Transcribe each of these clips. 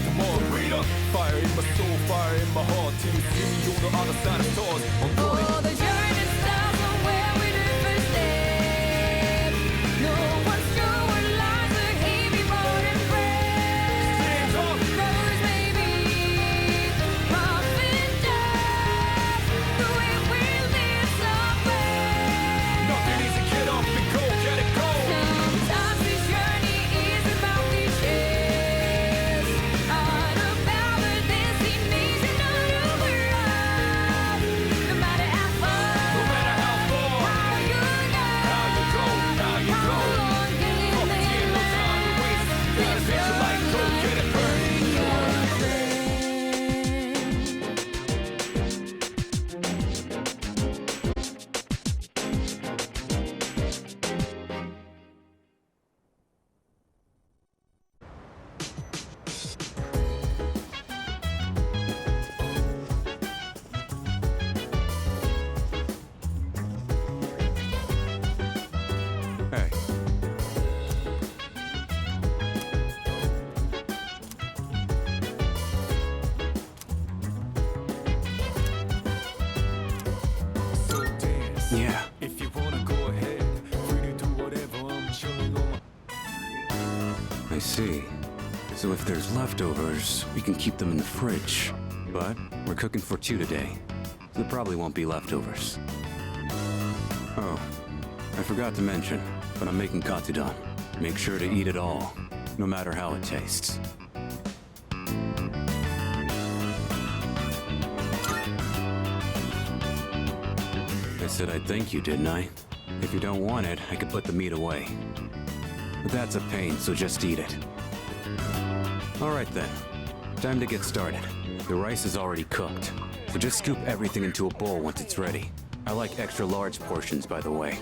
the more greater. Fire in my soul, fire in my heart. Till you see me on the other side of stars. Oh, the journey starts from where we do first step. No one's sure what lies ahead before it breaks. Hands up. Rose baby, rough and tough. The way we live somewhere. Nothing easy, get up and go, get it go. Sometimes this journey is about the chase. Not about the destination of the world. No matter how far, No matter how far, how you go, how you go, how you how go. long can you Property ain't no time to waste. Gotta set your light, go get it burning. Hey. So dance. Yeah. If you wanna go ahead, free to do whatever. I'm chilling on my. I see. So if there's leftovers, we can keep them in the fridge. But we're cooking for two today. So there probably won't be leftovers. Oh, I forgot to mention, but I'm making katsudon. Make sure to eat it all, no matter how it tastes. I said I'd thank you, didn't I? If you don't want it, I could put the meat away. But that's a pain, so just eat it. All right then, time to get started. The rice is already cooked, so just scoop everything into a bowl once it's ready. I like extra large portions, by the way.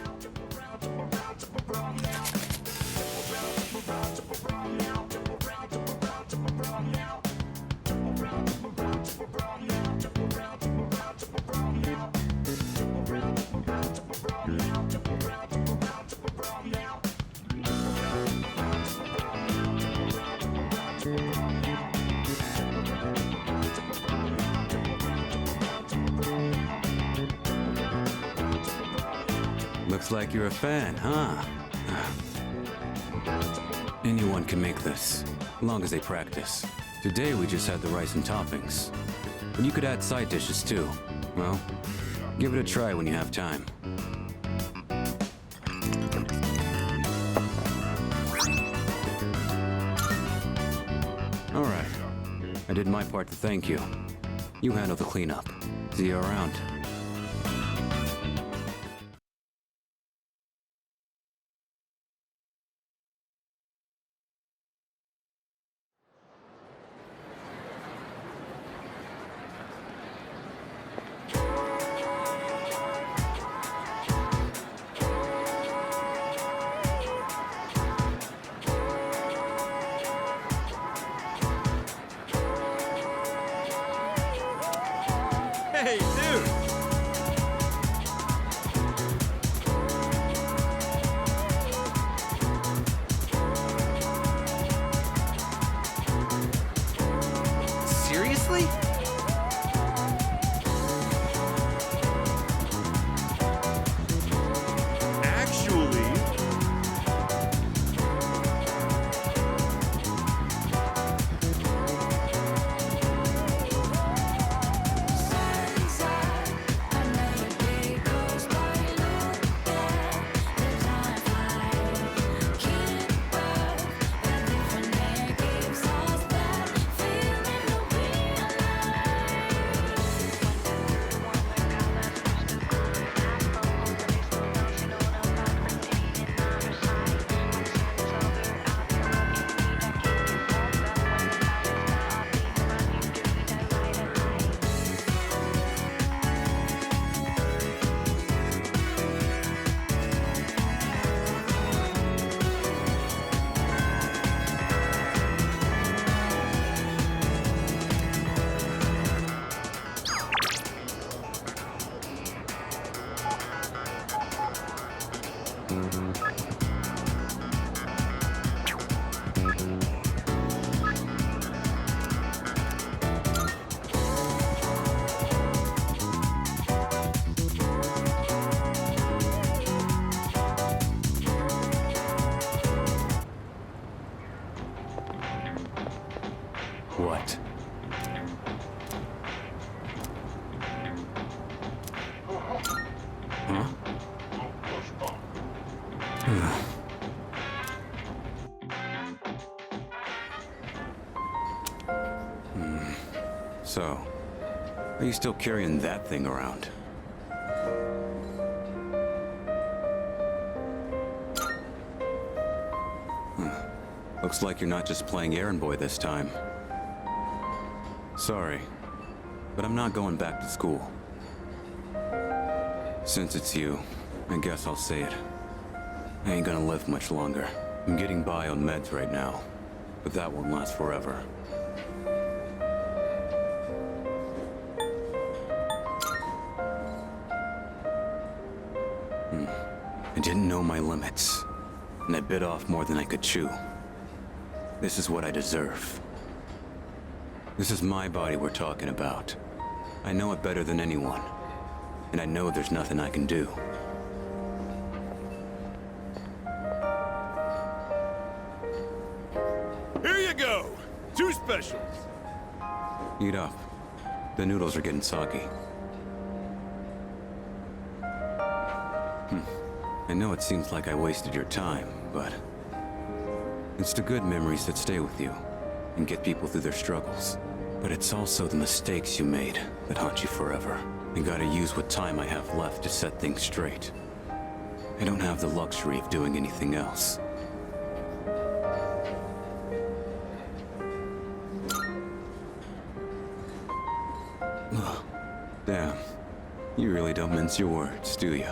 Looks like you're a fan, huh? Anyone can make this, as long as they practice. Today we just had the rice and toppings. But you could add side dishes too. Well, give it a try when you have time. Alright. I did my part to thank you. You handle the cleanup. See you around. Hey, dude! Seriously? Actually, What? Huh? So, are you still carrying that thing around? Looks like you're not just playing errand boy this time. Sorry, but I'm not going back to school. Since it's you, I guess I'll say it. I ain't gonna live much longer. I'm getting by on meds right now, but that won't last forever. I didn't know my limits, and I bit off more than I could chew. This is what I deserve. This is my body we're talking about. I know it better than anyone, and I know there's nothing I can do. Here you go! 2 specials! Eat up. The noodles are getting soggy. I know it seems like I wasted your time, but it's the good memories that stay with you and get people through their struggles. But it's also the mistakes you made that haunt you forever. I gotta use what time I have left to set things straight. I don't have the luxury of doing anything else. Ugh. Damn. You really don't mince your words, do you?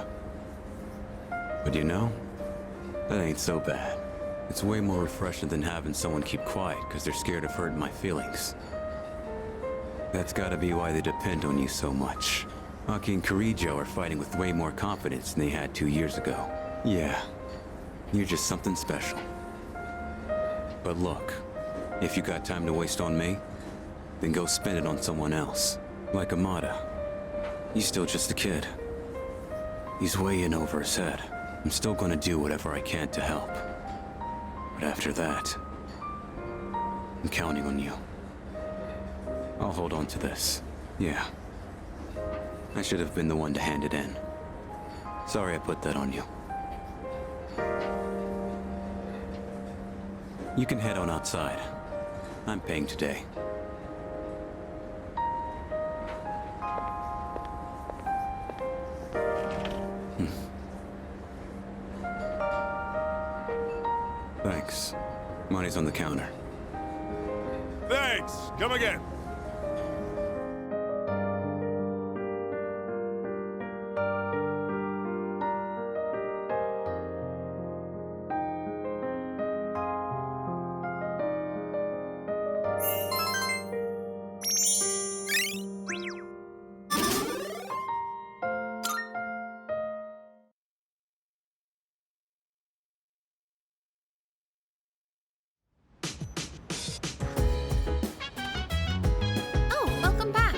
But you know, that ain't so bad. It's way more refreshing than having someone keep quiet because they're scared of hurting my feelings. That's gotta be why they depend on you so much. Aki and Kirijo are fighting with way more confidence than they had 2 years ago. Yeah, you're just something special. But look, if you got time to waste on me, then go spend it on someone else. Like Amada. He's still just a kid. He's way in over his head. I'm still gonna do whatever I can to help. But after that, I'm counting on you. I'll hold on to this. Yeah. I should have been the one to hand it in. Sorry I put that on you. You can head on outside. I'm paying today. Thanks. Money's on the counter. Thanks! Come again! Oh, welcome back.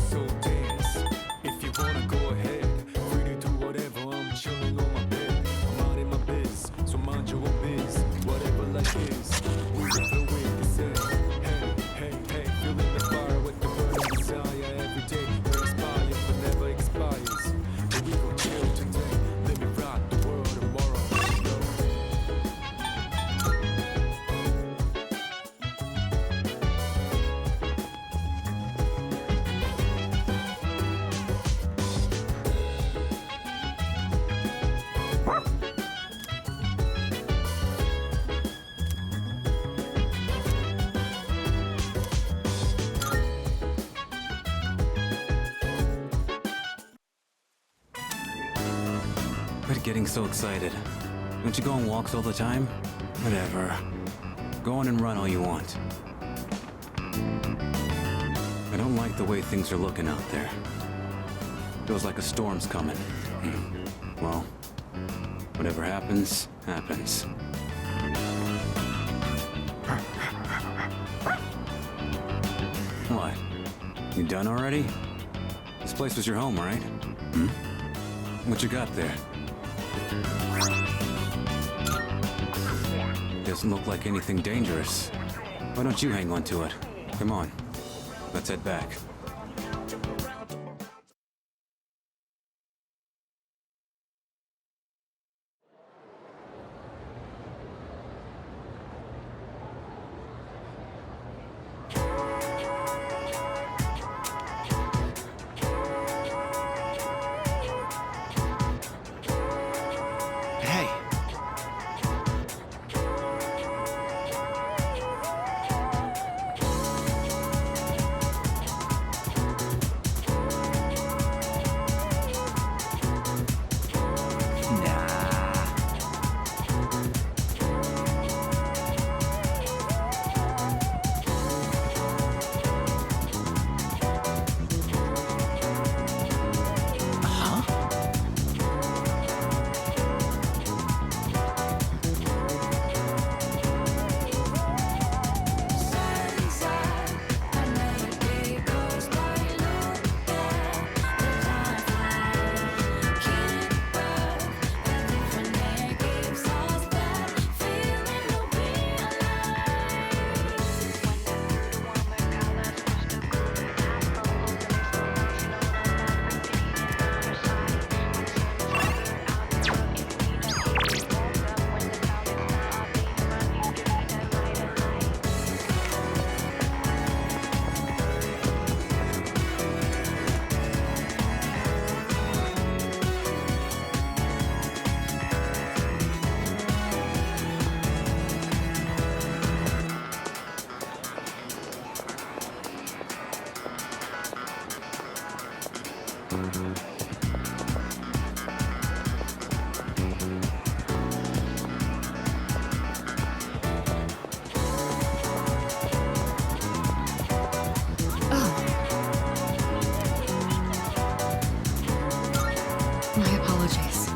So dance, if you wanna go ahead. Free to do whatever, I'm chilling on my bed. I'm out in my biz, so mind your own biz. Whatever life is, we will flow with the sand. Hey, hey, hey, feeling the fire with the burning desire. Every day we inspire, but never expires. But we gon' chill today, let me rock the world tomorrow. Quit getting so excited. Don't you go on walks all the time? Whatever. Go on and run all you want. I don't like the way things are looking out there. Feels like a storm's coming. Well, whatever happens, happens. done already? This place was your home, right? Hmm? What you got there? Doesn't look like anything dangerous. Why don't you hang on to it? Come on. Let's head back. Hey. Nah. Huh? My apologies.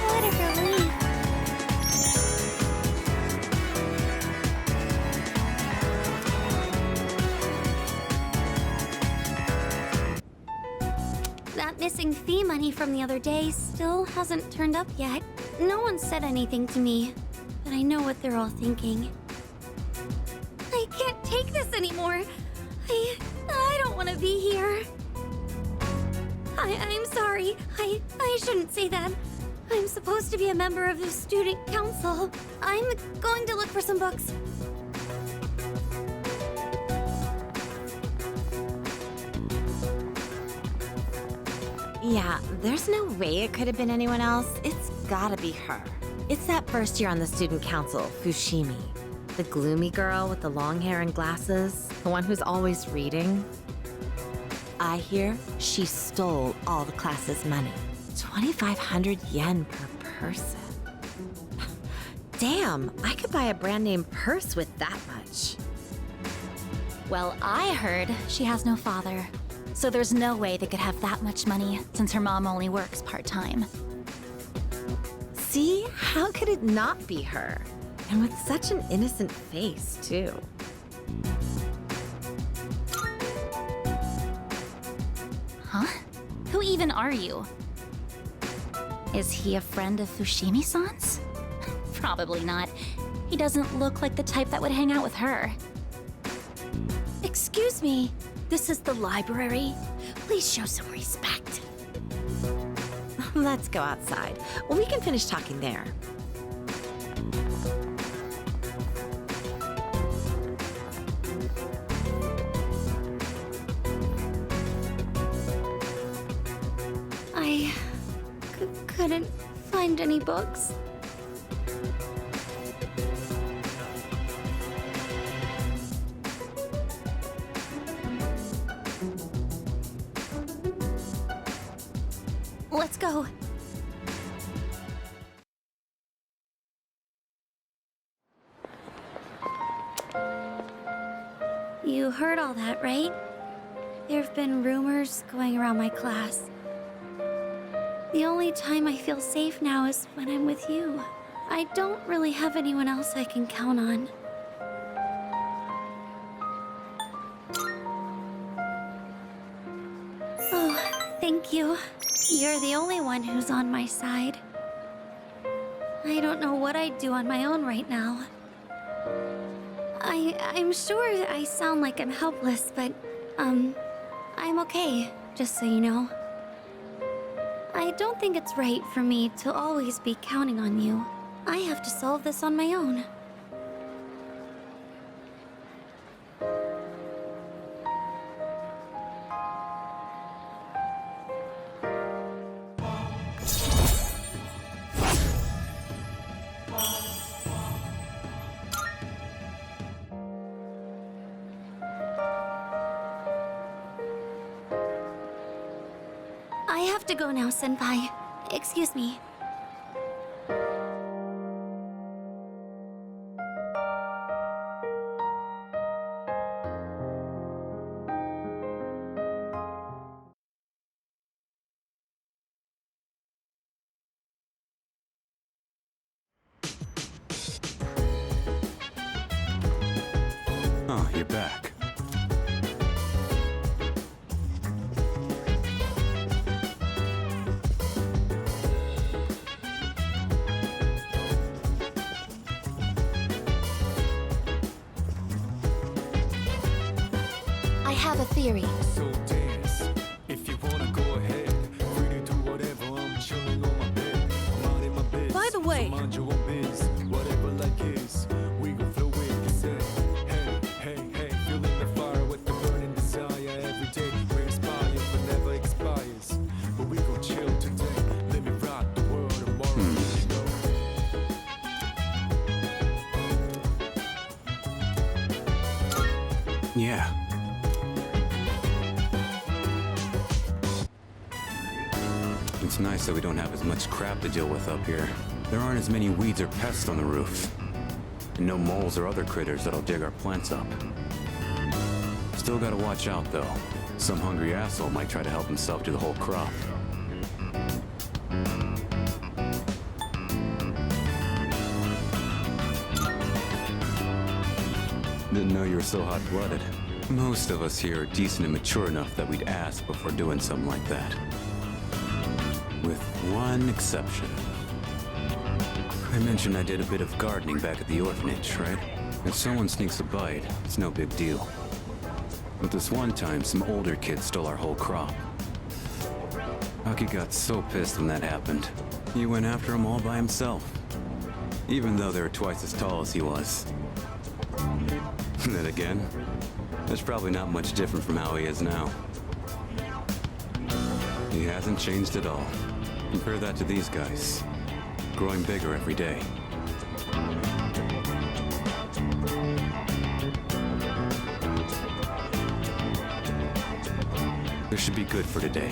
What a relief. That missing fee money from the other day still hasn't turned up yet. No one said anything to me, but I know what they're all thinking. I can't take this anymore. I don't want to be here. I'm sorry. I shouldn't say that. I'm supposed to be a member of the student council. I'm going to look for some books. Yeah, there's no way it could have been anyone else. It's gotta be her. It's that first year on the student council, Fushimi. The gloomy girl with the long hair and glasses? The one who's always reading? I hear she stole all the class's money. 2,500 yen per person. Damn, I could buy a brand name purse with that much. Well, I heard she has no father. So there's no way they could have that much money since her mom only works part-time. See? How could it not be her? And with such an innocent face, too. Huh? Who even are you? Is he a friend of Fushimi-san's? Probably not. He doesn't look like the type that would hang out with her. Excuse me, this is the library. Please show some respect. Let's go outside. We can finish talking there. I couldn't find any books. Let's go. You heard all that, right? There have been rumors going around my class. The only time I feel safe now is when I'm with you. I don't really have anyone else I can count on. Oh, thank you. You're the only one who's on my side. I don't know what I'd do on my own right now. I'm sure I sound like I'm helpless, but, I'm okay, just so you know. I don't think it's right for me to always be counting on you. I have to solve this on my own. I have to go now, Senpai. Excuse me. Oh, you're back. I have a theory. So dance. If you wanna go ahead, free to do whatever. I'm chilling on my bed. I'm out in my biz. By the way- So mind your own biz. Whatever like is, we gon' flow with the set. Hey, hey, hey, feeling the fire with the burning desire every day. We inspire, but never expires. But we gon' chill today. Let me rock the world tomorrow. You know? Yeah. It's nice that we don't have as much crap to deal with up here. There aren't as many weeds or pests on the roof. And no moles or other critters that'll dig our plants up. Still gotta watch out, though. Some hungry asshole might try to help himself to the whole crop. Didn't know you were so hot-blooded. Most of us here are decent and mature enough that we'd ask before doing something like that. With one exception. I mentioned I did a bit of gardening back at the orphanage, right? If someone sneaks a bite, it's no big deal. But this one time, some older kids stole our whole crop. Aki got so pissed when that happened. He went after them all by himself. Even though they were twice as tall as he was. Then again, that's probably not much different from how he is now. He hasn't changed at all. Compare that to these guys. Growing bigger every day. should be good for today.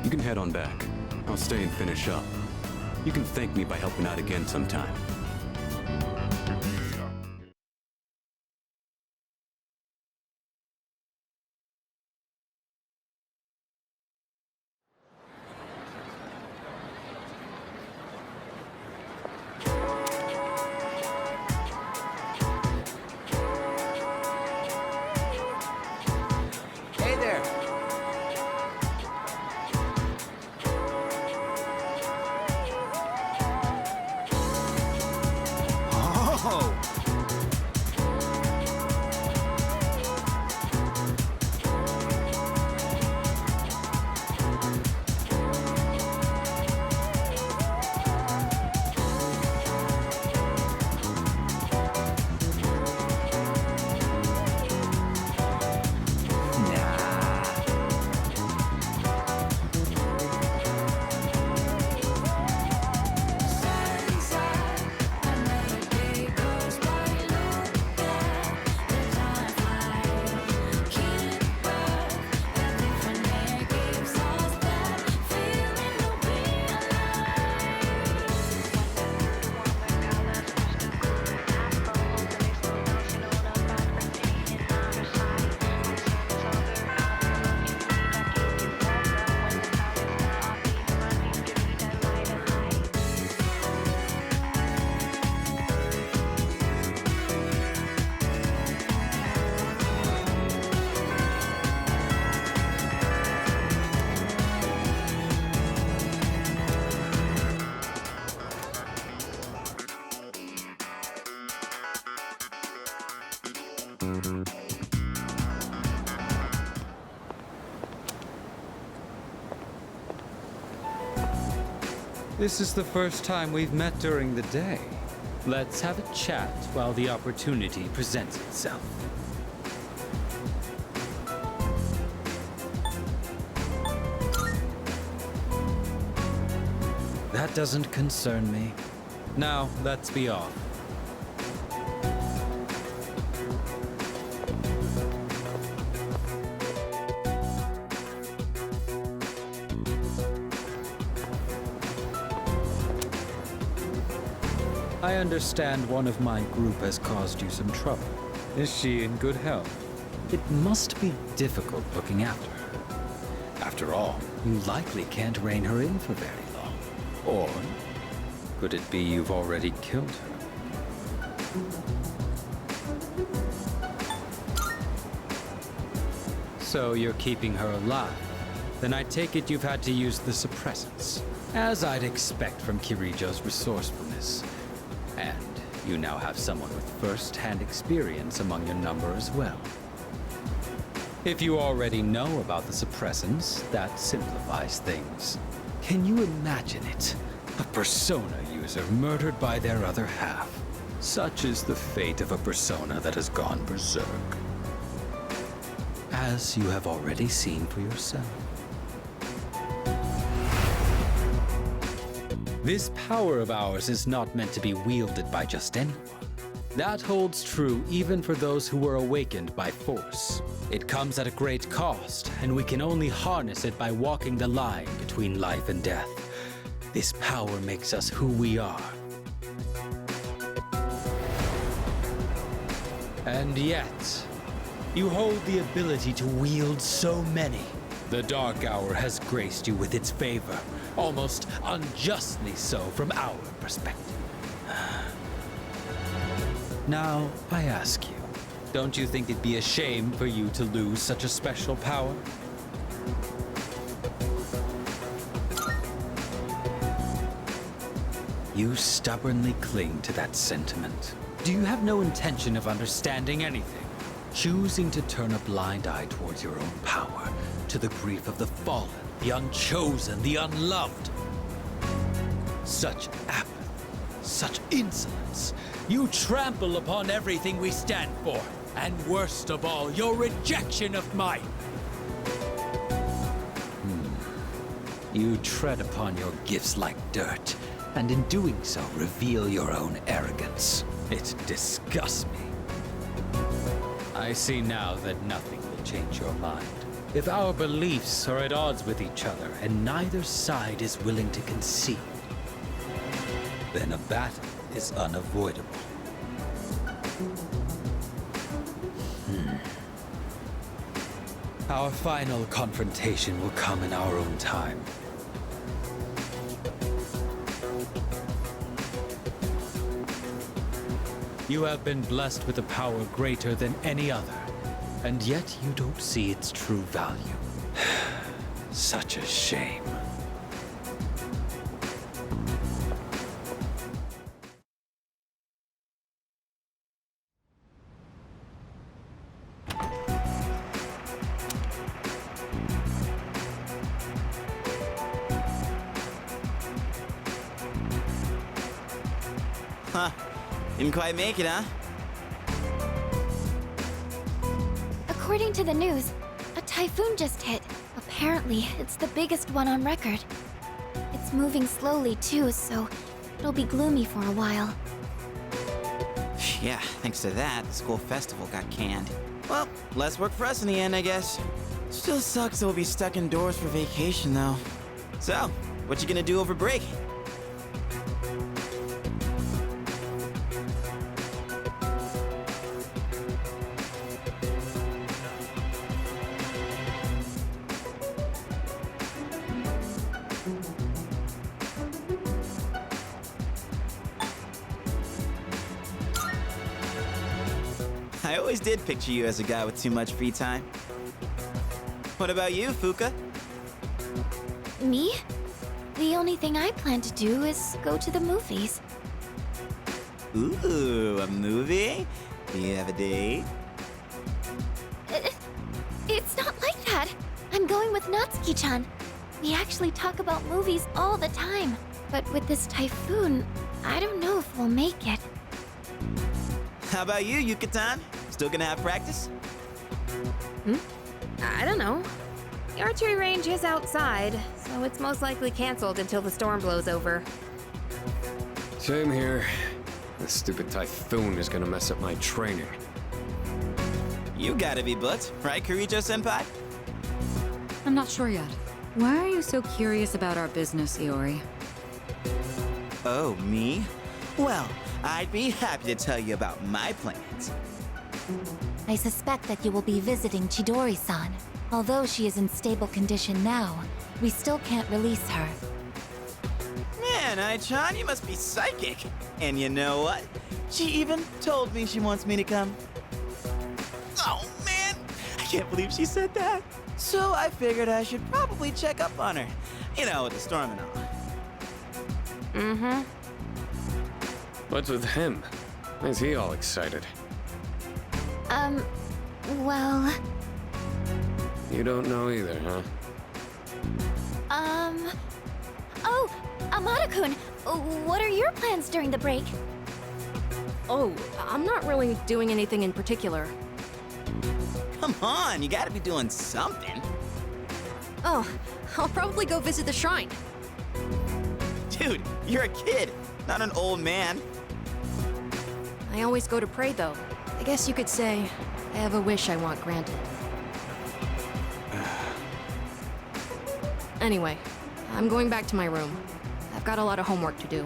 You can head on back. I'll stay and finish up. You can thank me by helping out again sometime. Hey there. Oh. Nah. This is the first time we've met during the day. Let's have a chat while the opportunity presents itself. That doesn't concern me. Now, let's be off. I understand one of my group has caused you some trouble. Is she in good health? It must be difficult looking after her. After all, you likely can't rein her in for very long. Or could it be you've already killed her? So you're keeping her alive. Then I take it you've had to use the suppressants. As I'd expect from Kirijo's resourcefulness. And you now have someone with first-hand experience among your number as well. If you already know about the suppressants, that simplifies things. Can you imagine it? A Persona user murdered by their other half. Such is the fate of a Persona that has gone berserk. As you have already seen for yourself. This power of ours is not meant to be wielded by just anyone. That holds true even for those who were awakened by force. It comes at a great cost, and we can only harness it by walking the line between life and death. This power makes us who we are. And yet, you hold the ability to wield so many. The Dark Hour has graced you with its favor, almost unjustly so from our perspective. Now, I ask you, don't you think it'd be a shame for you to lose such a special power? You stubbornly cling to that sentiment. Do you have no intention of understanding anything? Choosing to turn a blind eye towards your own power, to the grief of the fallen, the unchosen, the unloved. Such apathy, such insolence. You trample upon everything we stand for. And worst of all, your rejection of might. You tread upon your gifts like dirt, and in doing so, reveal your own arrogance. It disgusts me. I see now that nothing will change your mind. If our beliefs are at odds with each other, and neither side is willing to concede, then a battle is unavoidable. Our final confrontation will come in our own time. You have been blessed with a power greater than any other, and yet you don't see its true value. Such a shame. Huh. Didn't quite make it, huh? According to the news, a typhoon just hit. Apparently, it's the biggest one on record. It's moving slowly too, so it'll be gloomy for a while. Yeah, thanks to that, the school festival got canned. Well, less work for us in the end, I guess. Still sucks that we'll be stuck indoors for vacation, though. So, what you gonna do over break? I always did picture you as a guy with too much free time. What about you, Fuka? Me? The only thing I plan to do is go to the movies. Ooh, a movie? Do you have a date? It's not like that. I'm going with Natsuki-chan. We actually talk about movies all the time. But with this typhoon, I don't know if we'll make it. How about you, Yuka-tan? Still gonna have practice? I don't know. The archery range is outside, so it's most likely canceled until the storm blows over. Same here. This stupid typhoon is gonna mess up my training. You gotta be booked, right, Kirijo-senpai? I'm not sure yet. Why are you so curious about our business, Iori? Oh, me? Well, I'd be happy to tell you about my plans. I suspect that you will be visiting Chidori-san. Although she is in stable condition now, we still can't release her. Man, Ai-chan, you must be psychic. And you know what? She even told me she wants me to come. Oh, man! I can't believe she said that. So I figured I should probably check up on her. You know, with the storm and all. Mm-hmm. What's with him? Why is he all excited? Well... You don't know either, huh? Oh, Amada-kun, what are your plans during the break? Oh, I'm not really doing anything in particular. Come on, you gotta be doing something. Oh, I'll probably go visit the shrine. Dude, you're a kid, not an old man. I always go to pray, though. I guess you could say I have a wish I want granted. Anyway, I'm going back to my room. I've got a lot of homework to do.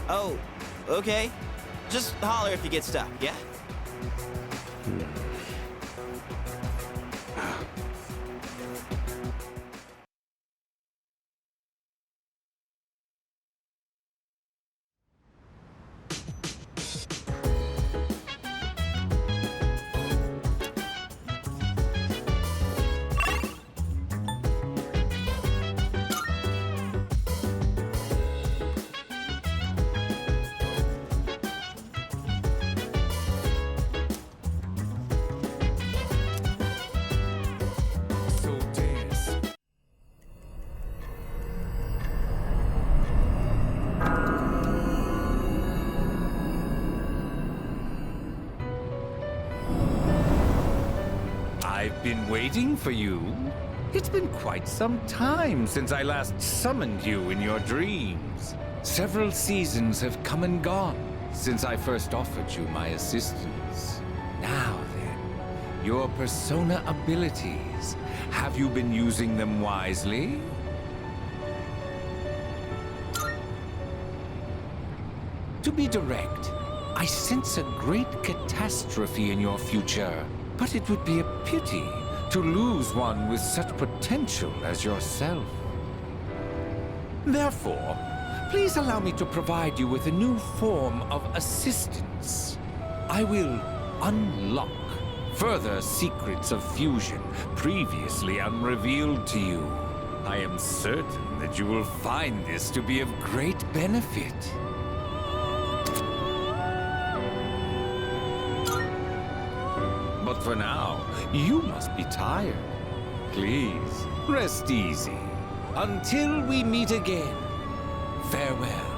Oh, okay. Just holler if you get stuck, yeah? So dance. I've been waiting for you. It's been quite some time since I last summoned you in your dreams. Several seasons have come and gone since I first offered you my assistance. Now then, your persona abilities. Have you been using them wisely? To be direct, I sense a great catastrophe in your future, but it would be a pity to lose one with such potential as yourself. Therefore, please allow me to provide you with a new form of assistance. I will unlock further secrets of fusion previously unrevealed to you. I am certain that you will find this to be of great benefit. But for now, you must be tired. Please, rest easy. Until we meet again, farewell.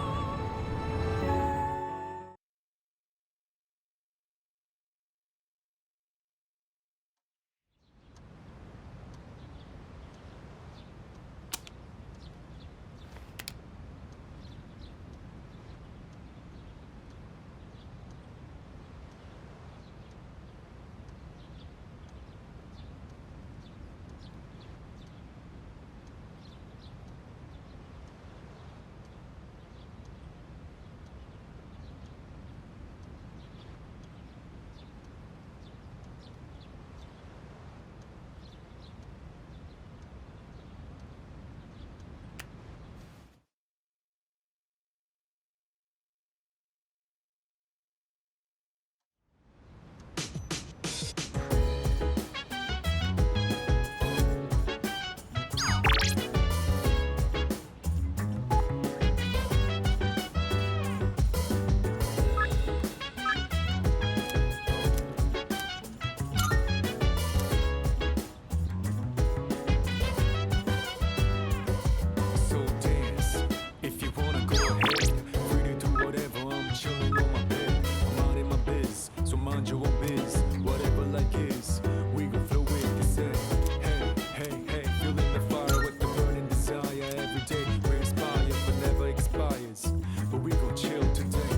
So dance if you wanna go ahead. Free to do whatever, I'm chilling on my bed. I'm minding my biz, so mind your own biz. Whatever like is, we gon' flow with this head. Hey, hey, hey, feeling the fire with the burning desire every day. We're inspired, but never expires. But we gon' chill today.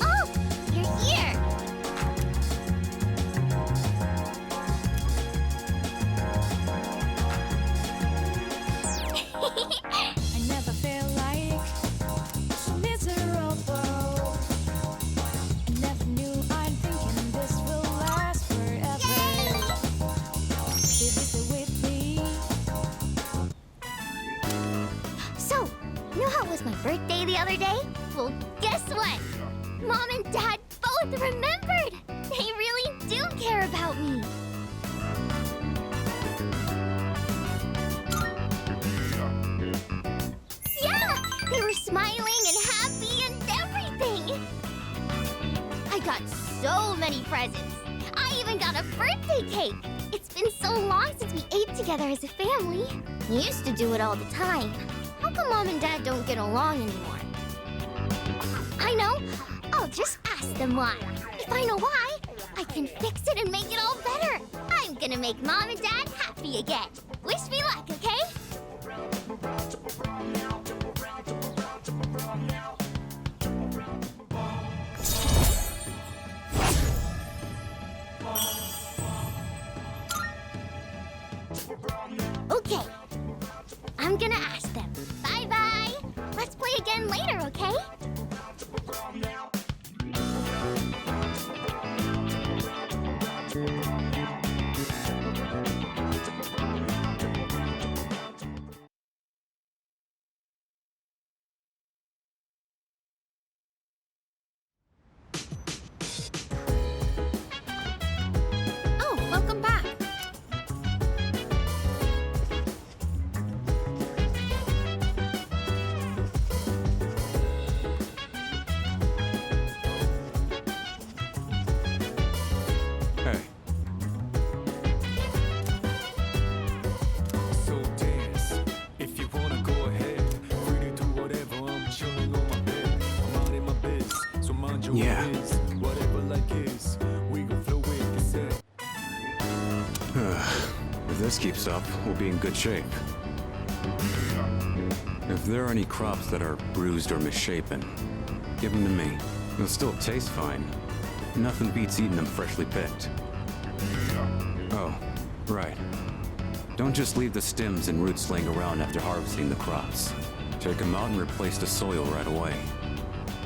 Oh, you're here! I never feel like so miserable. I never knew I'm thinking this will last forever. Did you stay with me? So, you know how it was my birthday the other day? Well, guess what? Mom and Dad both remembered! They really do care about me. Yeah! They were smiling and happy and everything! I got so many presents. I even got a birthday cake. It's been so long since we ate together as a family. We used to do it all the time. How come Mom and Dad don't get along anymore? I know. I'll just ask them why. If I know why, I can fix it and make it all better. I'm gonna make Mom and Dad happy again. Wish me luck, okay? Okay. I'm gonna ask them. Bye-bye. Let's play again later, okay? Oh, welcome back. Hey, So dance if you wanna go ahead. Free to do whatever, I'm chilling on my bed. I'm minding my biz, so mind your Yeah. own biz. Whatever like is, we gon' flow with this head. this keeps up, we'll be in good shape. If there are any crops that are bruised or misshapen, give them to me. They'll still taste fine. Nothing beats eating them freshly picked. Oh, right. Don't just leave the stems and roots laying around after harvesting the crops. Take them out and replace the soil right away.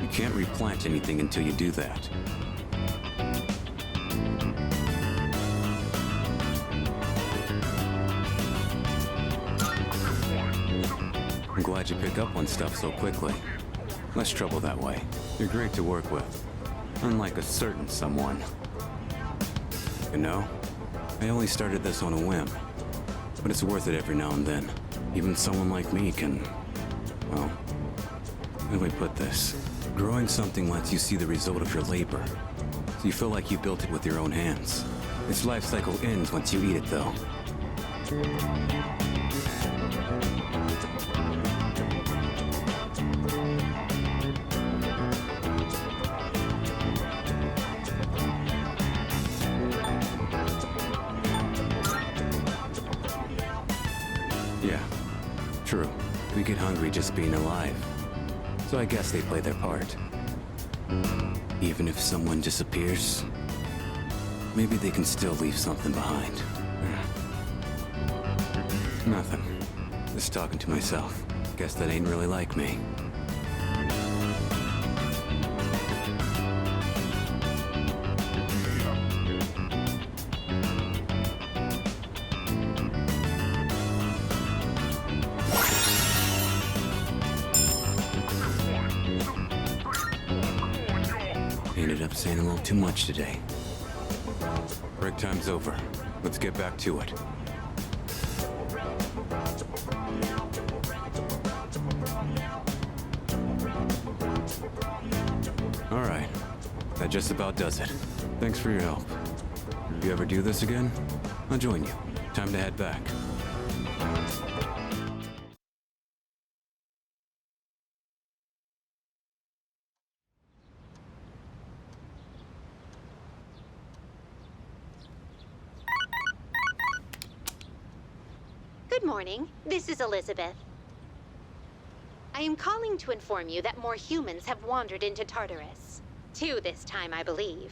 You can't replant anything until you do that. I'm glad you pick up on stuff so quickly. Less trouble that way. You're great to work with. Unlike a certain someone. You know, I only started this on a whim. But it's worth it every now and then. Even someone like me can... well... how do I put this? Growing something lets you see the result of your labor. So you feel like you built it with your own hands. Its life cycle ends once you eat it, though. Yeah, true. We get hungry just being alive. So I guess they play their part. Even if someone disappears, maybe they can still leave something behind. Nothing. Just talking to myself. Guess that ain't really like me. Ended up saying a little too much today. Break time's over. Let's get back to it. All right. That just about does it. Thanks for your help. If you ever do this again, I'll join you. Time to head back. Good morning. This is Elizabeth. I am calling to inform you that more humans have wandered into Tartarus. 2 this time, I believe.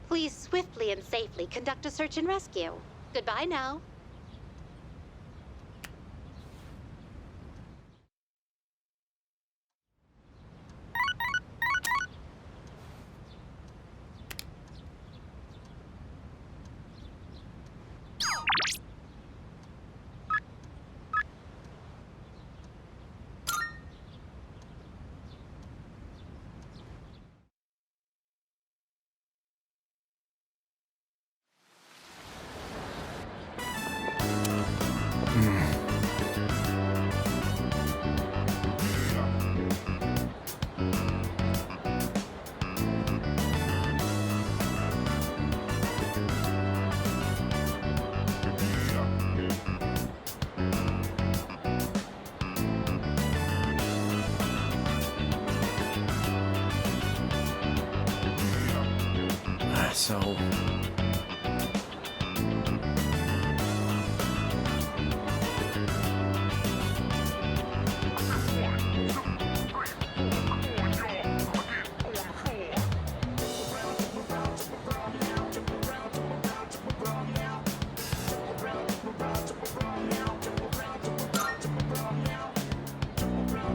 Please swiftly and safely conduct a search and rescue. Goodbye now. So...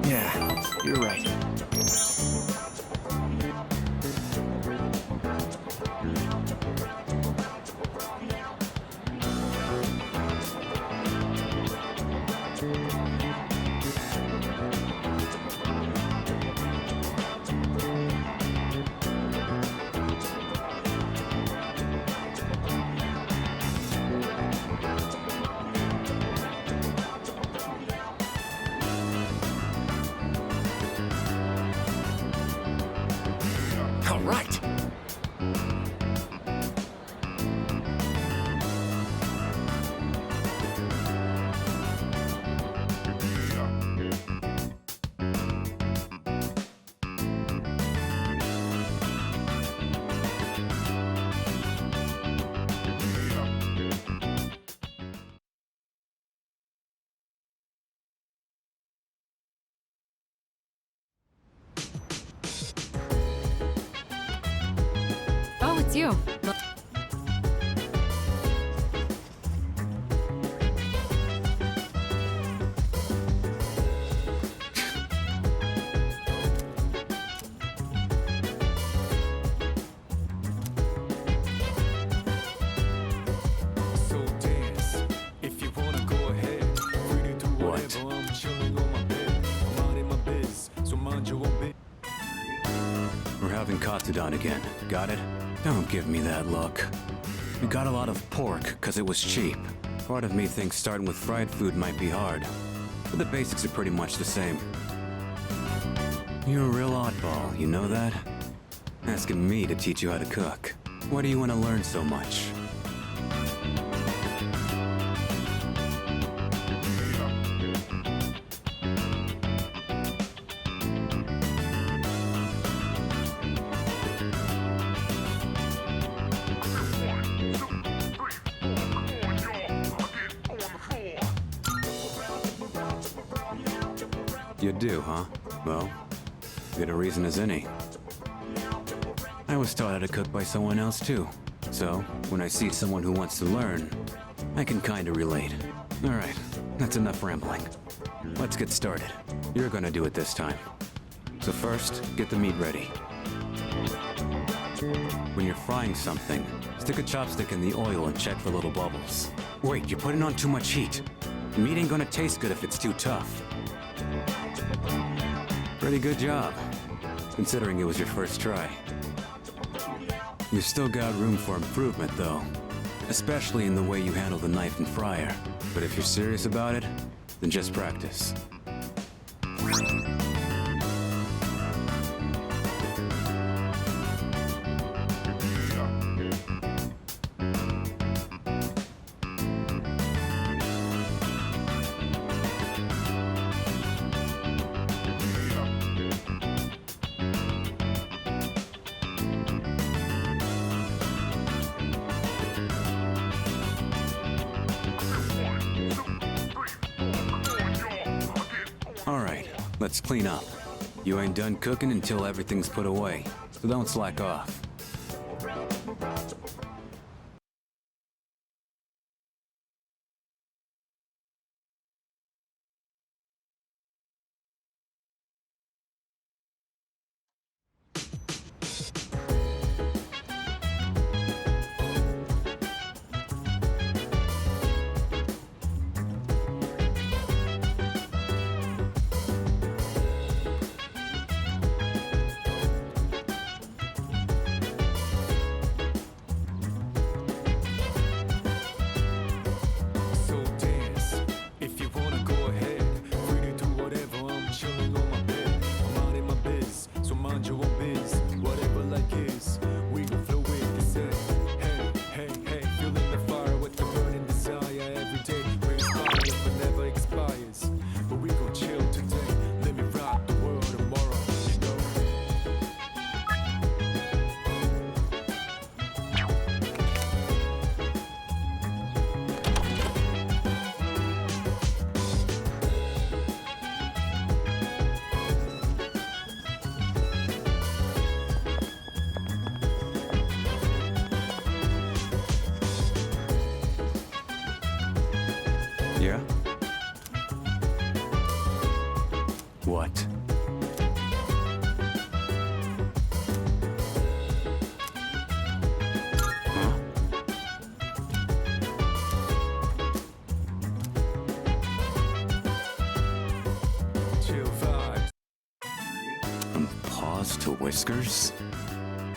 yeah, you're right. All right. it's you. So dance if you wanna go ahead. Free to do What? whatever. I'm chilling on my bed. I'm minding my biz, so mind your own biz. We're having Katsudan again. Got it? Don't give me that look. We got a lot of pork because it was cheap. Part of me thinks starting with fried food might be hard, but the basics are pretty much the same. You're a real oddball, you know that? Asking me to teach you how to cook. Why do you want to learn so much? You do, huh? Well, good a reason as any. I was taught how to cook by someone else too. So, when I see someone who wants to learn, I can kinda relate. Alright, that's enough rambling. Let's get started. You're gonna do it this time. So first, get the meat ready. When you're frying something, stick a chopstick in the oil and check for little bubbles. Wait, you're putting on too much heat. The meat ain't gonna taste good if it's too tough. Pretty good job, considering it was your first try. You've still got room for improvement, though. Especially in the way you handle the knife and fryer. But if you're serious about it, then just practice. Alright, let's clean up. You ain't done cooking until everything's put away, so don't slack off. So dance if you wanna go ahead. Free to do whatever. I'm chilling on my bed. I'm minding my biz, so mind your own biz. Whatever like is, we gon' flow with this. Hey, hey, hey, feeling the fire with the burning desire every day. Raise fire but never expires. But we gon' chill today. Let me rock the world tomorrow. You know. Yeah? What? Huh? Chill vibes. From paws to whiskers?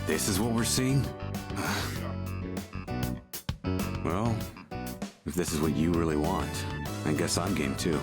This is what we're seeing? Well, if this is what you really want, I guess I'm game too.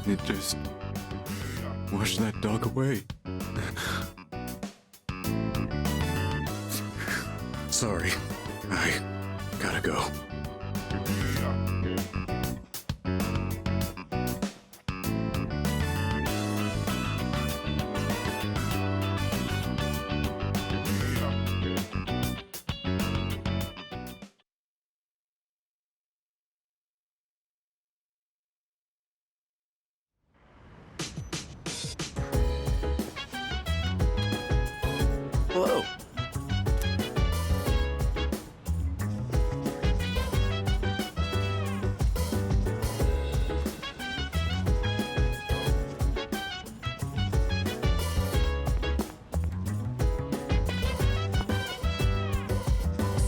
It just washed that dog away. Sorry. I gotta go. Hello.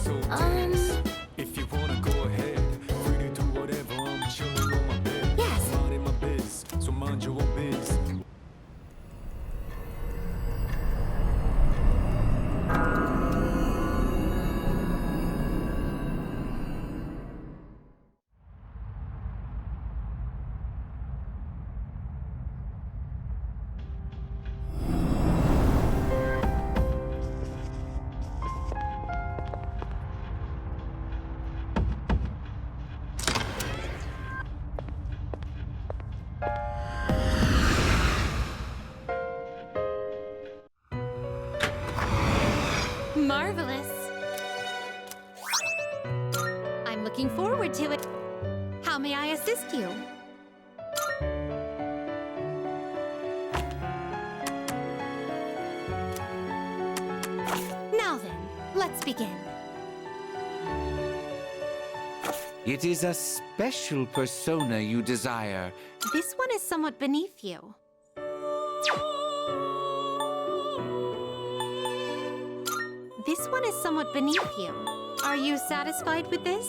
So dance. If you wanna go ahead, free to do whatever. I'm chilling on my bed. Yes. Minding my biz, so mind your own biz. Marvelous. I'm looking forward to it. How may I assist you? Now then, let's begin. It is a special persona you desire. This one is somewhat beneath you. This one is somewhat beneath you. Are you satisfied with this?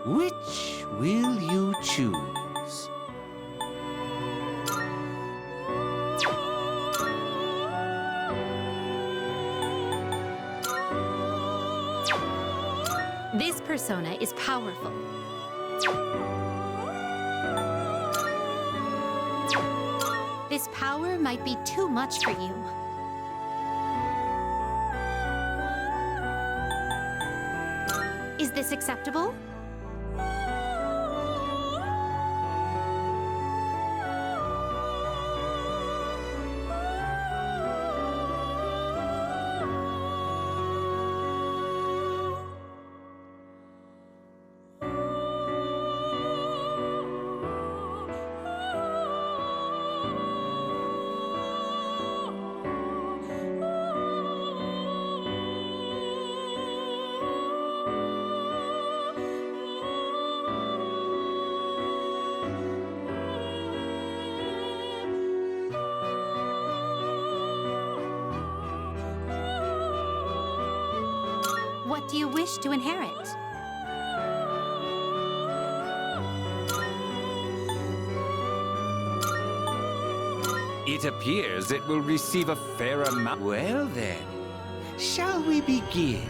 Which will you choose? This persona is powerful. This power might be too much for you. Is this acceptable? What do you wish to inherit? It appears it will receive a fair amount. Well then, shall we begin?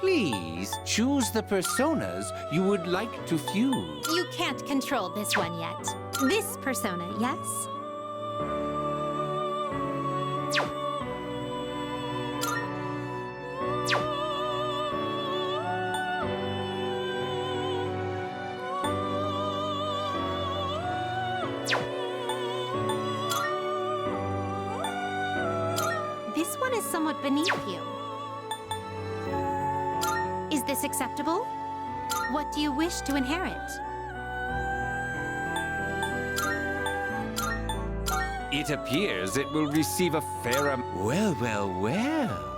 Please choose the personas you would like to fuse. You can't control this one yet. This persona, yes? This one is somewhat beneath you. Is this acceptable? What do you wish to inherit? It appears it will receive a fair Well, well, well.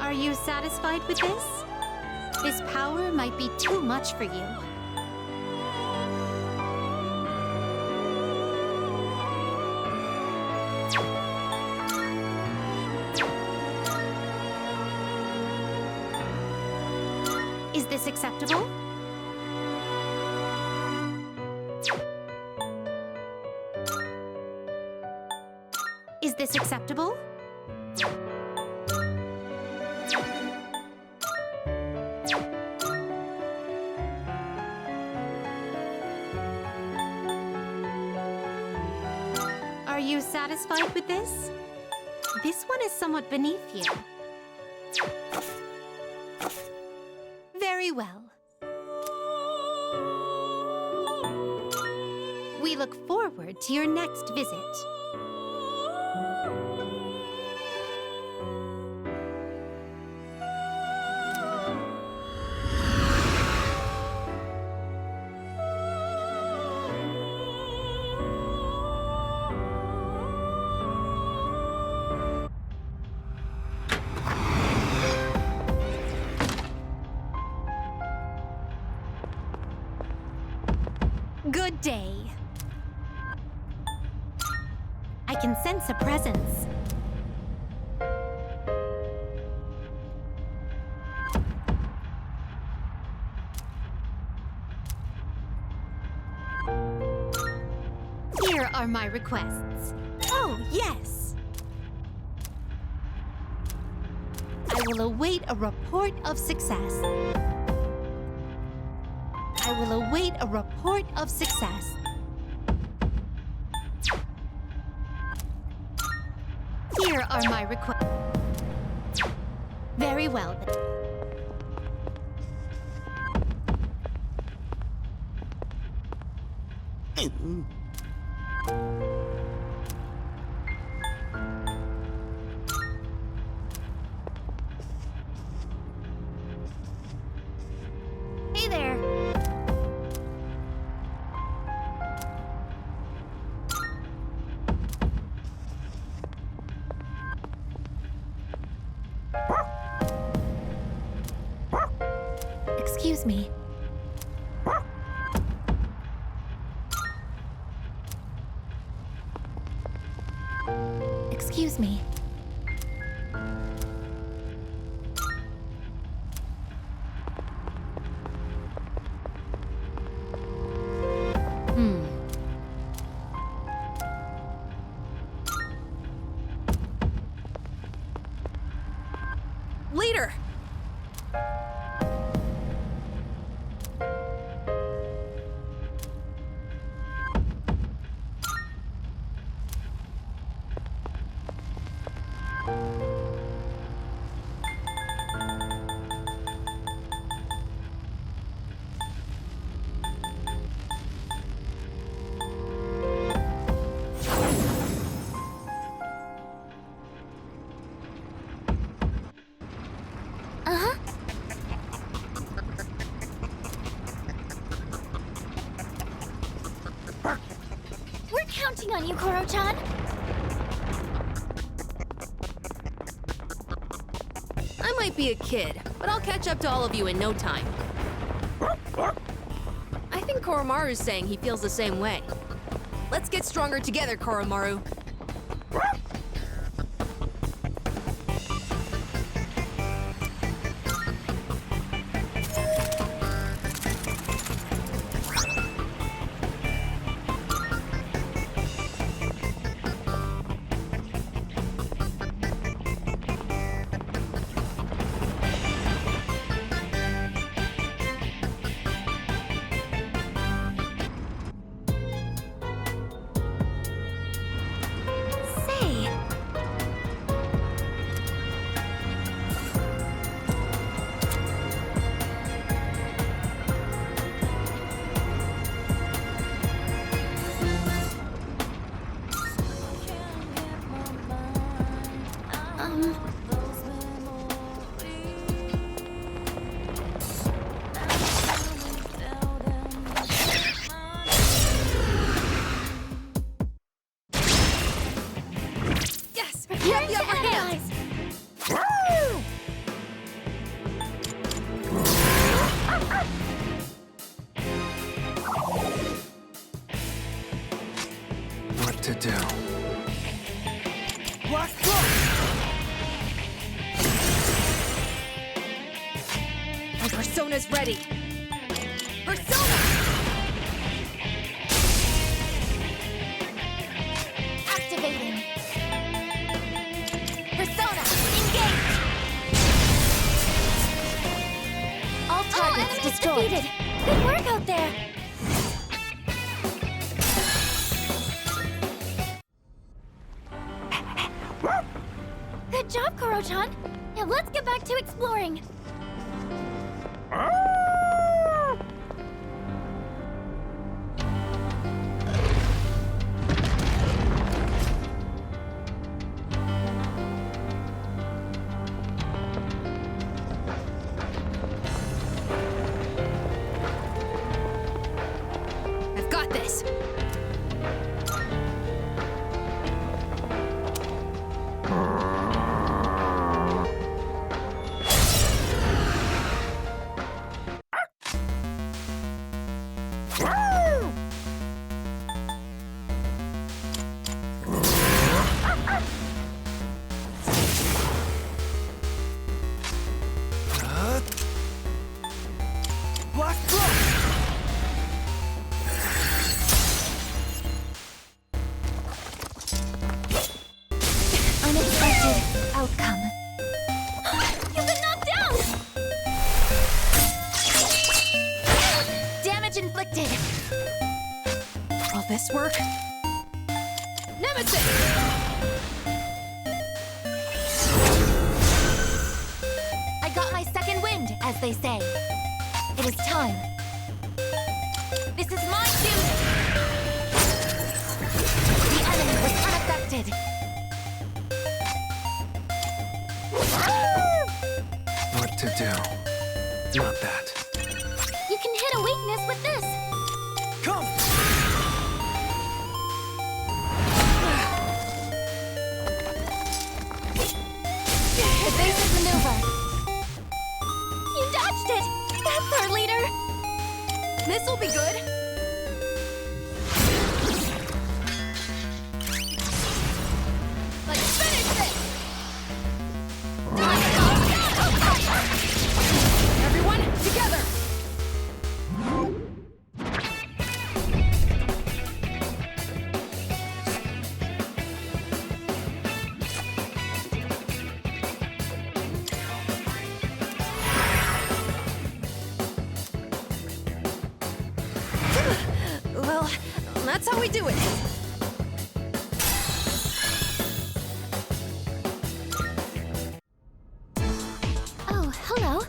Are you satisfied with this? This power might be too much for you. Is this acceptable? Is this acceptable? Are you satisfied with this? This one is somewhat beneath you. Very well. We look forward to your next visit. Good day. I can sense a presence. Here are my requests. Oh, yes. I will await a report of success. I will await a report of success. Here are my requests. Very well then. Hey there. Excuse me. Excuse me. Later. counting on you, Koro-chan. I might be a kid, but I'll catch up to all of you in no time. I think Koromaru's saying he feels the same way. Let's get stronger together, Koromaru. Say, Yes! prepare You have the to upper hand! analyze. What to do? Black Cloak! My persona's ready! Persona! Activating. Persona, engage! All targets Enemies destroyed. defeated. Good work out there. Good job, Koro-chan. Now let's get back to exploring. I've got this! Black Cloak! Unexpected outcome. You've been knocked down. Damage inflicted. Will this work? Nemesis! I got my second wind, as they say. It is time. This is my duty. The enemy was unaffected. What to do? Not that. You can hit a weakness with this. Come! Evasive maneuver. You dodged it. That's our leader. This'll be good! Let's finish this! Everyone, together! Well, that's how we do it. Oh, hello.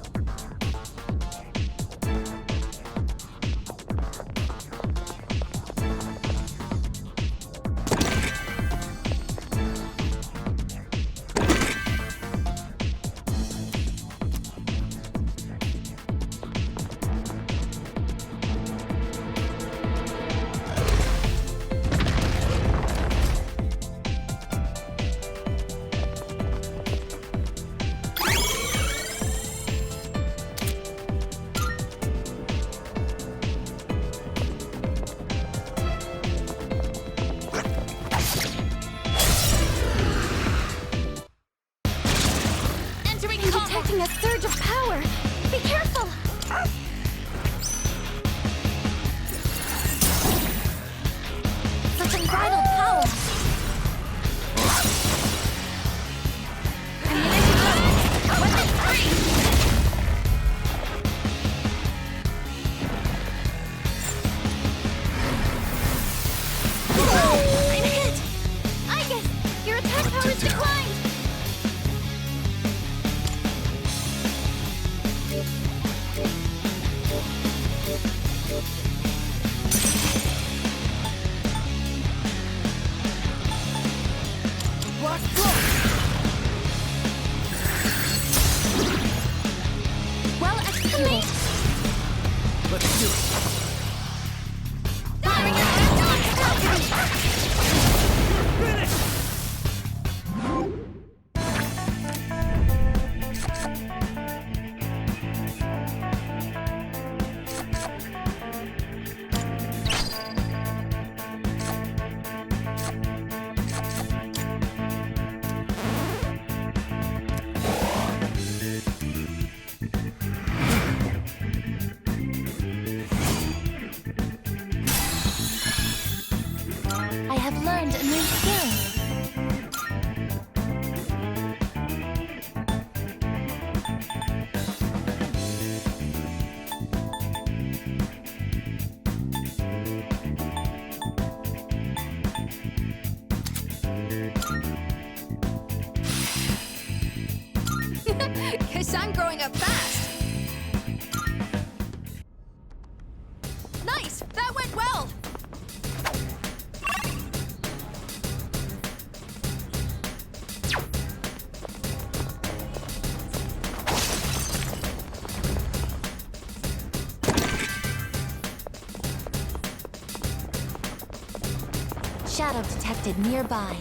Black Frost! Well executed. Let's do it. I have learned a new skill. Guess I'm growing up fast. Nice! That went well! Shadow detected nearby.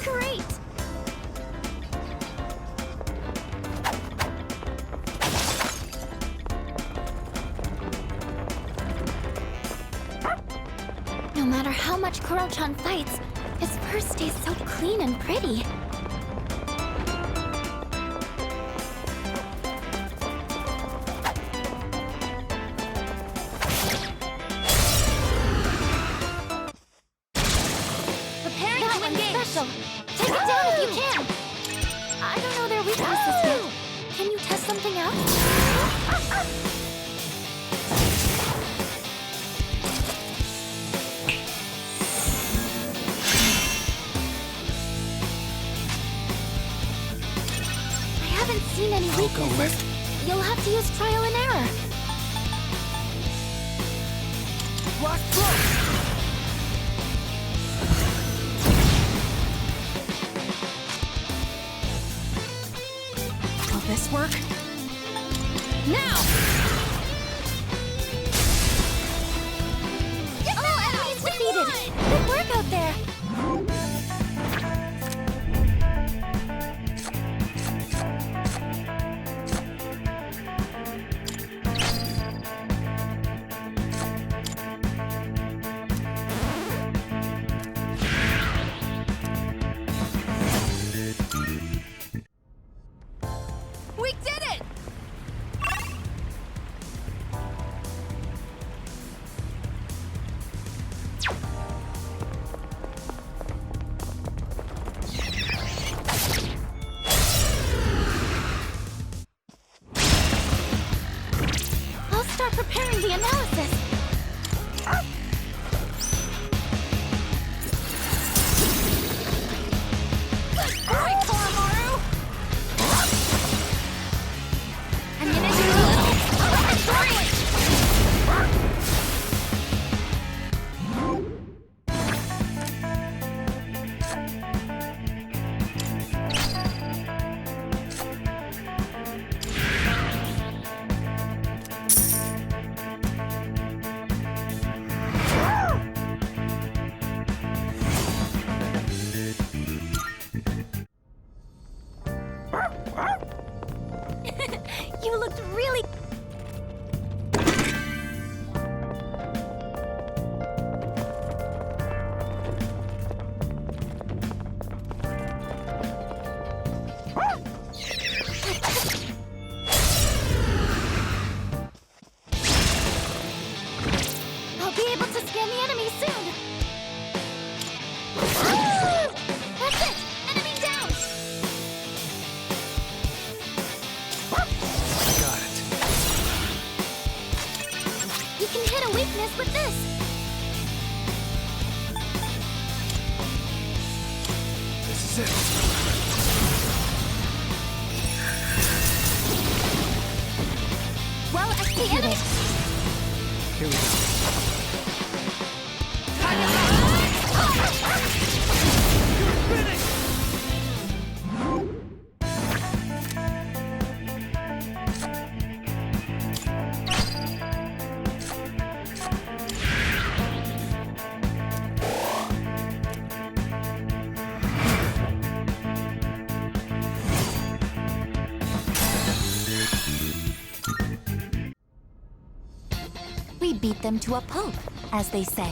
Great! No matter how much Kuro-chan fights, his fur stays so clean and pretty. Preparing That to one's engage. special. Take it down if you can. I don't know their weaknesses yet. Can you test something out? I haven't seen any weaknesses. You'll have to use trial and error. Black Frost! Will this work? Now! Oh, enemies defeated! Good work out there! We did it! I'll start preparing the analysis. Alright, Koromaru! Ammunition reloaded. You looked really... I'll be able to scan the enemy soon. That's it! Enemy down! Got it. You can hit a weakness with this. That's it. Well executed. Here we go. We beat them to a pulp, as they say.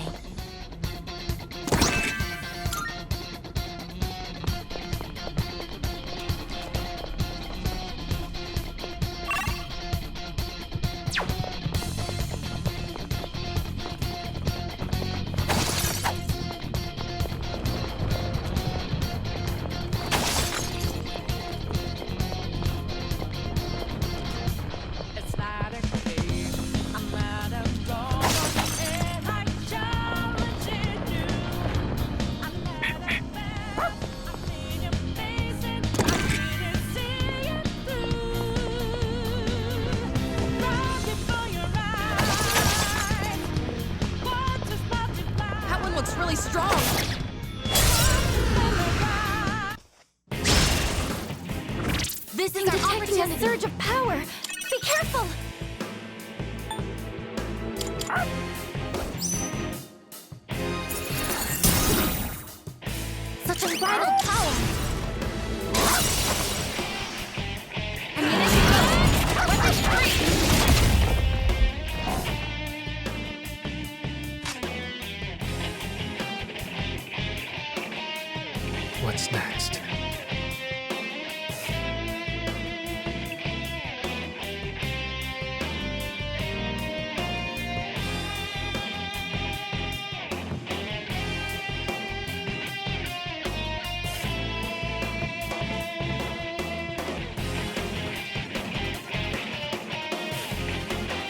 That one looks really strong. This is our opportunity. A surge of power. Be careful. Such unbridled power. What's next?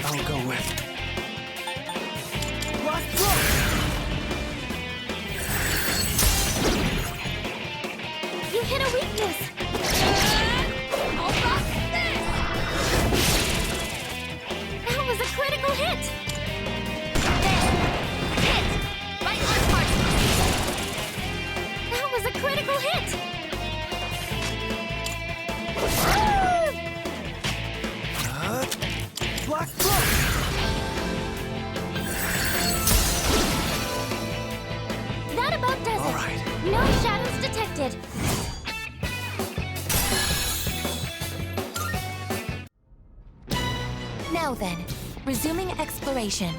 I'll go with. You hit a weakness. That was a critical hit. Hit. Right on target. That was a critical hit. Black That about does All it. right. No shadows detected. Now then, resuming exploration.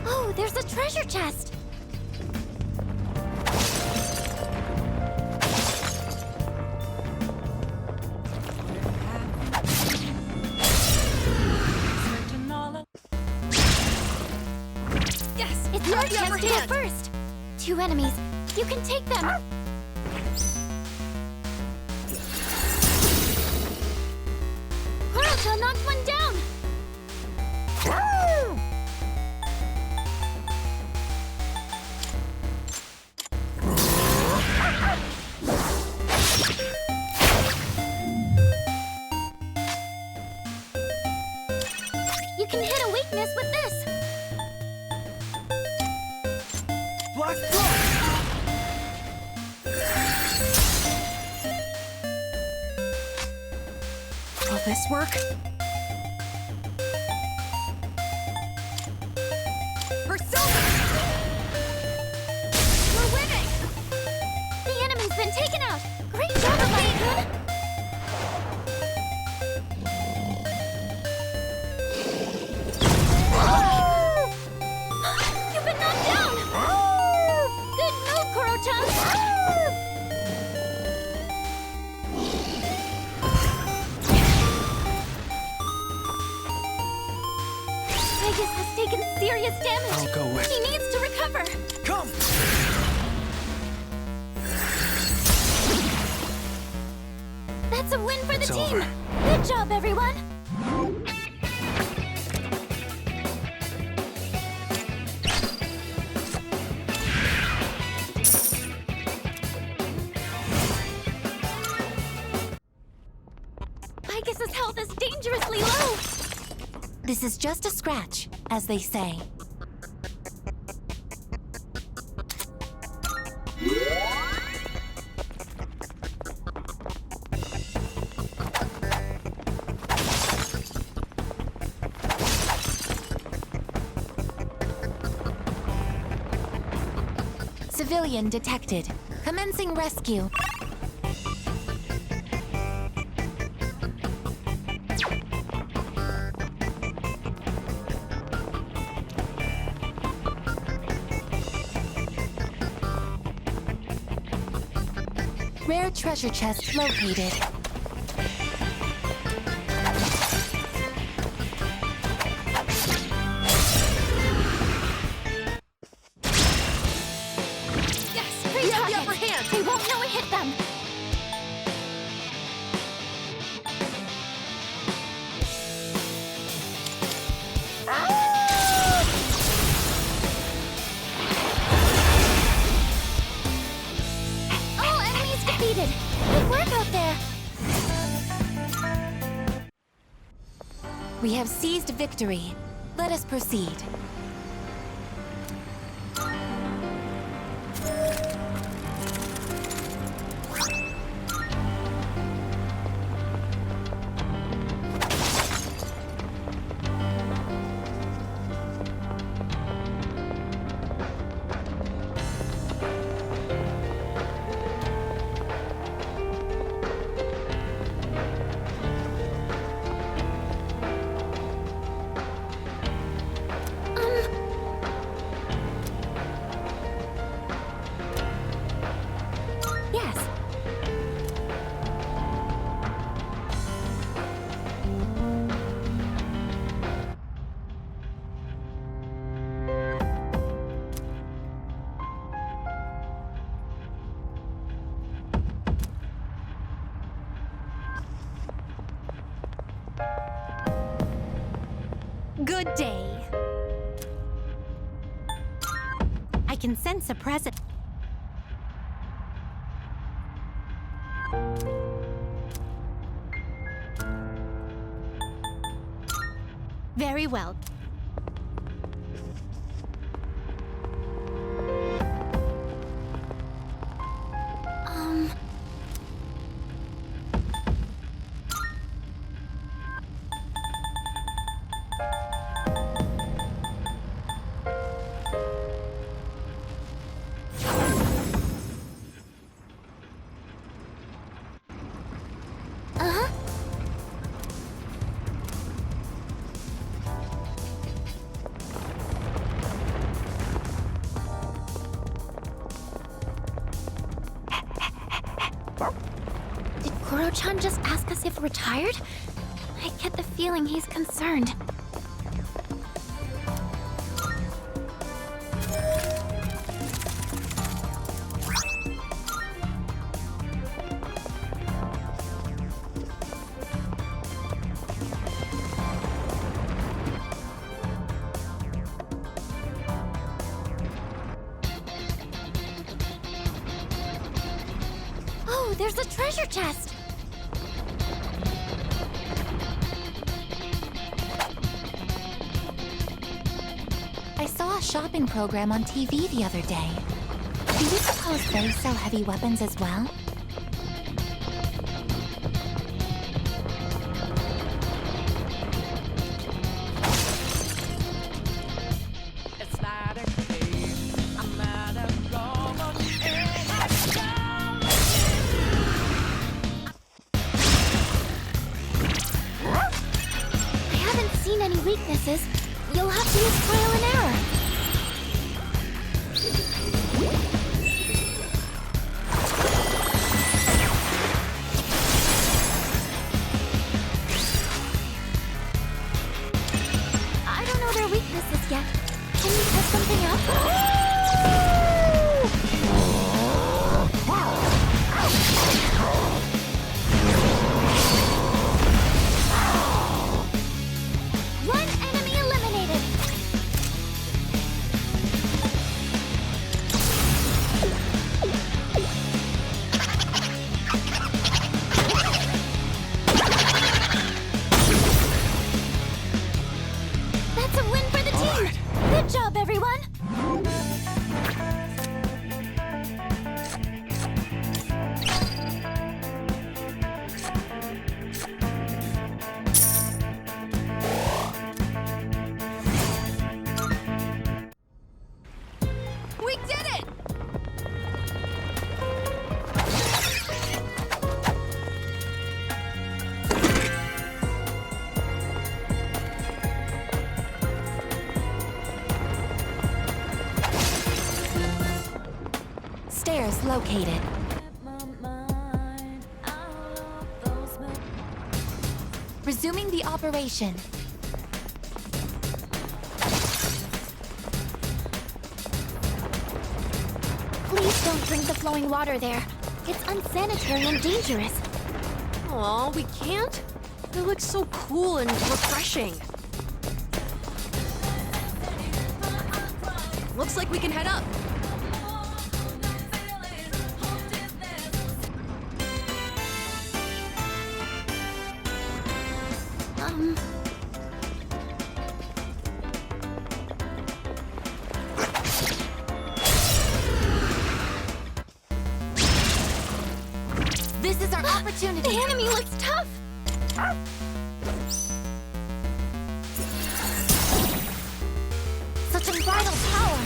Oh, there's a treasure chest. Yes, It's your chance to go first. 2 enemies. You can take them. Kuroto knocked one down. You can hit a weakness with this. Black Will this work? Persona! We're winning! The enemy's been taken out. Great job, Akane-kun. You've been knocked down. Good move, Kuro-chan. Argus has taken serious damage. I'll go with- He needs to recover. Come! That's a win for the It's team. over. Good job, everyone. Argus's health is dangerously low. This is just a scratch, as they say. Civilian detected. Commencing rescue. Rare treasure chest located. Yes, great target. the upper hand. They won't know it hit them. All enemies defeated. Good work out there. We have seized victory. Let us proceed. Yes. Good day. I can sense a presence. Very well. Uh-huh. Did Koro-chan just ask us if we're tired? I get the feeling he's concerned. Oh, there's a treasure chest! I saw a shopping program on TV the other day. Do you suppose they sell heavy weapons as well? I haven't seen any weaknesses. You'll have to use trial and error. I don't know their weaknesses. located. Resuming the operation. Please don't drink the flowing water there. It's unsanitary and dangerous. Aw, we can't? It looks so cool and refreshing. Looks like we can head up. This is our opportunity. The enemy looks tough. Such unbridled power.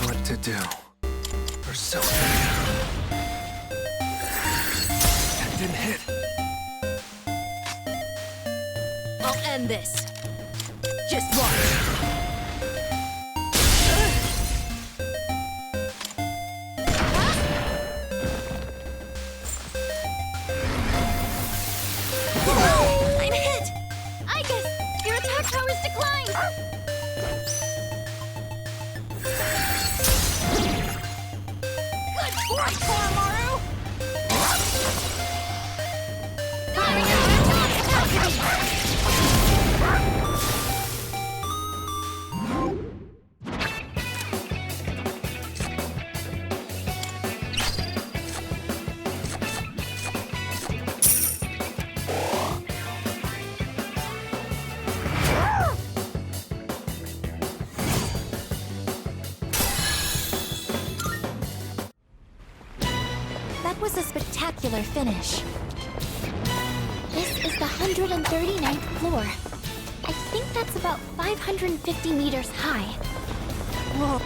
What to do? Persona. That didn't hit. I'll end this. Just watch. I'm hit. I guess your attack powers declined. Good boy, Koromaru. Firing at top capacity. That was a spectacular finish. This is the 139th floor. I think that's about 550 meters high. Whoa.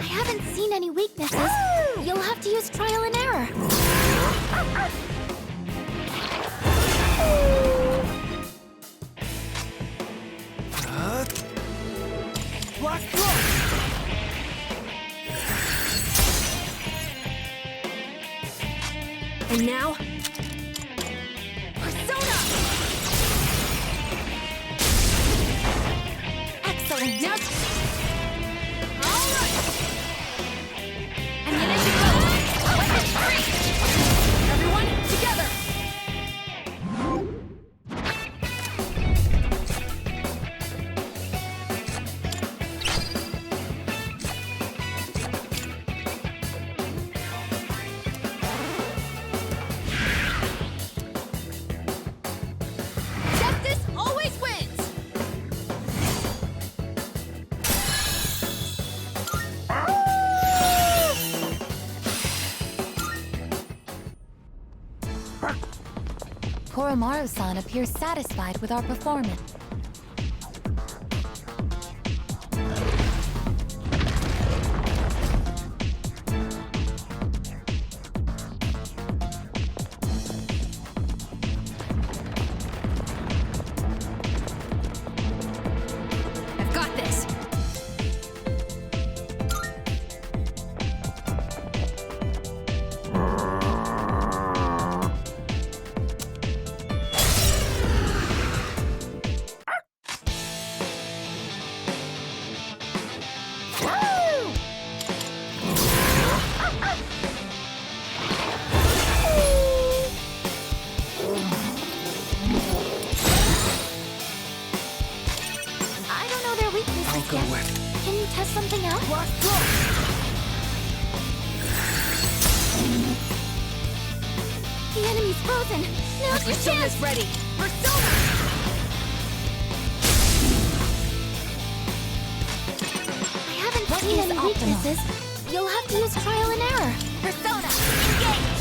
I haven't seen any weaknesses. You'll have to use trial and error. Black Throat! And now, Persona! Excellent. now. All right. Ammunition low. Weapons free. Everyone together. Justice always wins. Koromaru-san appears satisfied with our performance. I've got this. I don't know their weaknesses I'll go yet. with Can you test something out? Black Throat! The enemy's frozen. Now's your chance. Persona's ready. Persona! I haven't What seen is any optimal? weaknesses. You'll have to use trial and error. Persona, engage!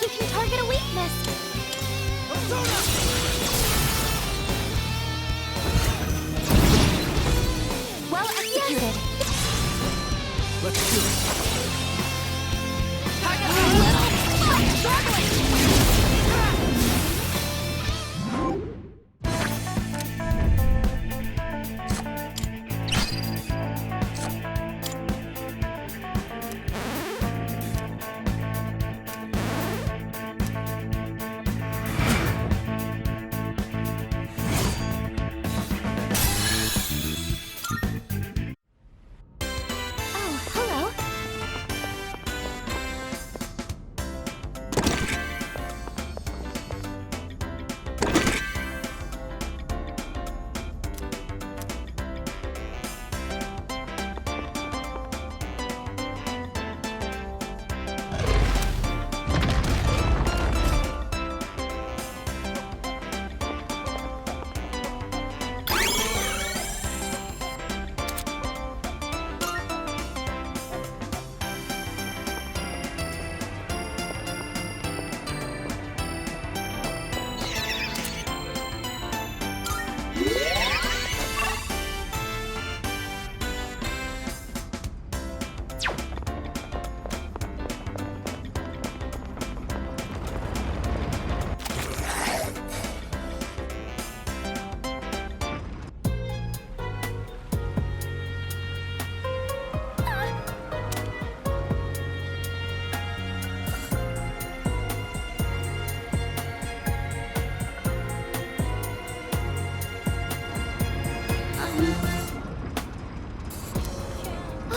we can target a weakness. Well executed. Let's do it. Oh, hello.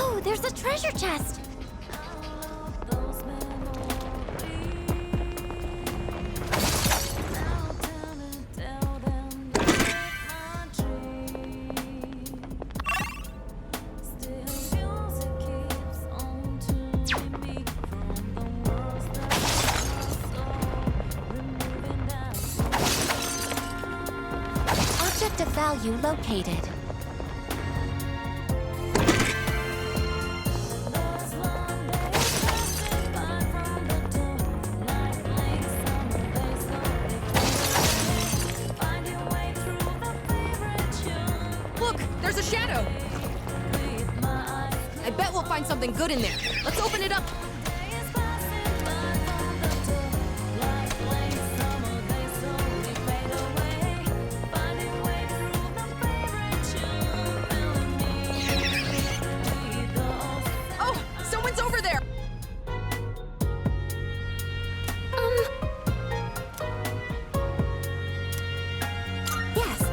Oh, there's a treasure chest. Object of value located. Look, there's a shadow. I bet we'll find something good in there. Let's open it up. Oh, someone's over there. Yes.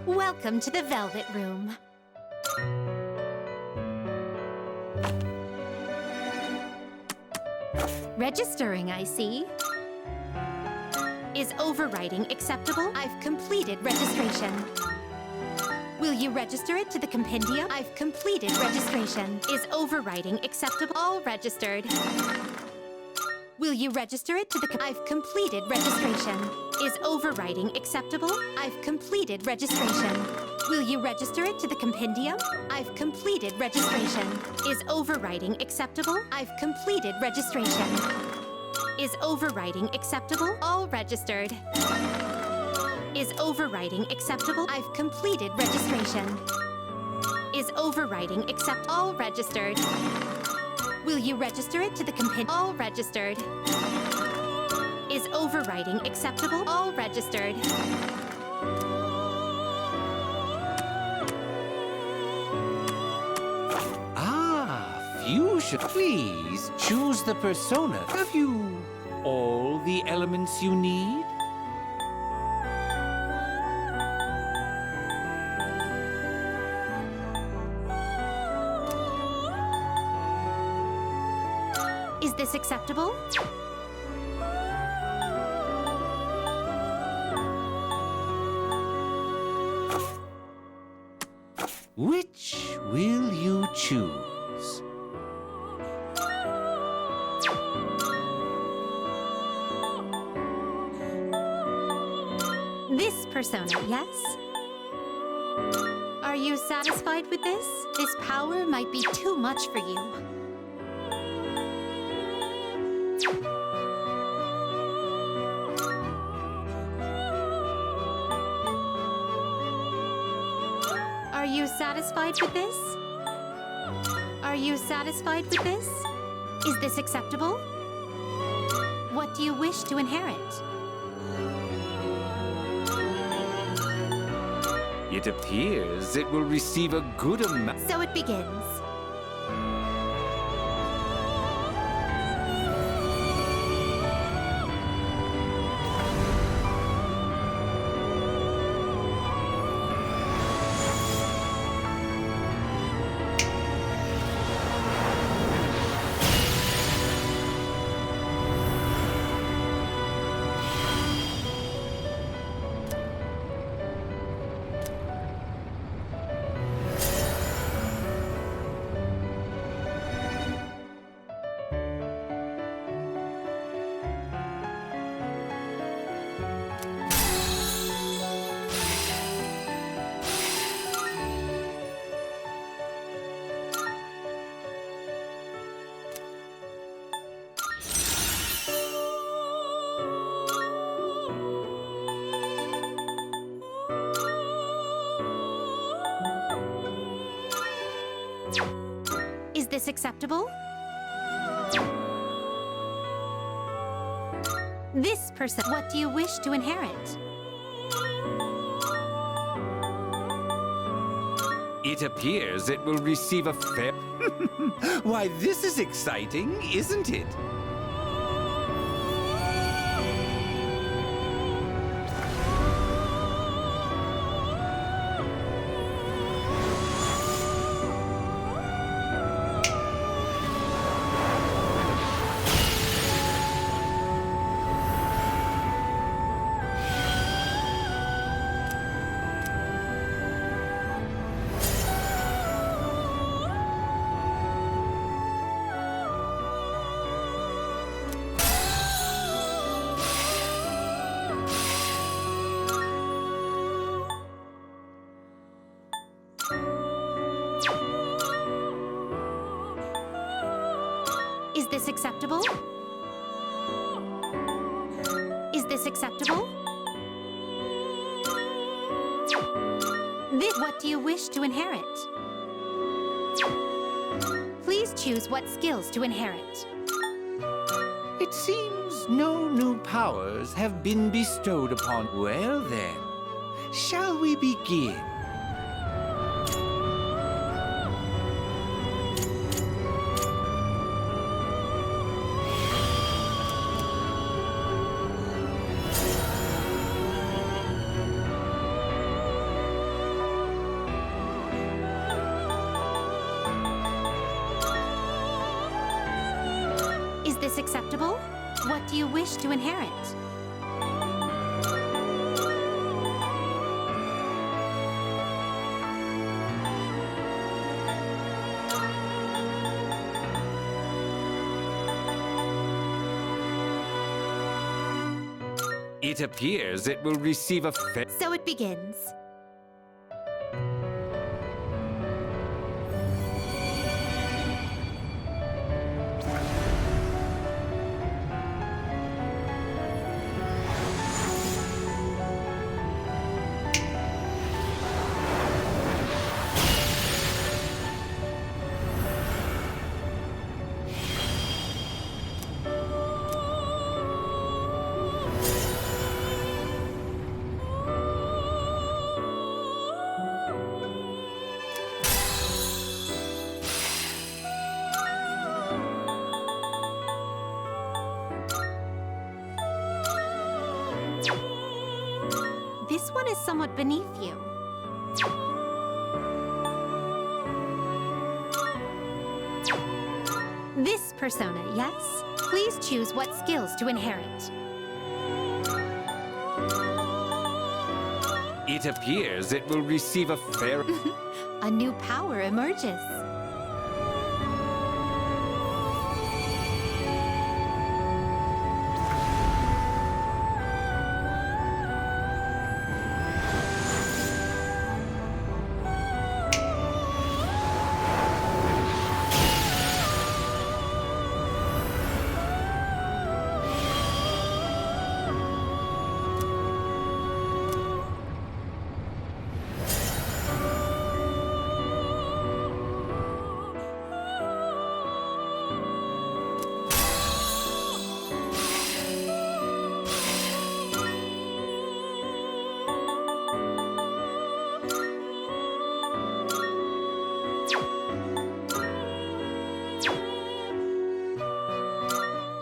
Welcome to the Velvet Room. Registering, I see. Is overwriting acceptable? I've completed registration. Will you register it to the compendium? I've completed registration. Is overwriting acceptable? All registered. Will you register it to the I've completed registration. Is overwriting acceptable? I've completed registration. Will you register it to the compendium? I've completed registration. Is overwriting acceptable? I've completed registration. Is overwriting acceptable? All registered. Is overwriting acceptable? I've completed registration. Is overwriting accept? All registered. Will you register it to the compendium? All registered. Is overwriting acceptable? All registered. Fusion. Please choose the persona. Have you all the elements you need? Is this acceptable? Which will you choose? This persona, yes? Are you satisfied with this? This power might be too much for you. Are you satisfied with this? Are you satisfied with this? Is this acceptable? What do you wish to inherit? It appears it will receive a good amount. So it begins. Is this acceptable? This person, what do you wish to inherit? It appears it will receive a fair... Why, this is exciting, isn't it? Is this acceptable? Is this acceptable? This, what do you wish to inherit? Please choose what skills to inherit. It seems no new powers have been bestowed upon... Well then, shall we begin? Is this acceptable? What do you wish to inherit? It appears it will receive a fair... So it begins. This one is somewhat beneath you. This persona, yes? Please choose what skills to inherit. It appears it will receive a fair... A new power emerges.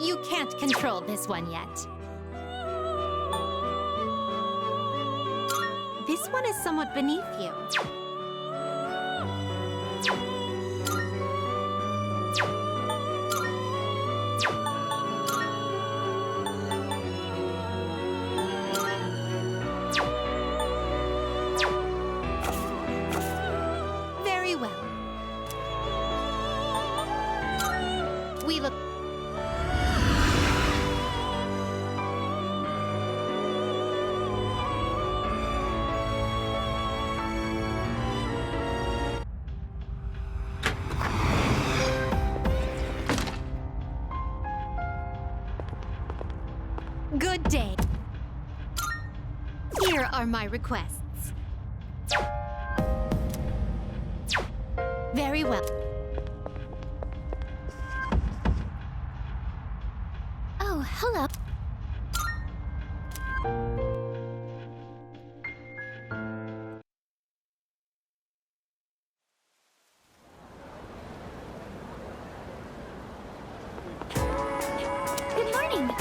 You can't control this one yet. This one is somewhat beneath you. Very well. We look... Good day. Here are my requests. Very well. Oh, hello. Good morning.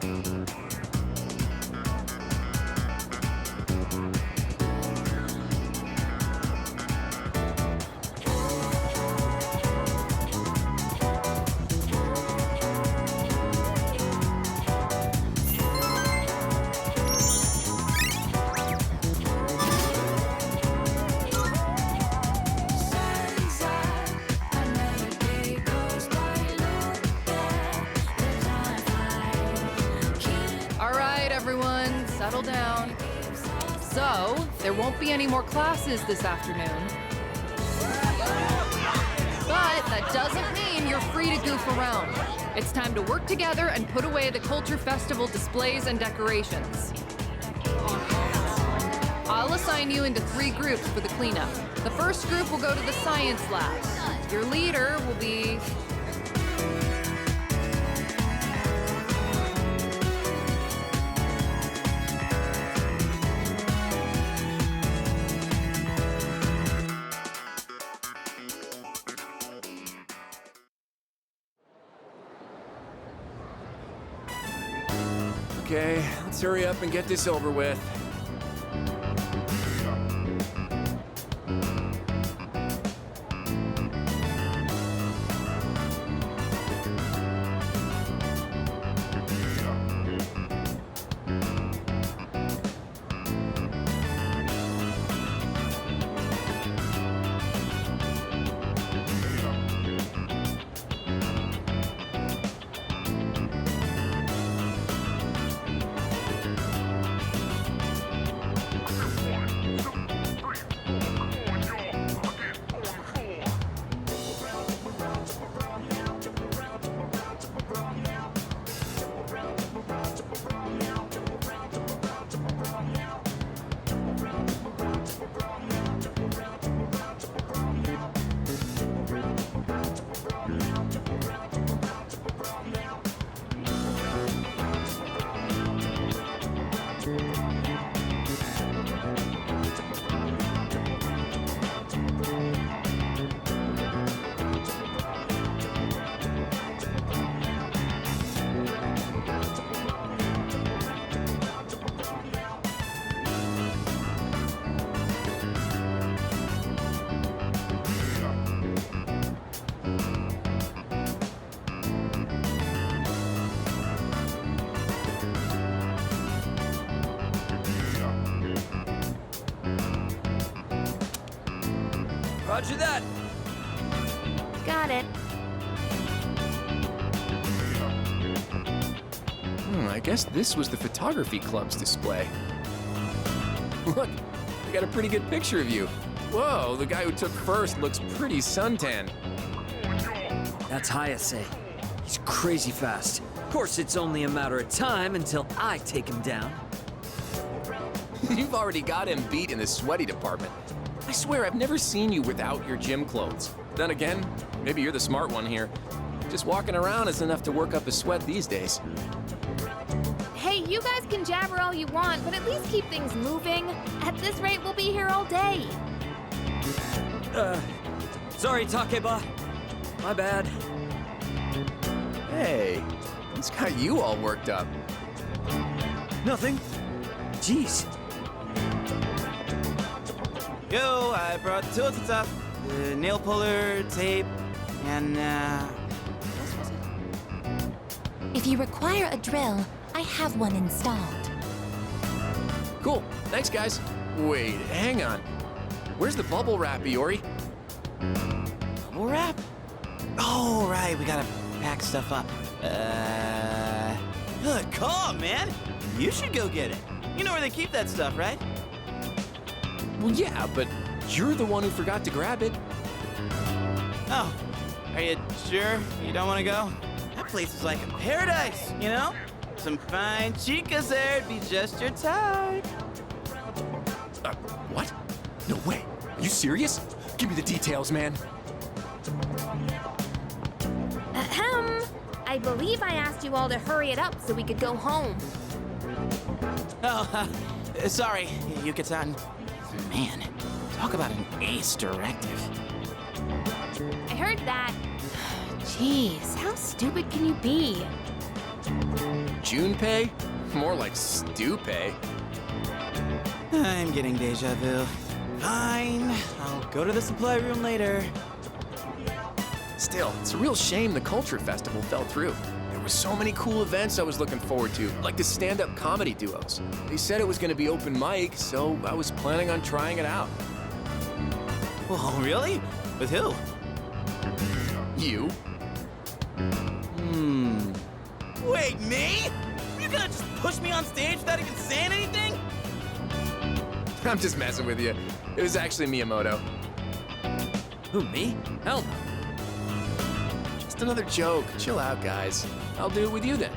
All right, everyone, settle down. So, there won't be any more classes this afternoon. But that doesn't mean you're free to goof around. It's time to work together and put away the Culture Festival displays and decorations. I'll assign you into 3 groups for the cleanup. The first group will go to the science lab. Your leader will be... Okay, let's hurry up and get this over with. Roger that. Got it. I guess this was the photography club's display. Look, I got a pretty good picture of you. Whoa, the guy who took first looks pretty suntanned. That's Hayase. He's crazy fast. Of course, it's only a matter of time until I take him down. You've already got him beat in the sweaty department. I swear I've never seen you without your gym clothes. Then again, maybe you're the smart one here. Just walking around is enough to work up a sweat these days. Hey, you guys can jabber all you want, but at least keep things moving. At this rate, we'll be here all day. Sorry, Takeba. My bad. Hey, what's got you all worked up? Nothing. Jeez. Yo, I brought the tools and stuff. The nail puller, tape, and what else was it? If you require a drill, I have one installed. Cool, thanks guys. Wait, hang on. Where's the bubble wrap, Iori? Bubble wrap? Oh, right, we gotta pack stuff up. Good call, man. You should go get it. You know where they keep that stuff, right? Well, yeah, but you're the one who forgot to grab it. Oh, are you sure you don't want to go? That place is like a paradise, you know? Some fine chicas there, it'd be just your type. What? No way. Are you serious? Give me the details, man. Ahem. I believe I asked you all to hurry it up so we could go home. Oh, sorry, Yuka-san. Man, talk about an ace directive. I heard that. Jeez, how stupid can you be? Junpei? More like Stupay. I'm getting deja vu. Fine, I'll go to the supply room later. Still, it's a real shame the Culture Festival fell through. There were so many cool events I was looking forward to, like the stand-up comedy duos. They said it was going to be open mic, so I was planning on trying it out. Oh, really? With who? You? Wait, me? You gonna just push me on stage without even saying anything? I'm just messing with you. It was actually Miyamoto. Who, me? Hell no. Just another joke. Chill out, guys. I'll do it with you then.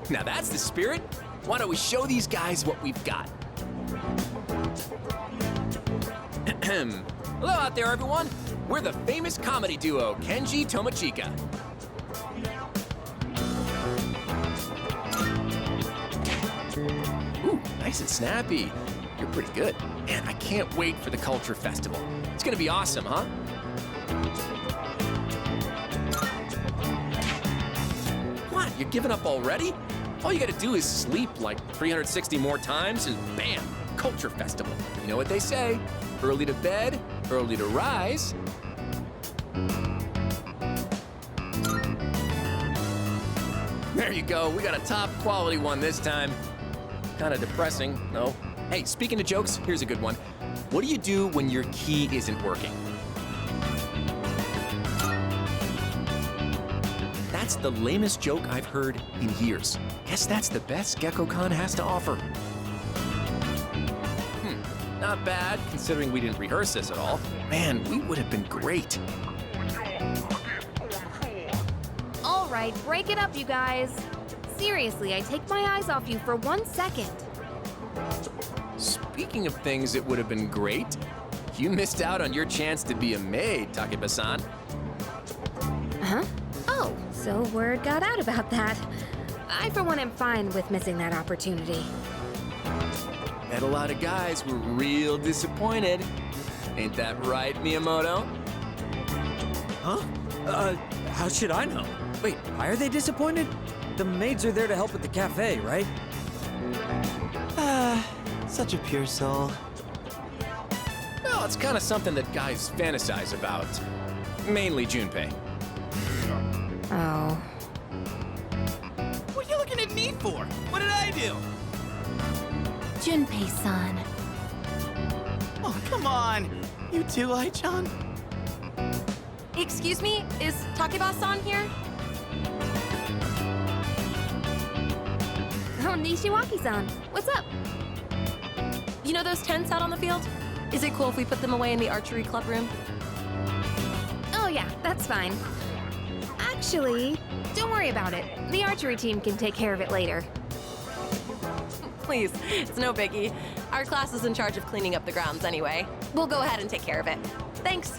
Now that's the spirit. Why don't we show these guys what we've got? Hello out there, everyone. We're the famous comedy duo, Kenji Tomochika. Ooh, nice and snappy. You're pretty good. Man, I can't wait for the Culture Festival. It's gonna be awesome, huh? What, you're giving up already? All you gotta do is sleep like 360 more times and bam, Culture Festival. You know what they say, early to bed, early to rise. There you go, we got a top quality one this time. Kinda depressing, no? Hey, speaking of jokes, here's a good one. What do you do when your key isn't working? That's the lamest joke I've heard in years. Guess that's the best GeckoCon has to offer. Not bad, considering we didn't rehearse this at all. Man, we would have been great. All right, break it up, you guys. Seriously, I take my eyes off you for 1 second. Speaking of things that would have been great, you missed out on your chance to be a maid, Takeba-san. Huh? Oh, so word got out about that. I, for one, am fine with missing that opportunity. Bet a lot of guys were real disappointed. Ain't that right, Miyamoto? Huh? How should I know? Wait, why are they disappointed? The maids are there to help at the cafe, right? Such a pure soul. Well, it's kind of something that guys fantasize about. Mainly Junpei. Oh. What are you looking at me for? What did I do? Junpei-san. Oh, come on. You too, Ai-chan? Excuse me, is Takeba-san here? Oh, Nishiwaki-san, what's up? You know those tents out on the field? Is it cool if we put them away in the archery club room? Oh yeah, that's fine. Actually, don't worry about it. The archery team can take care of it later. Please, it's no biggie. Our class is in charge of cleaning up the grounds anyway. We'll go ahead and take care of it. Thanks.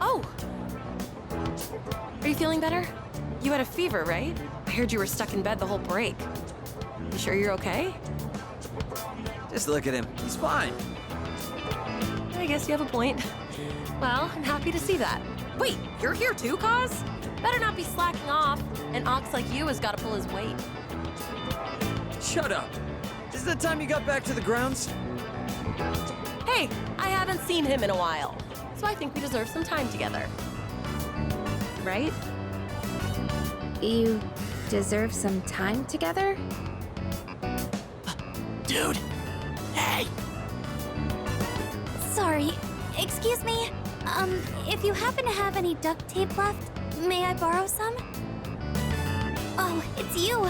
Oh! Are you feeling better? You had a fever, right? I heard you were stuck in bed the whole break. You sure you're okay? Just look at him. He's fine. I guess you have a point. Well, I'm happy to see that. Wait, you're here too, Kaz? Better not be slacking off. An ox like you has got to pull his weight. Shut up. Is it the time you got back to the grounds? Hey, I haven't seen him in a while, so I think we deserve some time together. Right? You deserve some time together? Dude! Hey! Sorry, excuse me. If you happen to have any duct tape left, may I borrow some? Oh, it's you!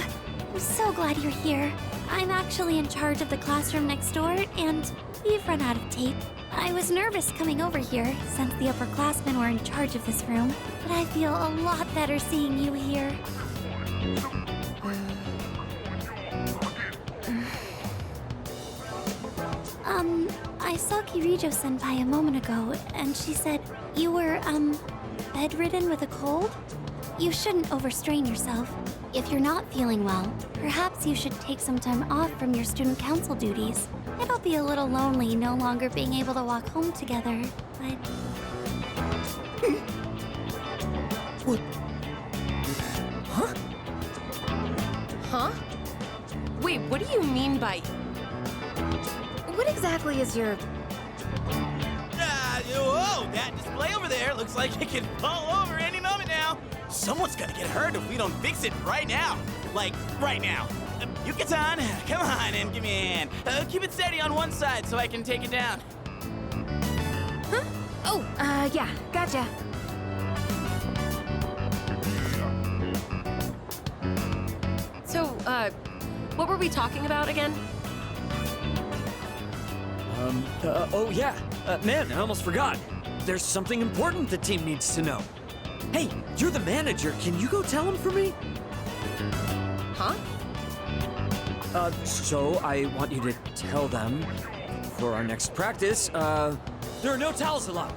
I'm so glad you're here. I'm actually in charge of the classroom next door, and we've run out of tape. I was nervous coming over here, since the upperclassmen were in charge of this room, but I feel a lot better seeing you here. I saw Kirijo-senpai a moment ago, and she said you were, bedridden with a cold? You shouldn't overstrain yourself. If you're not feeling well, perhaps you should take some time off from your student council duties. It'll be a little lonely no longer being able to walk home together, but... What? Huh? Huh? Wait, what do you mean by... What exactly is your... Whoa, that display over there looks like it can fall over any moment now. Someone's gonna get hurt if we don't fix it right now. Like, right now. Yuka-san, come on and give me a hand. Keep it steady on one side so I can take it down. Huh? Oh, yeah, gotcha. So, what were we talking about again? Oh yeah. Man, I almost forgot. There's something important the team needs to know. Hey, you're the manager. Can you go tell them for me? Huh? So I want you to tell them for our next practice, there are no towels allowed.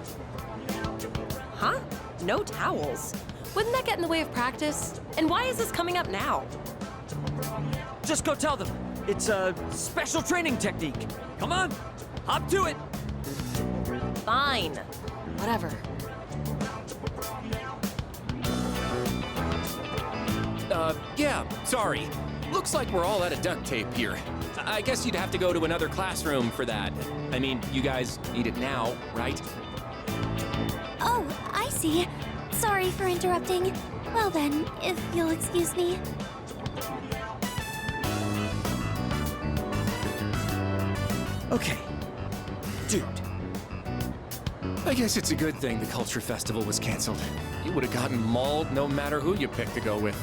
Huh? No towels? Wouldn't that get in the way of practice? And why is this coming up now? Just go tell them. It's a special training technique. Come on, hop to it. Fine. Whatever. Yeah, sorry. Looks like we're all out of duct tape here. I guess you'd have to go to another classroom for that. I mean, you guys need it now, right? Oh, I see. Sorry for interrupting. Well then, if you'll excuse me. Okay. Dude. I guess it's a good thing the Culture Festival was canceled. You would have gotten mauled no matter who you picked to go with.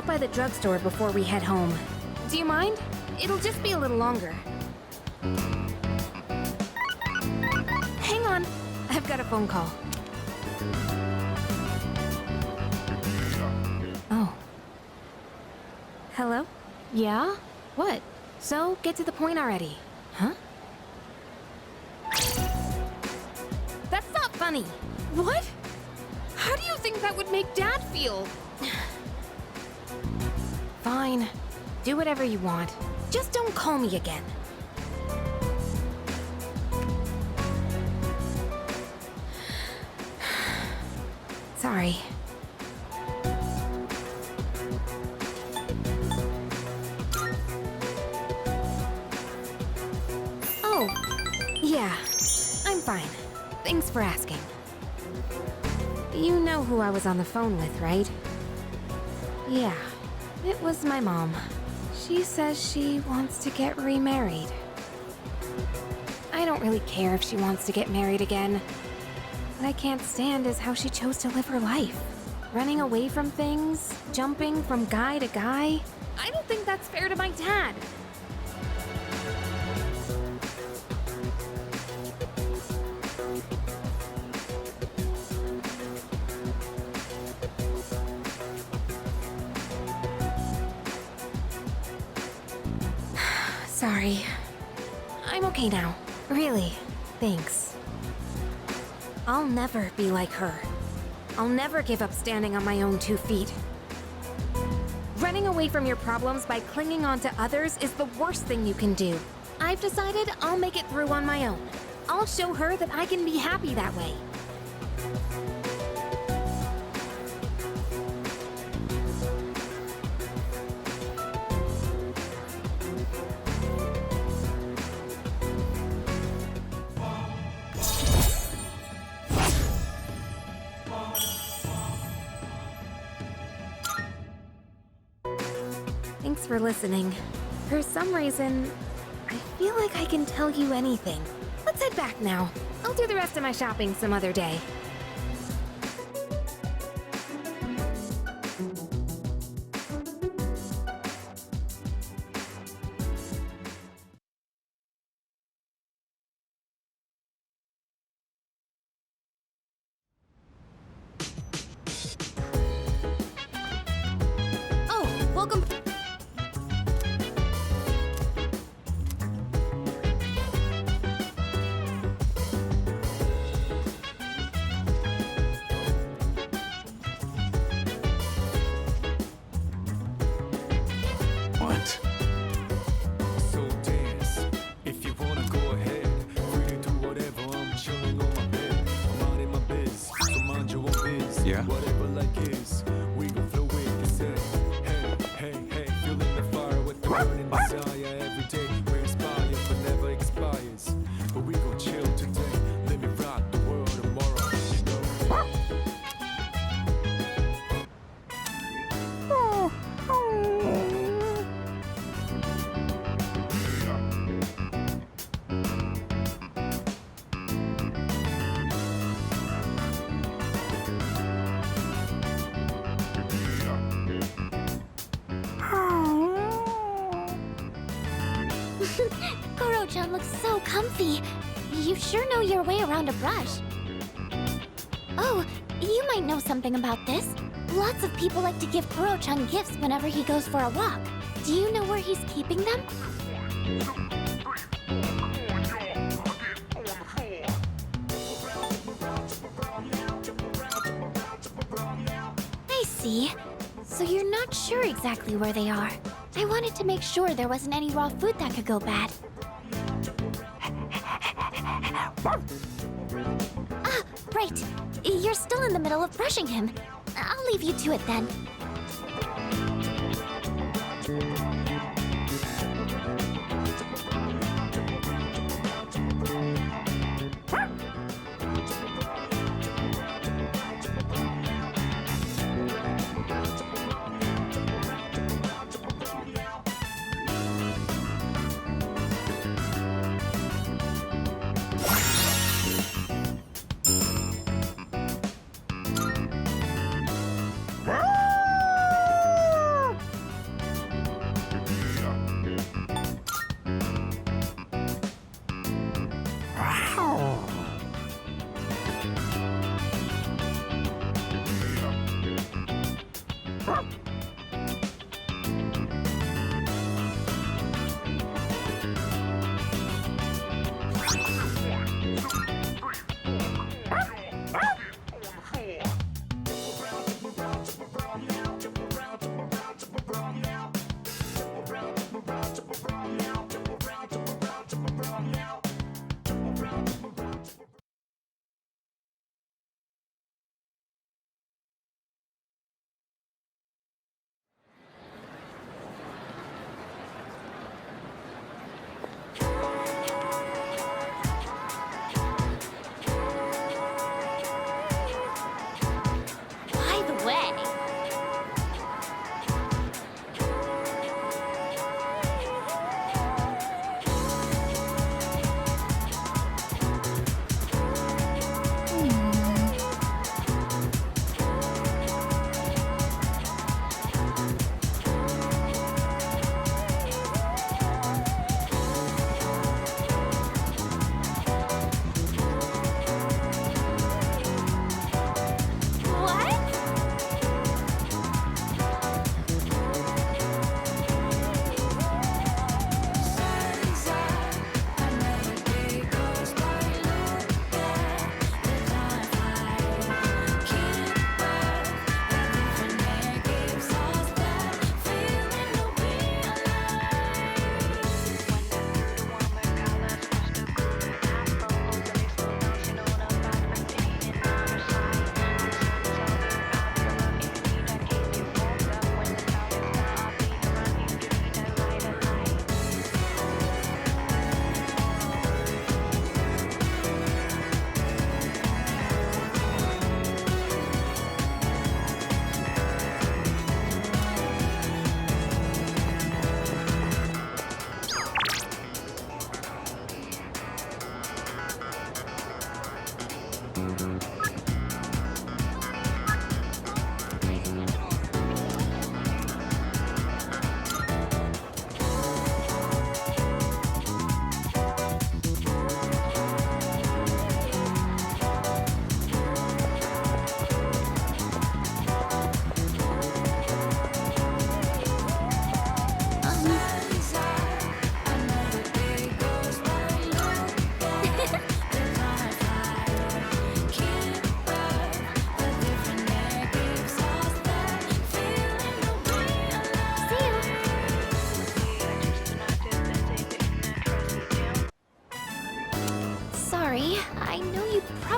By the drugstore before we head home. Do you mind? It'll just be a little longer. Hang on. I've got a phone call. Oh. Hello? Yeah? What? So, get to the point already. Huh? That's not funny. What? How do you think that would make Dad feel? Fine. Do whatever you want. Just don't call me again. Sorry. Oh, yeah. I'm fine. Thanks for asking. You know who I was on the phone with, right? Yeah. It was my mom. She says she wants to get remarried. I don't really care if she wants to get married again. What I can't stand is how she chose to live her life. Running away from things, jumping from guy to guy. I don't think that's fair to my dad. Sorry. I'm okay now. Really. Thanks. I'll never be like her. I'll never give up standing on my own 2 feet. Running away from your problems by clinging on to others is the worst thing you can do. I've decided I'll make it through on my own. I'll show her that I can be happy that way. Thanks for listening. For some reason, I feel like I can tell you anything. Let's head back now. I'll do the rest of my shopping some other day. Oh, welcome. What? So dance. If you wanna go ahead, free to do whatever. I'm chilling on my bed. I'm out in my biz, so mind your own biz. Yeah? Whatever like is, we gon' flow with this head. Hey, hey, hey, feeling the fire with the burning desire every day. We inspire, but never expires. But we gon' chill today. Let me rock the world tomorrow. You know? Kuro-chan looks so comfy. You sure know your way around a brush. Oh, you might know something about this. Lots of people like to give Kuro-chan gifts whenever he goes for a walk. Do you know where he's keeping them? I see. So you're not sure exactly where they are. I wanted to make sure there wasn't any raw food that could go bad. Ah, right. You're still in the middle of brushing him. I'll leave you to it then.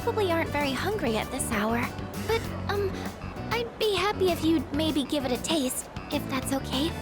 probably aren't very hungry at this hour. But, I'd be happy if you'd maybe give it a taste, if that's okay.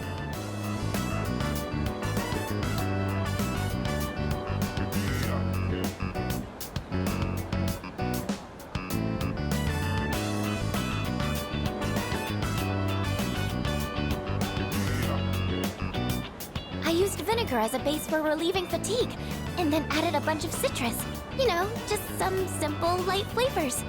I used vinegar as a base for relieving fatigue, and then added a bunch of citrus. You know, just some simple, light flavors.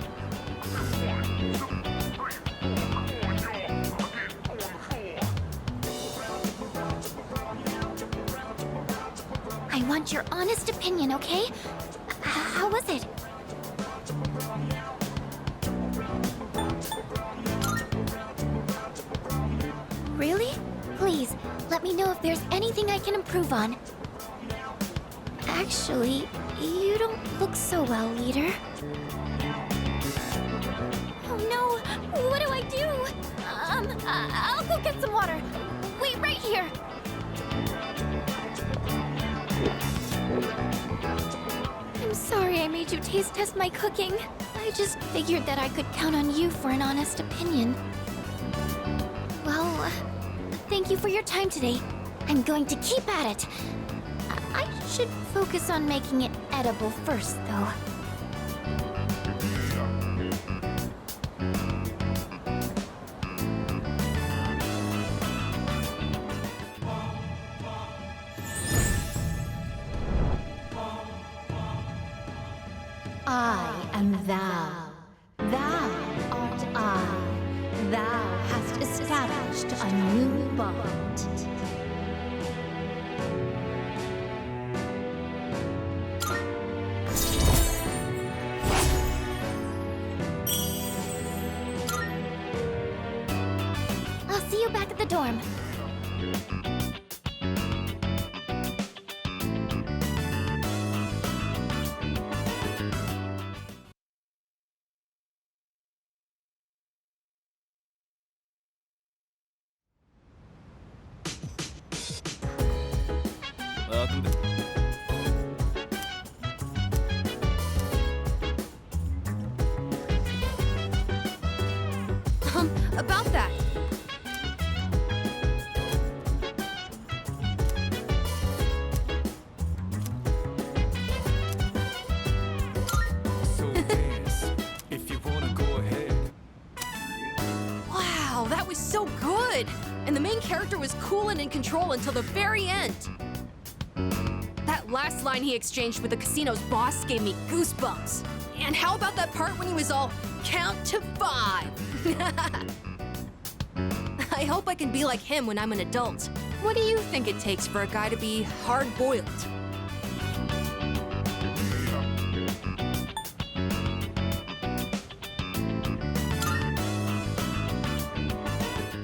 I want your honest opinion, okay? How was it? Really? Please, let me know if there's anything I can improve on. Actually, you don't look so well, leader. Oh no! What do I do? I'll go get some water. Wait right here. I'm sorry I made you taste test my cooking. I just figured that I could count on you for an honest opinion. Well, thank you for your time today. I'm going to keep at it. I should focus on making it edible first, though. I am thou. Thou art I. Thou hast established a new bond. I'll see you back at the dorm. Welcome to... About that. So dance. If you wanna go ahead. Wow, that was so good! And the main character was cool and in control until the very end. That last line he exchanged with the casino's boss gave me goosebumps. And how about that part when he was all, count to 5? I hope I can be like him when I'm an adult. What do you think it takes for a guy to be hard-boiled?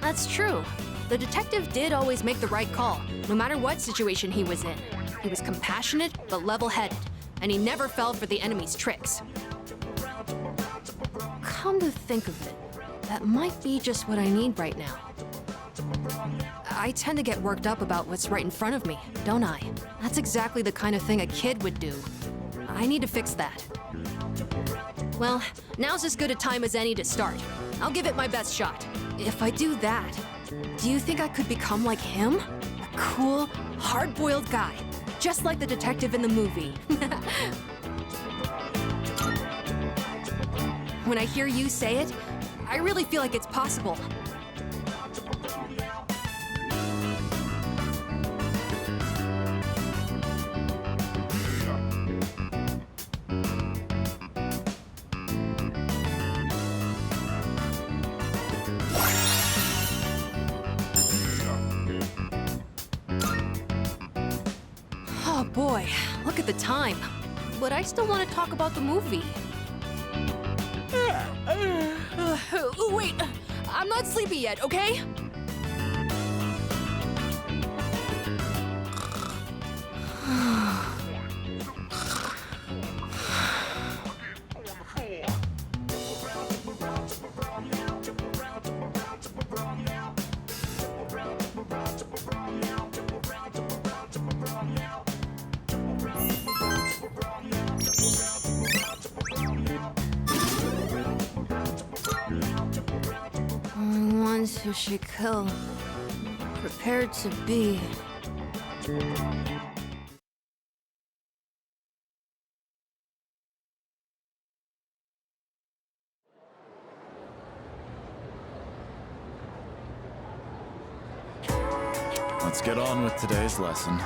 That's true. The detective did always make the right call, no matter what situation he was in. He was compassionate but level-headed, and he never fell for the enemy's tricks. Come to think of it, that might be just what I need right now. I tend to get worked up about what's right in front of me, don't I? That's exactly the kind of thing a kid would do. I need to fix that. Well, now's as good a time as any to start. I'll give it my best shot. If I do that, do you think I could become like him? A cool, hard-boiled guy, just like the detective in the movie. When I hear you say it, I really feel like it's possible. Oh boy, look at the time. But I still want to talk about the movie. Wait, I'm not sleepy yet, okay? Tushikil. Prepared to be. Let's get on with today's lesson.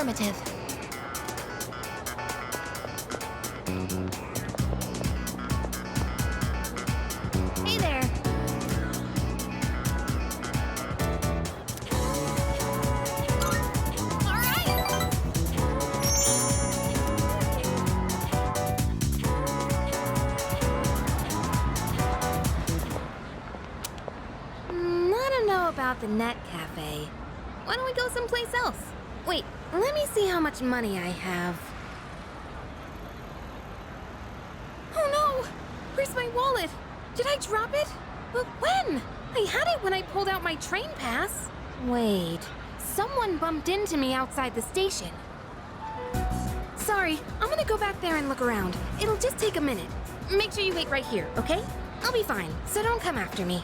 Affirmative. Hey there. All right. I don't know about the Net Cafe. Why don't we go someplace else? Wait, let me see how much money I have. Oh no! Where's my wallet? Did I drop it? But when? I had it when I pulled out my train pass. Wait, someone bumped into me outside the station. Sorry, I'm gonna go back there and look around. It'll just take a minute. Make sure you wait right here, okay? I'll be fine, so don't come after me.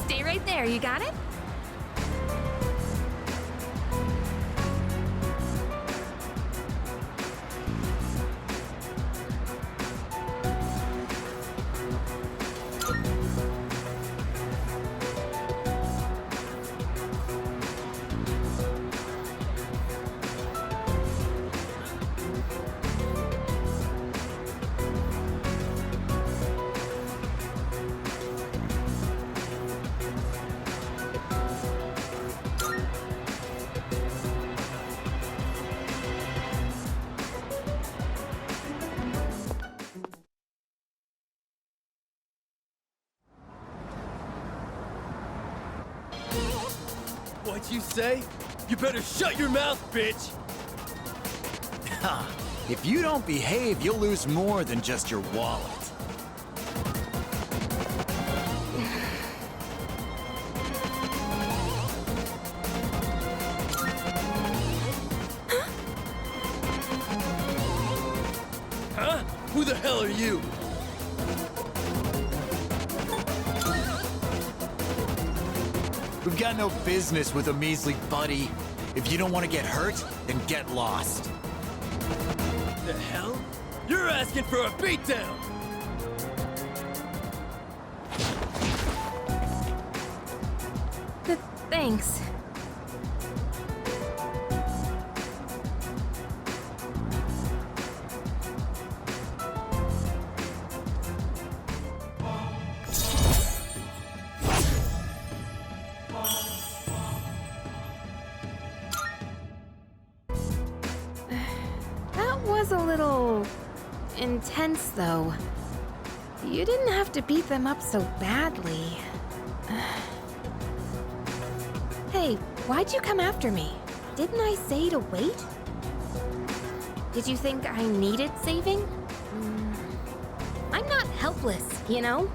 Stay right there, you got it? What'd you say? You better shut your mouth, bitch! Ha! If you don't behave, you'll lose more than just your wallet. Huh? Who the hell are you? We've got no business with a measly buddy. If you don't want to get hurt, then get lost. The hell? You're asking for a beatdown! Thanks. That was a little intense, though. You didn't have to beat them up so badly. Hey, why'd you come after me? Didn't I say to wait? Did you think I needed saving? I'm not helpless, you know?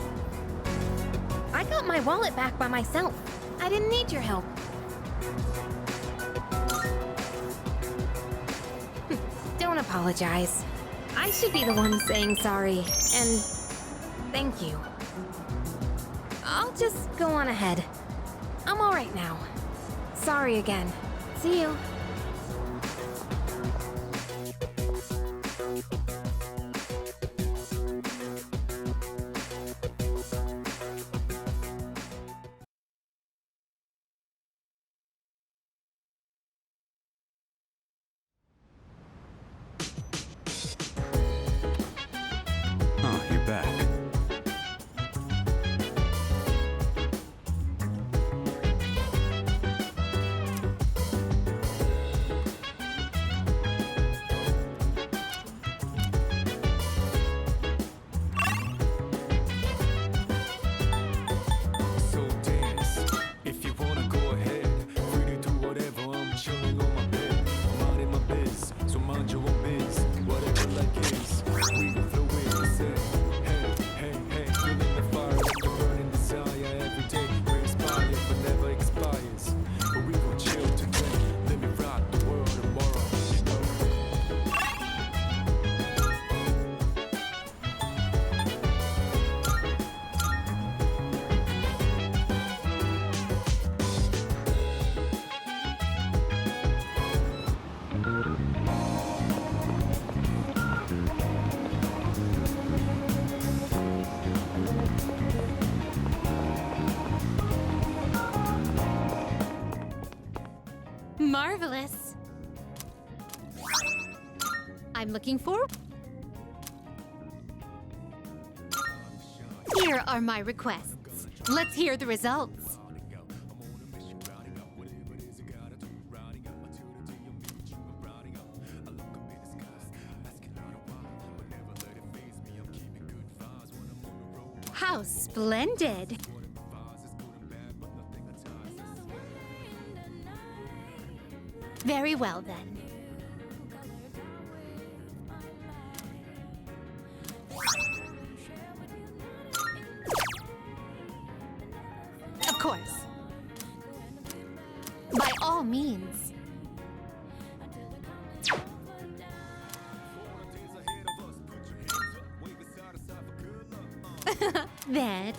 I got my wallet back by myself. I didn't need your help. Don't apologize. I should be the one saying sorry, and thank you. I'll just go on ahead. I'm all right now. Sorry again. See you. Oh, you're back. marvelous. I'm looking forward. Here are my requests. Let's hear the results. How splendid! Very well then. Of course. By all means. Then.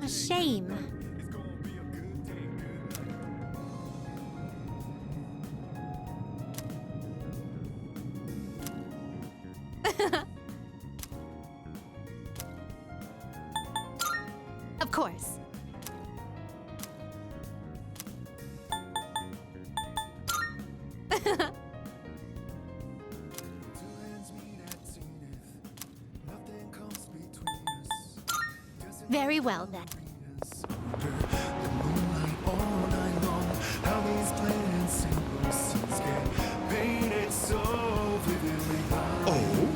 A shame. Of course. Very well then. How these plain and simple scenes get painted so vividly by you.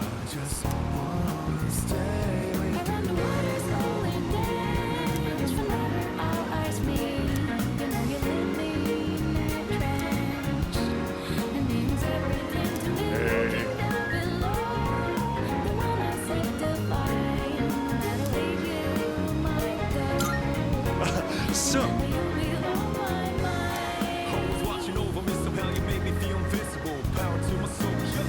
I just wanna stay with you. The water's going down. Just remember all eyes meet. You know you leave me in that trench. It means everything to me. Looking down below. The one I sanctify. No matter where you might go. So. Always watching over me, somehow you make me feel invisible. Power to my soul, yeah.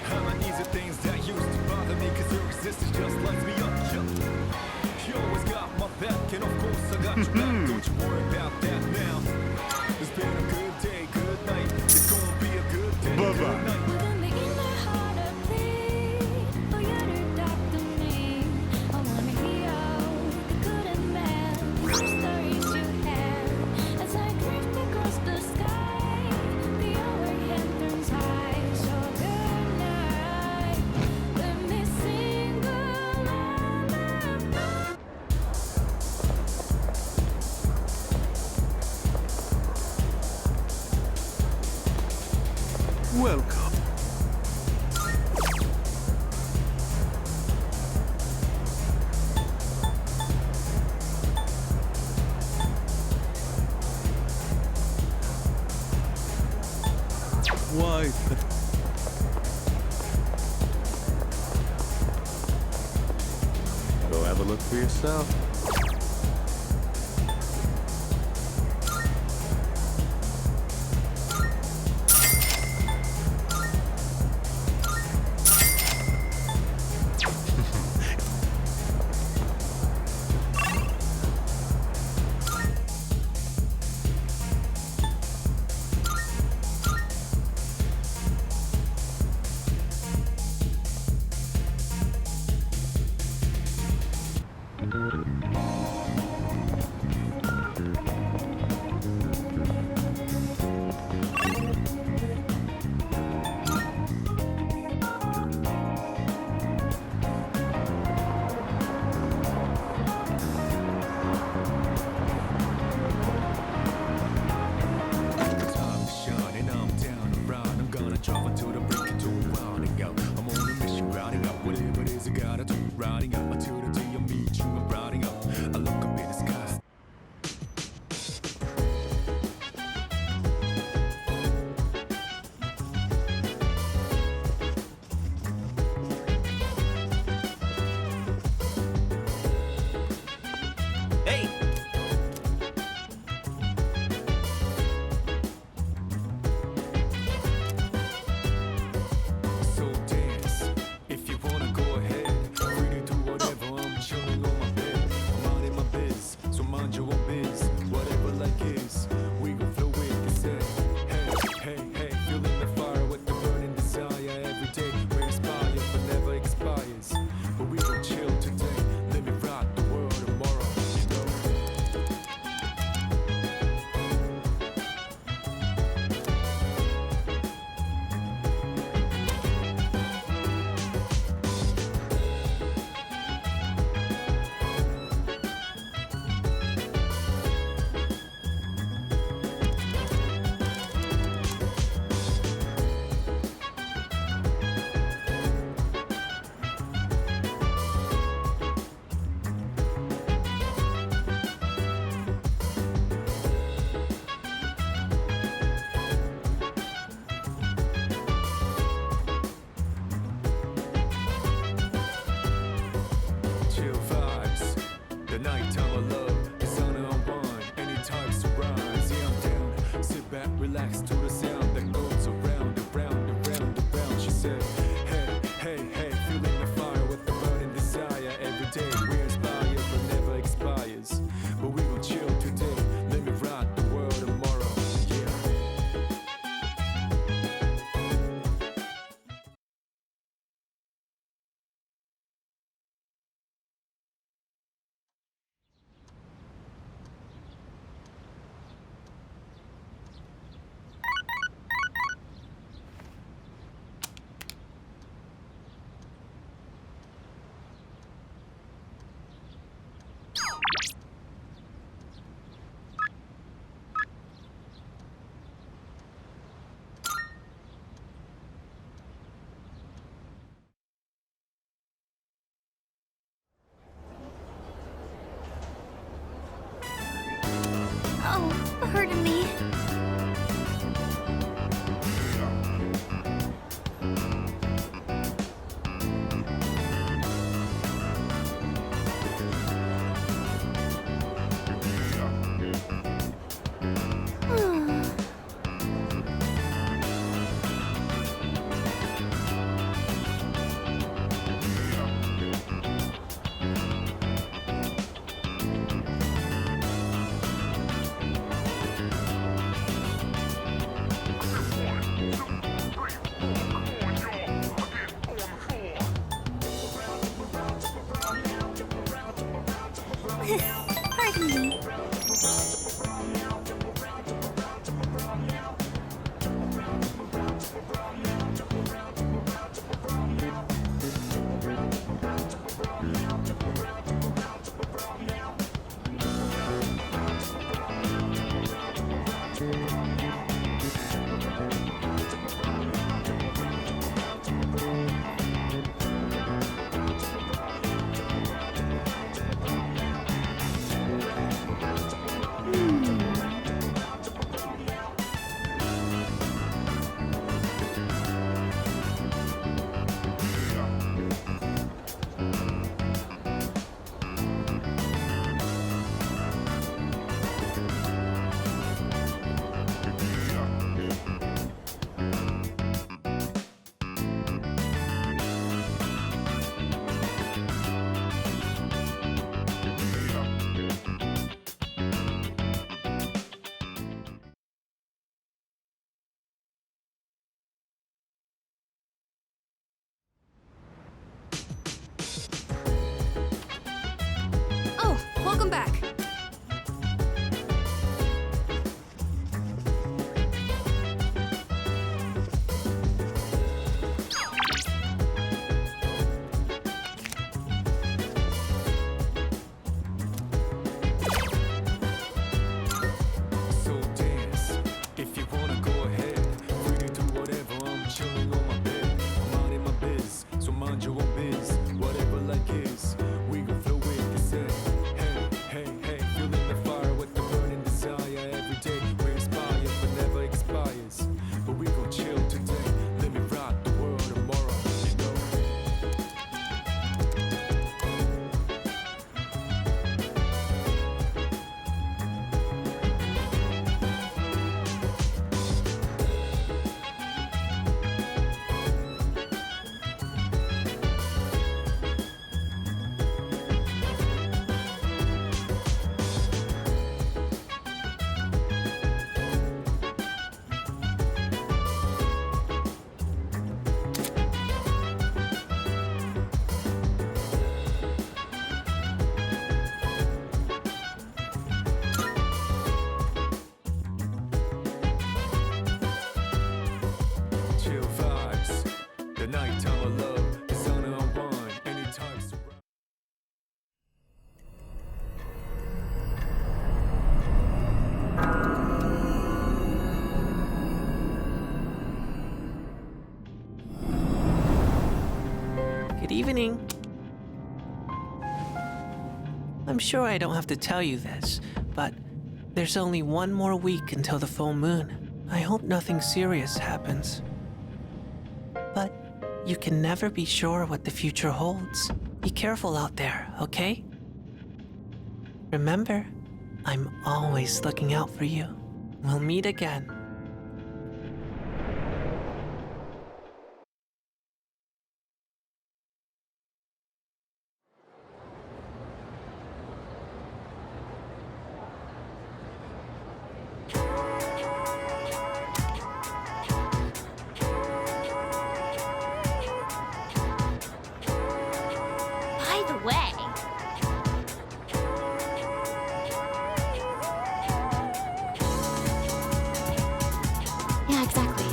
How my easy things that used to bother me, cause your existence just lights me up, yeah. You always got my back, and of course I got your back. Don't you worry about that now. It's been a good day, good night. It's gonna be a good day, good night. Welcome. Why? Go have a look for yourself. Relax to the sound that goes around, around, around, around. She said, hey, hey, hey, feeling the fire with the burning desire. Every day we're inspired, but never expires. But we will chill today. Let me rock the world tomorrow. Yeah. Oh, pardon me. Pardon me. Oh, welcome back. So dance, if you wanna go ahead. Free to do whatever, I'm chilling on my bed. I'm minding my biz, so mind your own biz. Whatever like is, we gon' flow with the set. Hey, hey, hey, feeling the fire with the burning desire. Every day we're inspired, but never expires. But we gon' chill today. Let me rock the world tomorrow, you know. Chill vibes, the nighttime of love, the sun and unwind, anytime surround. Good evening. I'm sure I don't have to tell you this, but there's only one more week until the full moon. I hope nothing serious happens. But you can never be sure what the future holds. Be careful out there, okay? Remember, I'm always looking out for you. We'll meet again. exactly.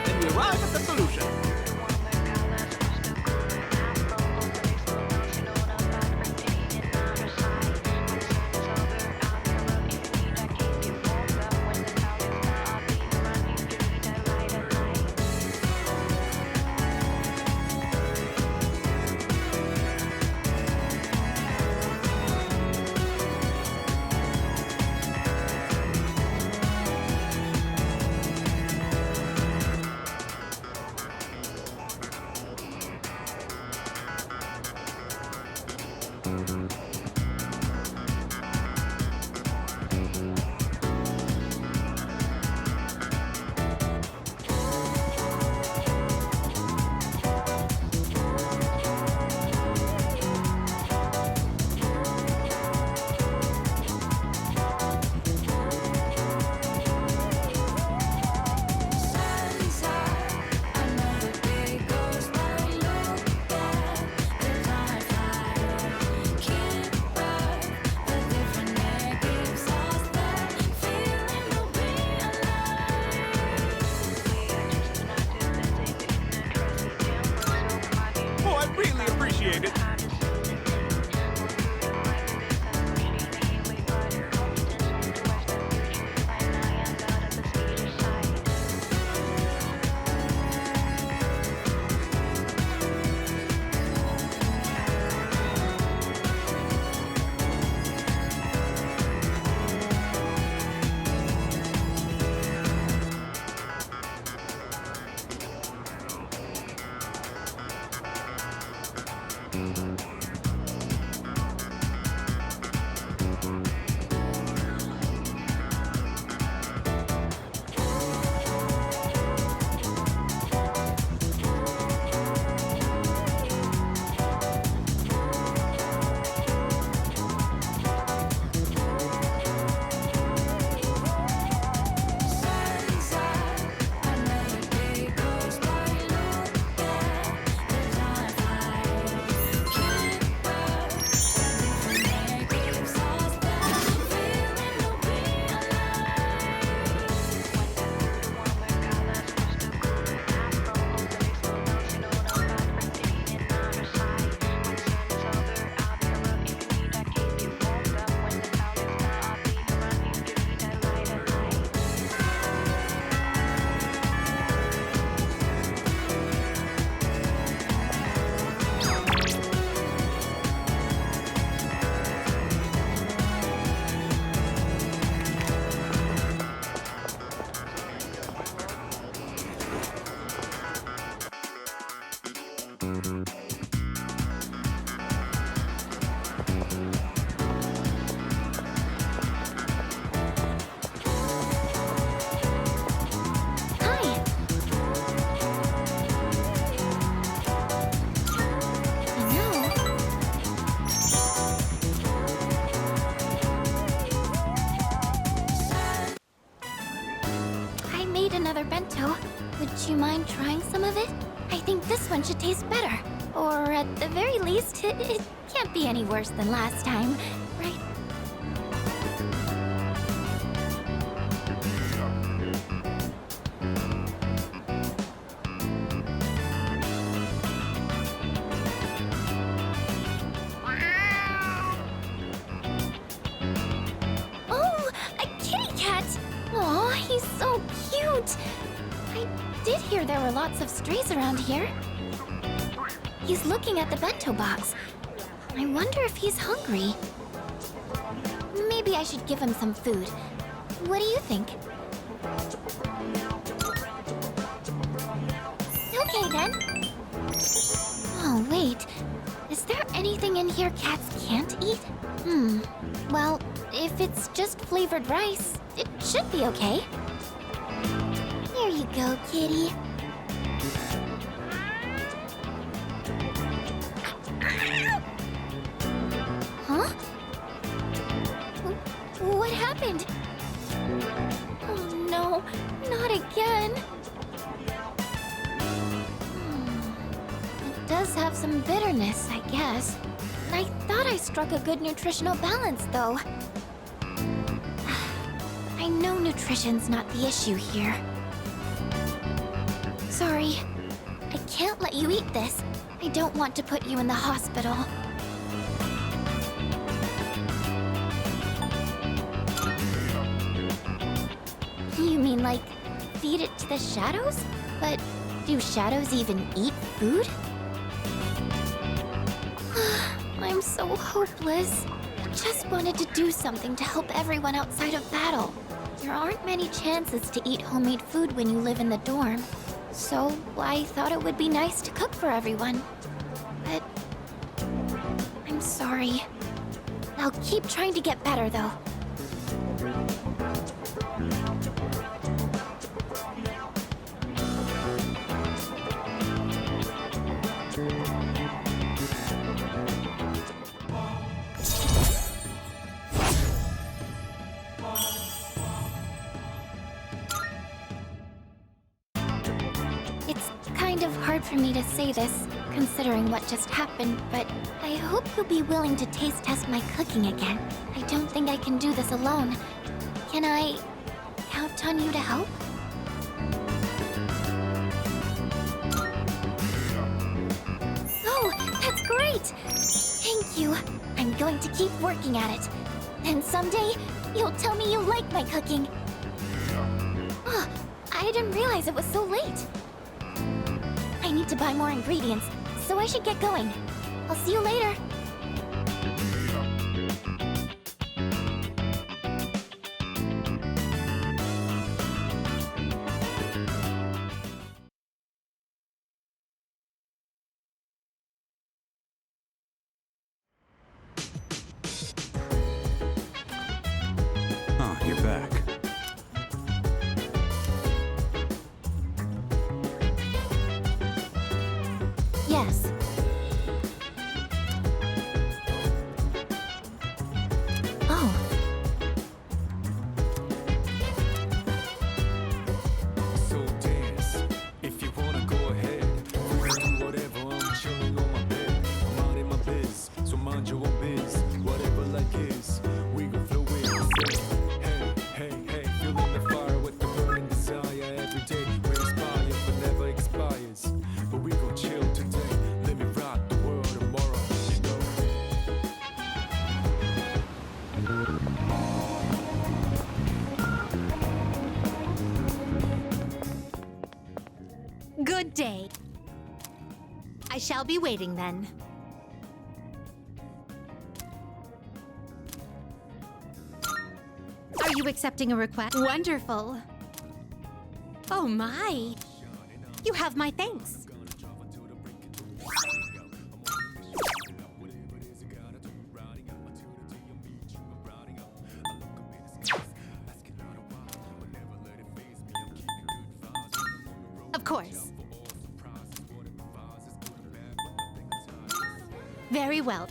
Then we arrive at the solution. Oh, I really appreciate it. Another bento. Would you mind trying some of it? I think this one should taste better. Or at the very least, it can't be any worse than last time, right? Oh, a kitty cat! Aw, he's so cute! I did hear there were lots of strays around here. He's looking at the bento box. I wonder if he's hungry. Maybe I should give him some food. What do you think? Okay then. Oh, wait. here cats can't eat? Well, if it's just flavored rice, it should be okay. Here you go, kitty. Huh? What happened? Oh no, not again. It does have some bitterness, I guess. I thought I struck a good nutritional balance, though. I know nutrition's not the issue here. Sorry. I can't let you eat this. I don't want to put you in the hospital. You mean like feed it to the shadows? But do shadows even eat food? I'm so hopeless. Just wanted to do something to help everyone outside of battle. There aren't many chances to eat homemade food when you live in the dorm. So I thought it would be nice to cook for everyone. But I'm sorry. I'll keep trying to get better, though. It's kind of hard for me to say this, considering what just happened, but I hope you'll be willing to taste test my cooking again. I don't think I can do this alone. Can I count on you to help? Oh, that's great! Thank you. I'm going to keep working at it. And someday, you'll tell me you like my cooking. Oh, I didn't realize it was so late. I need to buy more ingredients, so I should get going. I'll see you later. Oh, you're back. Yes. Oh. So dance, if you wanna go ahead. We can do whatever, I'm chilling on my bed. I'm out in my biz, so mind your own biz. Whatever life is, we gon' flow with it. Hey, hey, hey, feeling the fire with the burning desire every day. We inspire, but never expires. But we gon' chill today. Let me rock the world tomorrow, you know. Good day. I shall be waiting then. Are you accepting a request? Wonderful. Oh my. You have my thanks. Of course. Very well.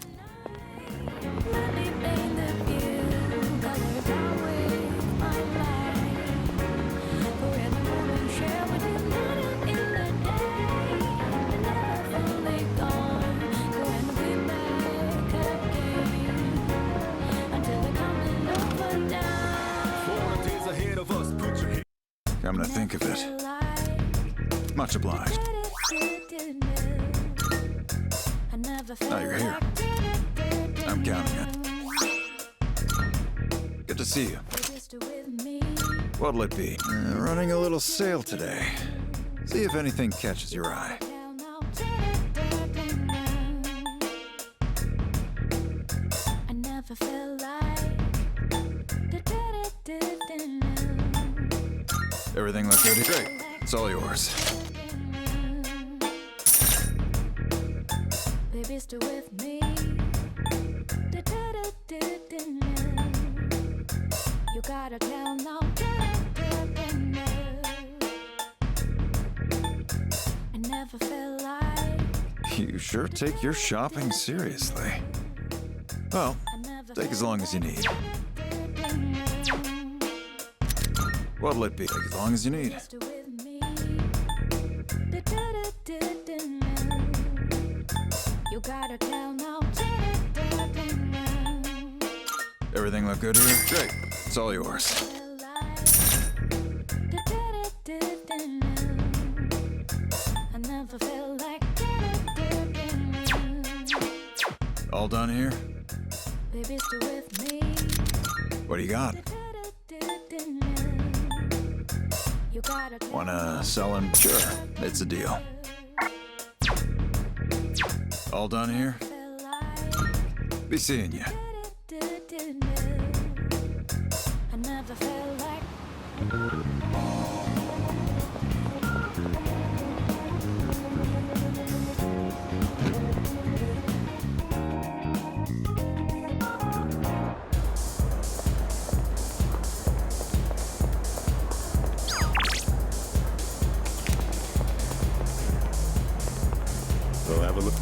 Come to think of it. Much obliged. Now you're here. I'm counting it. Good to see you. What'll it be? Running a little sale today. See if anything catches your eye. Everything looks good. Great. It's all yours. Baby, stay with me. You gotta tell no. I never felt like You sure take your shopping seriously. Well, take as long as you need. What'll it be? Take as long as you need. You gotta tell no. Everything look good here? Great. It's all yours. I never felt like All done here? baby, stay with me. What do you got? You gotta Wanna sell him? Sure. It's a deal. All done here? Be seeing you. I never felt like We'll have a look.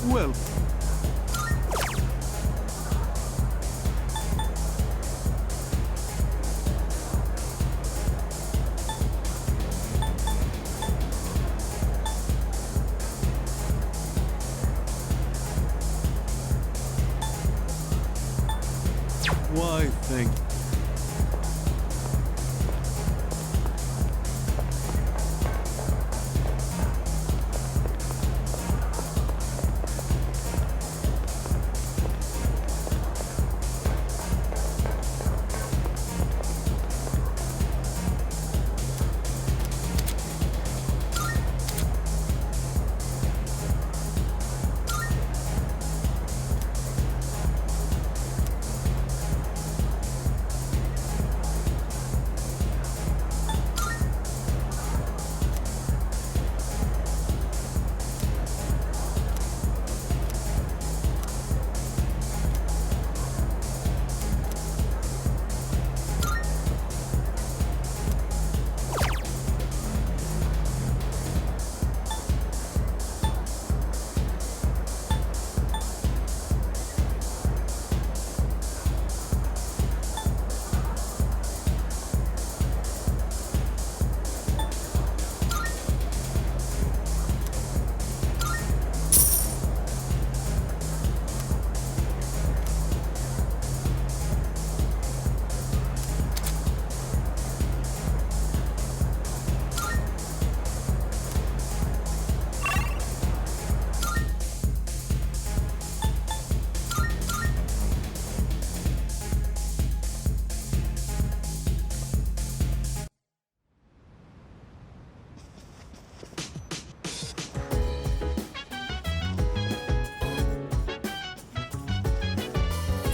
Well. Why, thank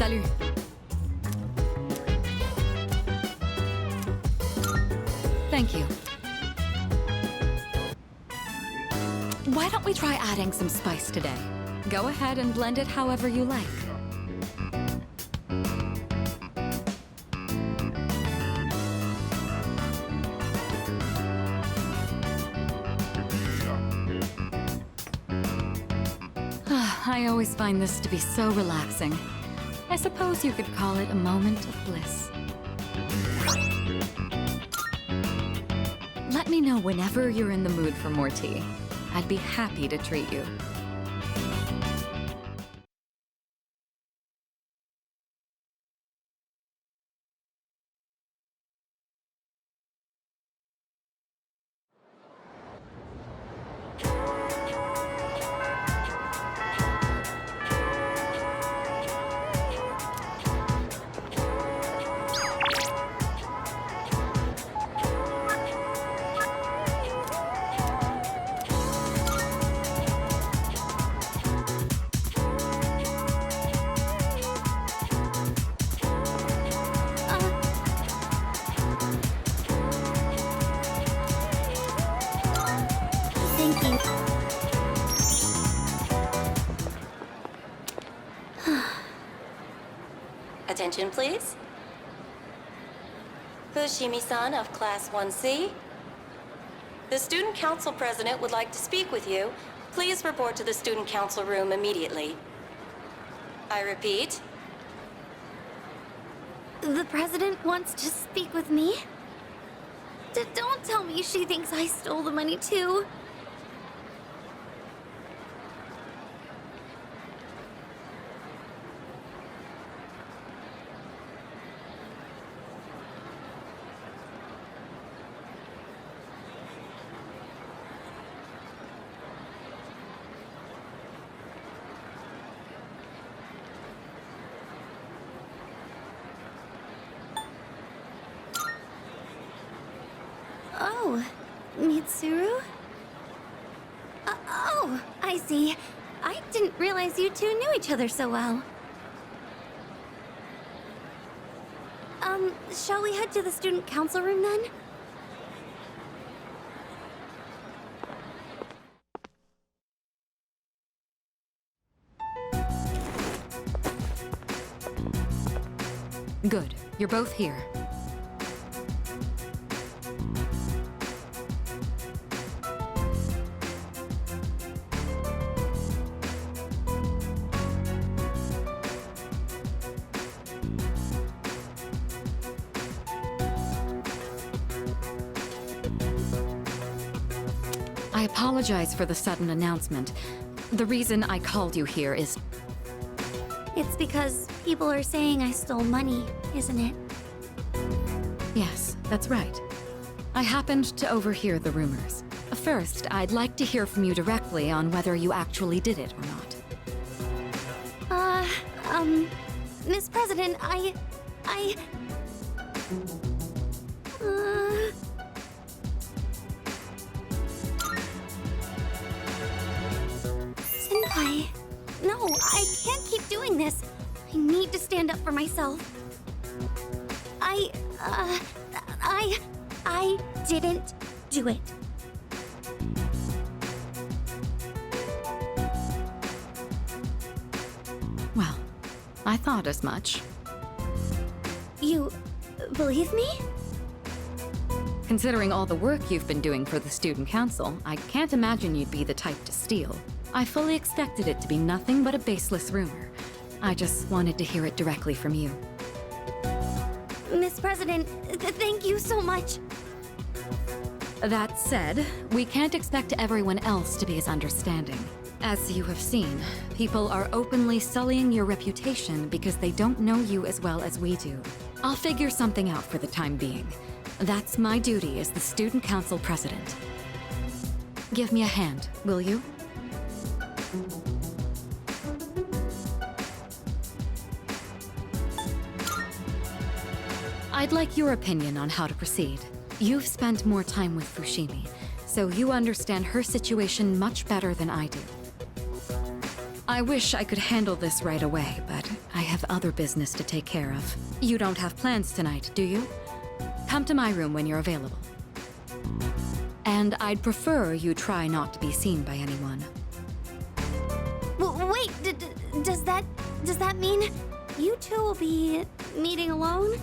Salut. Thank you. Why don't we try adding some spice today? Go ahead and blend it however you like. I always find this to be so relaxing. I suppose you could call it a moment of bliss. Let me know whenever you're in the mood for more tea. I'd be happy to treat you. Attention, please. Fushimi-san of Class 1C. The Student Council President would like to speak with you. Please report to the Student Council room immediately. I repeat. The president wants to speak with me? Don't tell me she thinks I stole the money too. Oh, Mitsuru? Oh, I see. I didn't realize you two knew each other so well. Shall we head to the student council room then? Good. You're both here. I apologize for the sudden announcement. The reason I called you here is... It's because people are saying I stole money, isn't it? Yes, that's right. I happened to overhear the rumors. First, I'd like to hear from you directly on whether you actually did it or not. Miss President, Senpai, no, I can't keep doing this. I need to stand up for myself. I didn't do it. Well, I thought as much. You believe me? Considering all the work you've been doing for the Student Council, I can't imagine you'd be the type to steal. I fully expected it to be nothing but a baseless rumor. I just wanted to hear it directly from you. Miss President, thank you so much. That said, we can't expect everyone else to be as understanding. As you have seen, people are openly sullying your reputation because they don't know you as well as we do. I'll figure something out for the time being. That's my duty as the Student Council President. Give me a hand, will you? I'd like your opinion on how to proceed. You've spent more time with Fushimi, so you understand her situation much better than I do. I wish I could handle this right away, but I have other business to take care of. You don't have plans tonight, do you? Come to my room when you're available. And I'd prefer you try not to be seen by anyone. Wait, does that mean you two will be meeting alone?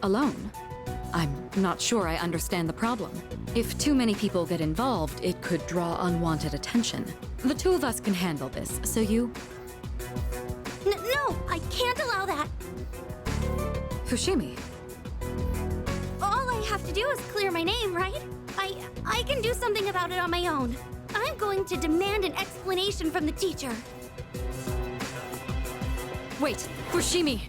Alone? I'm not sure I understand the problem. If too many people get involved, it could draw unwanted attention. The two of us can handle this, so you... No, I can't allow that. Fushimi. All I have to do is clear my name, right? I can do something about it on my own. I'm going to demand an explanation from the teacher. Wait, Fushimi!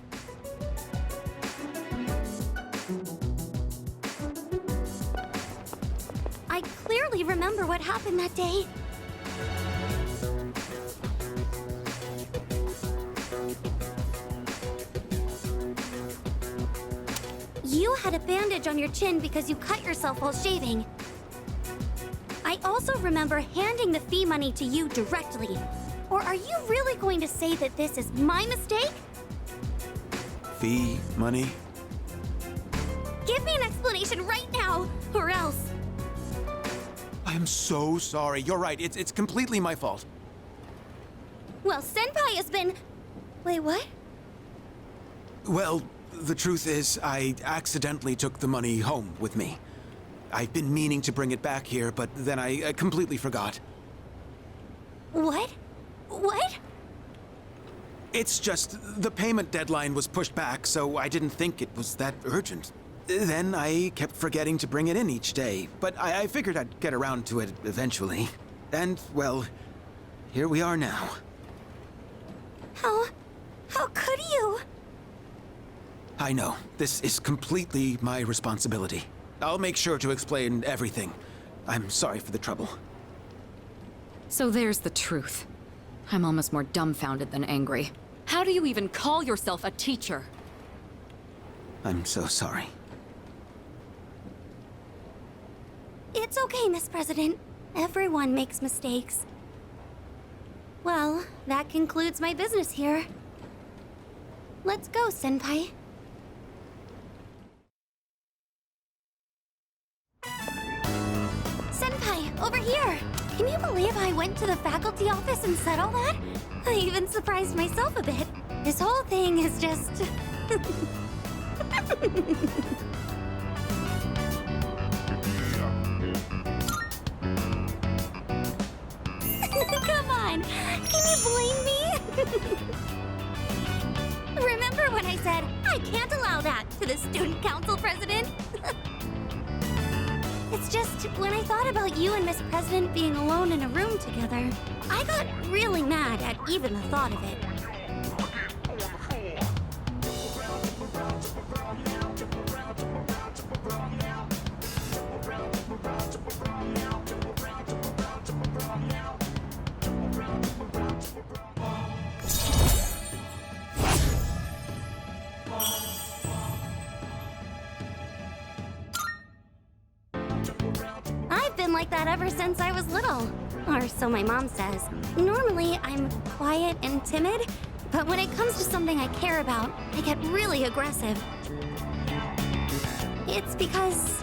I clearly remember what happened that day. You had a bandage on your chin because you cut yourself while shaving. I also remember handing the fee money to you directly. Or are you really going to say that this is my mistake? Fee, money? Give me an explanation right now, or else. I I am so sorry. You're right. It's completely my fault. Well, Senpai has been... Wait, what? Well, the truth is, I accidentally took the money home with me. I've been meaning to bring it back here, but then I completely forgot. What? What? It's just, the payment deadline was pushed back, so I didn't think it was that urgent. Then I kept forgetting to bring it in each day, but I figured I'd get around to it eventually. And, well, here we are now. How could you? I know, this is completely my responsibility. I'll make sure to explain everything. I'm sorry for the trouble. So there's the truth. I'm almost more dumbfounded than angry. How do you even call yourself a teacher? I'm so sorry. It's okay, Miss President. Everyone makes mistakes. Well, that concludes my business here. Let's go, Senpai. Senpai, over here! Can you believe I went to the faculty office and said all that? I even surprised myself a bit. This whole thing is just... Come on! Can you blame me? Remember when I said, I can't allow that to the student council president? It's just, when I thought about you and Miss President being alone in a room together, I got really mad at even the thought of it. I've been like that ever since I was little. Or so my mom says. Normally, I'm quiet and timid, but when it comes to something I care about, I get really aggressive. It's because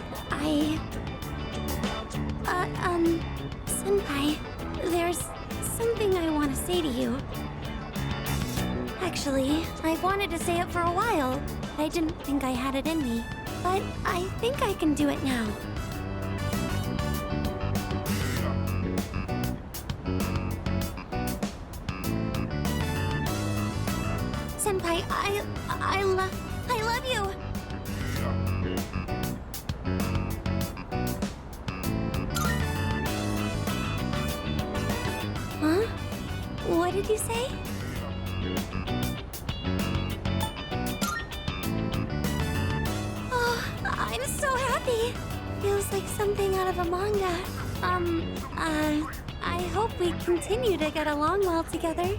Senpai, there's something I want to say to you. Actually, I've wanted to say it for a while, but I didn't think I had it in me. But I think I can do it now. Senpai, I love you. Huh? What did you say? Oh, I'm so happy. Feels like something out of a manga. I hope we continue to get along well together.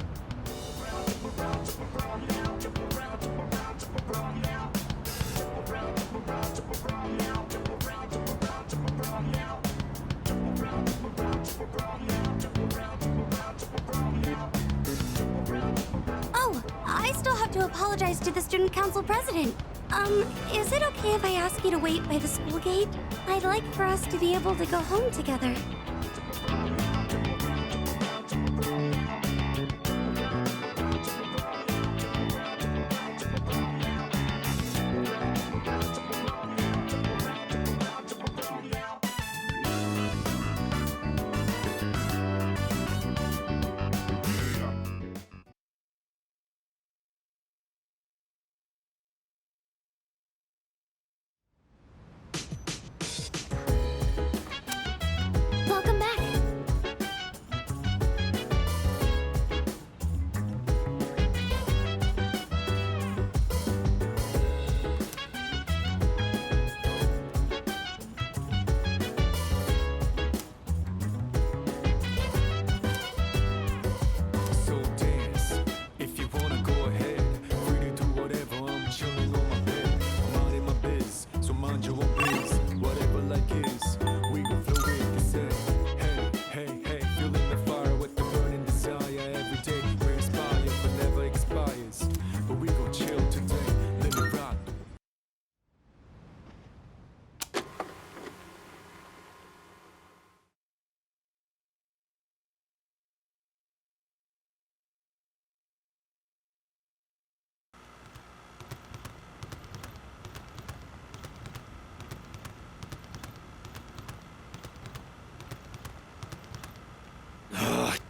Oh, I still have to apologize to the student council president. Is it okay if I ask you to wait by the school gate? I'd like for us to be able to go home together.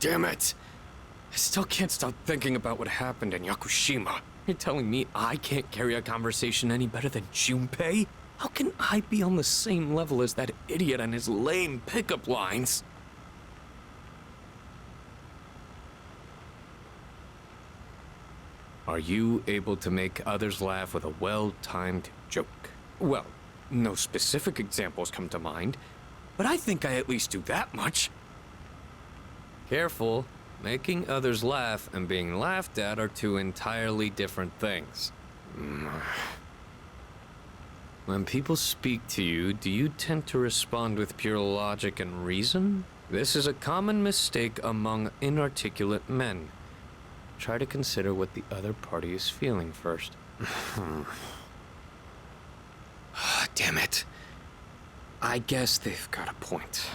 damn it! I still can't stop thinking about what happened in Yakushima. You're telling me I can't carry a conversation any better than Junpei? How can I be on the same level as that idiot and his lame pickup lines? Are you able to make others laugh with a well-timed joke? Well, no specific examples come to mind, but I think I at least do that much. Careful. Making others laugh and being laughed at are two entirely different things. When people speak to you, do you tend to respond with pure logic and reason? This is a common mistake among inarticulate men. Try to consider what the other party is feeling first. Damn it. I guess they've got a point.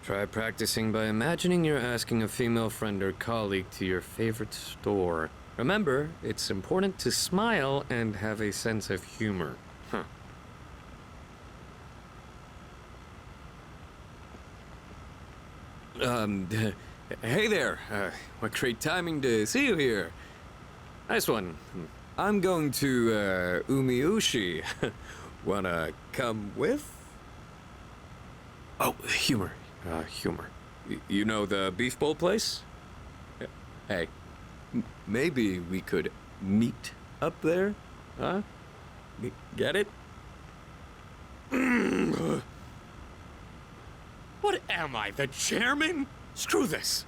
Try practicing by imagining you're asking a female friend or colleague to your favorite store. Remember, it's important to smile and have a sense of humor. Huh. Hey there. What great timing to see you here. Nice one. I'm going to, Umiushi. Wanna come with? Oh, humor. Humor. You know the beef bowl place? Hey, maybe we could meet up there? Huh? Get it? What am I, the chairman? Screw this.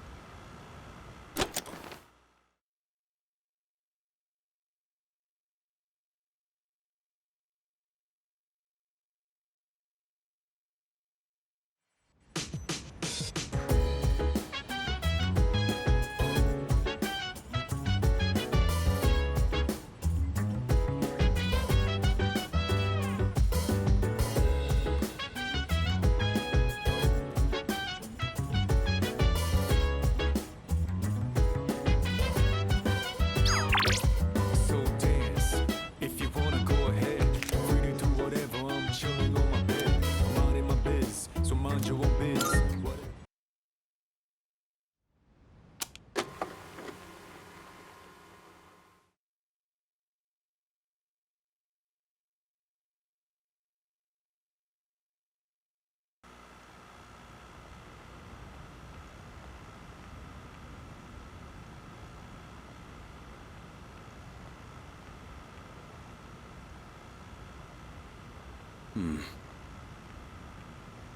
So dance. If you wanna go ahead, free to do whatever. I'm chilling on my bed. I'm minding my biz, so mind your own biz. Whatever.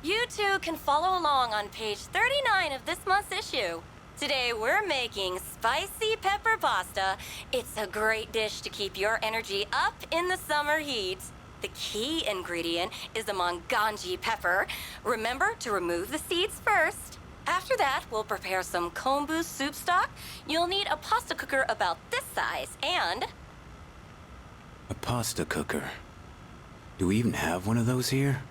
You two can follow along on page 39 of this month's issue. Today we're making spicy pepper pasta. It's a great dish to keep your energy up in the summer heat. The key ingredient is the manganji pepper. Remember to remove the seeds first. After that, we'll prepare some kombu soup stock. You'll need a pasta cooker about this size and... A pasta cooker. Do we even have one of those here?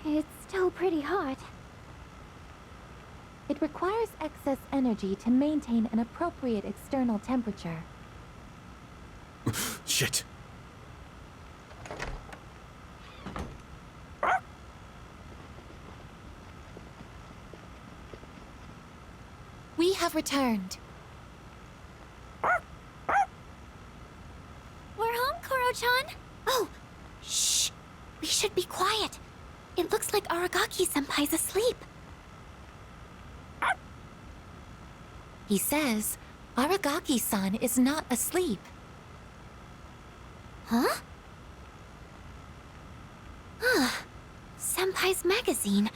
It's still pretty hot. It requires excess energy to maintain an appropriate external temperature. Shit. We have returned. We're home, Koro-chan. Oh, shh. We should be quiet. It looks like Aragaki-senpai's asleep. He says Aragaki-san is not asleep. Huh? Senpai's magazine.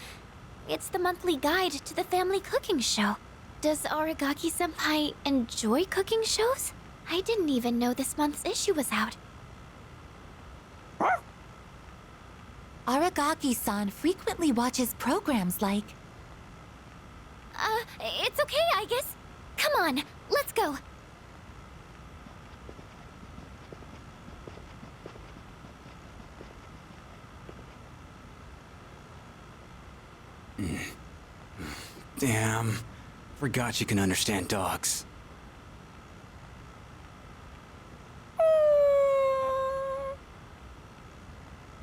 It's the monthly guide to the family cooking show. Does Aragaki-senpai enjoy cooking shows? I didn't even know this month's issue was out. Aragaki-san frequently watches programs like... It's okay, I guess. Come on, let's go. Damn. Forgot you can understand dogs.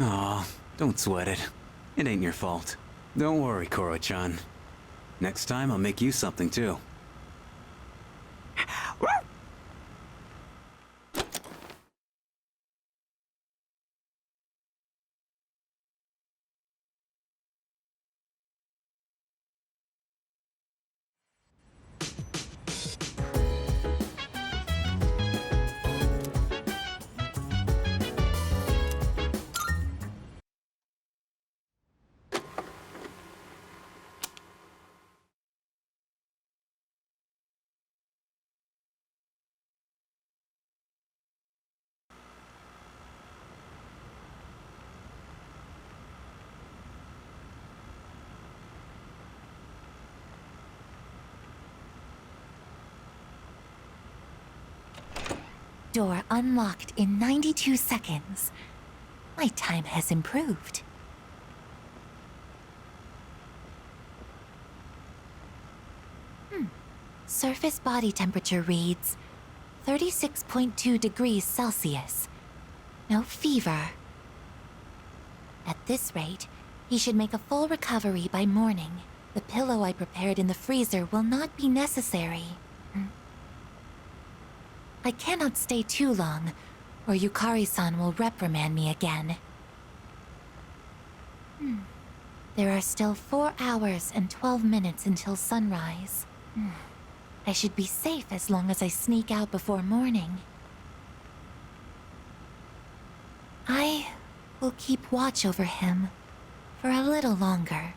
Aw, don't sweat it. It ain't your fault. Don't worry, Koro-chan. Next time, I'll make you something, too. Door unlocked in 92 seconds. My time has improved. Surface body temperature reads 36.2 degrees Celsius. No fever. At this rate, he should make a full recovery by morning. The pillow I prepared in the freezer will not be necessary. I cannot stay too long, or Yukari-san will reprimand me again. There are still 4 hours and 12 minutes until sunrise. I should be safe as long as I sneak out before morning. I will keep watch over him for a little longer.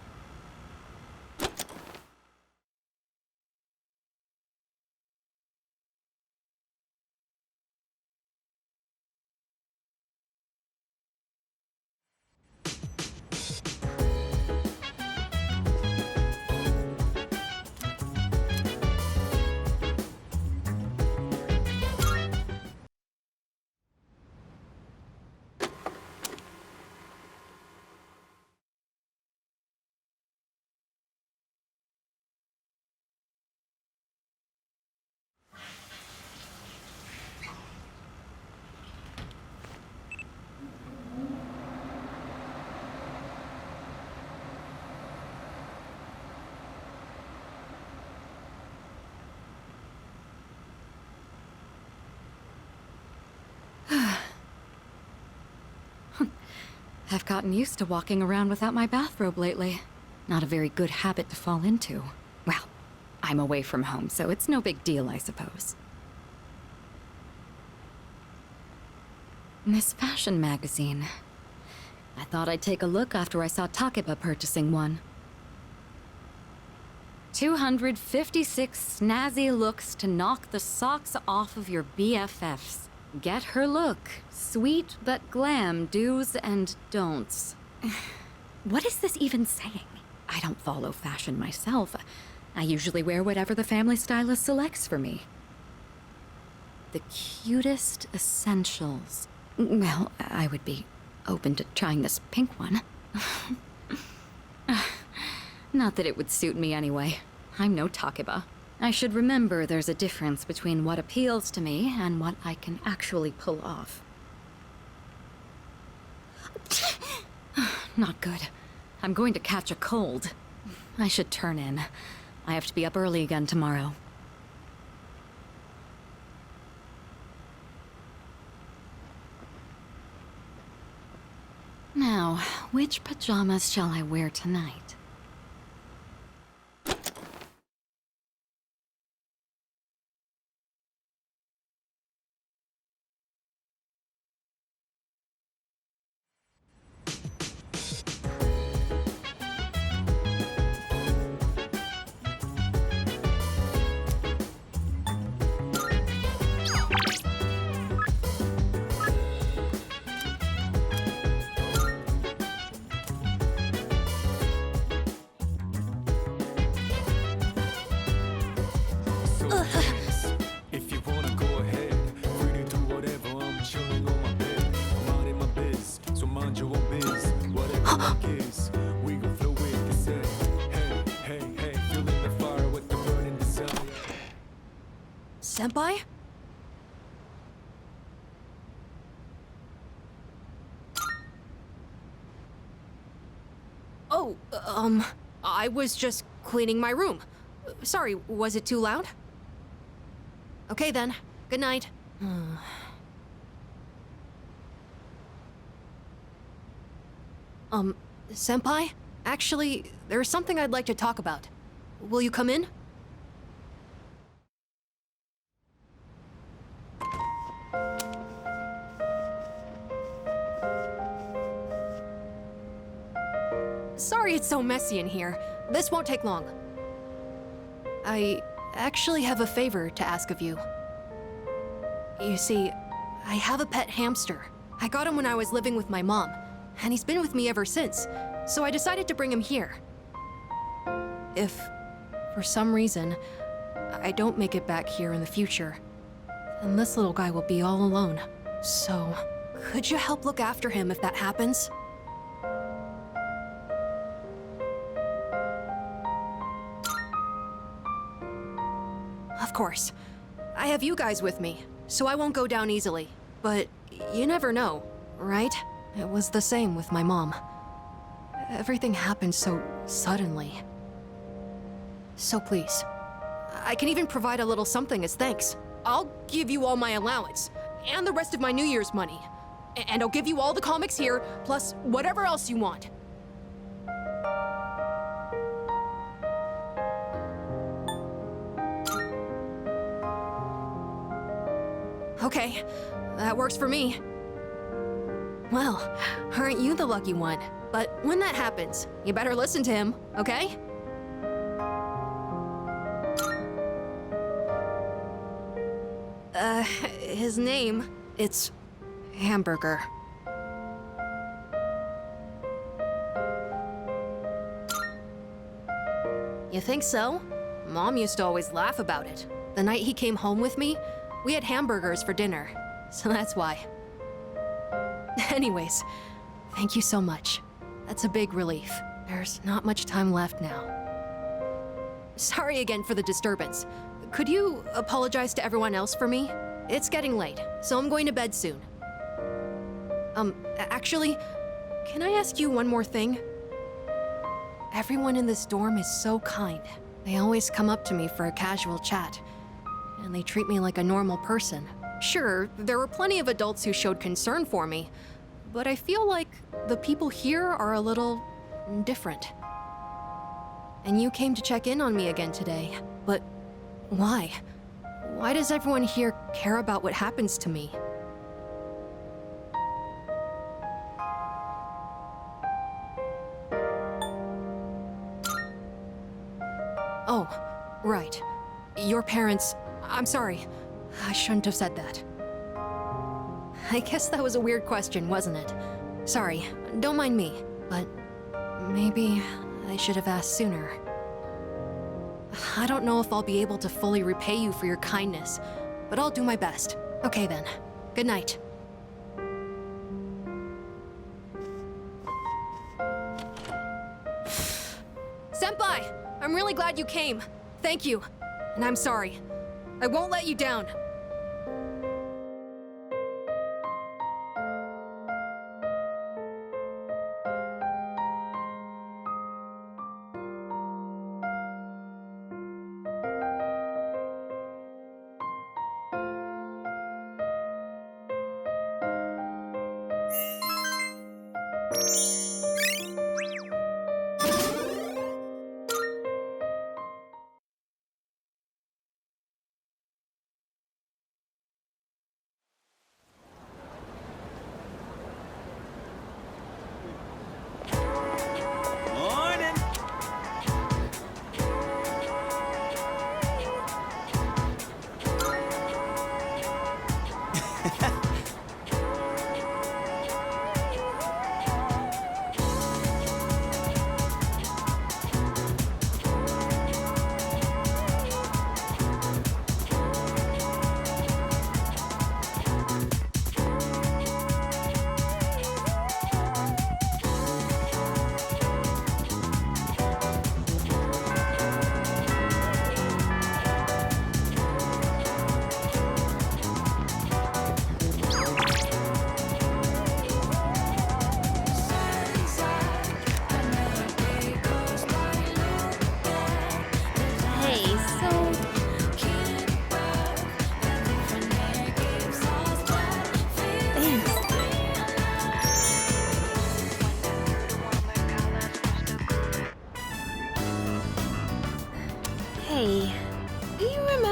I've gotten used to walking around without my bathrobe lately. Not a very good habit to fall into. Well, I'm away from home, so it's no big deal, I suppose. This fashion magazine. I thought I'd take a look after I saw Takeba purchasing one. 256 snazzy looks to knock the socks off of your BFFs. Get her look. Sweet but glam do's and don'ts. What is this even saying? I don't follow fashion myself. I usually wear whatever the family stylist selects for me. The cutest essentials. Well, I would be open to trying this pink one. Not that it would suit me anyway. I'm no Takeba. I should remember there's a difference between what appeals to me and what I can actually pull off. Not good. I'm going to catch a cold. I should turn in. I have to be up early again tomorrow. Now, which pajamas shall I wear tonight? If you wanna go ahead, free to do whatever. I'm chilling on my bed. I'm minding my biz, so mind your own biz. Whatever like is, we gon' flow with the set. Hey, hey, hey, feeling the fire with the burning desire. Senpai? I was just cleaning my room. Sorry, was it too loud? Okay then. Good night. Senpai? Actually, there's something I'd like to talk about. Will you come in? Sorry it's so messy in here. This won't take long. I actually have a favor to ask of you. You see, I have a pet hamster. I got him when I was living with my mom, and he's been with me ever since, so I decided to bring him here. If, for some reason, I don't make it back here in the future, then this little guy will be all alone. So, could you help look after him if that happens? Of course. I have you guys with me, so I won't go down easily. But you never know, right? It was the same with my mom. Everything happened so suddenly. So please, I can even provide a little something as thanks. I'll give you all my allowance, and the rest of my New Year's money. And I'll give you all the comics here, plus whatever else you want. Okay, that works for me. Well, aren't you the lucky one? But when that happens, you better listen to him, okay? His name, it's Hamburger. You think so? Mom used to always laugh about it. The night he came home with me, we had hamburgers for dinner, so that's why. Anyways, thank you so much. That's a big relief. There's not much time left now. Sorry again for the disturbance. Could you apologize to everyone else for me? It's getting late, so I'm going to bed soon. Actually, can I ask you one more thing? Everyone in this dorm is so kind. They always come up to me for a casual chat, and they treat me like a normal person. Sure, there were plenty of adults who showed concern for me, but I feel like the people here are a little different. And you came to check in on me again today, but why? Why does everyone here care about what happens to me? Oh, right. Your parents... I'm sorry. I shouldn't have said that. I guess that was a weird question, wasn't it? Sorry, don't mind me, but maybe I should have asked sooner. I don't know if I'll be able to fully repay you for your kindness, but I'll do my best. Okay then. Good night. Senpai! I'm really glad you came. Thank you. And I'm sorry. I won't let you down.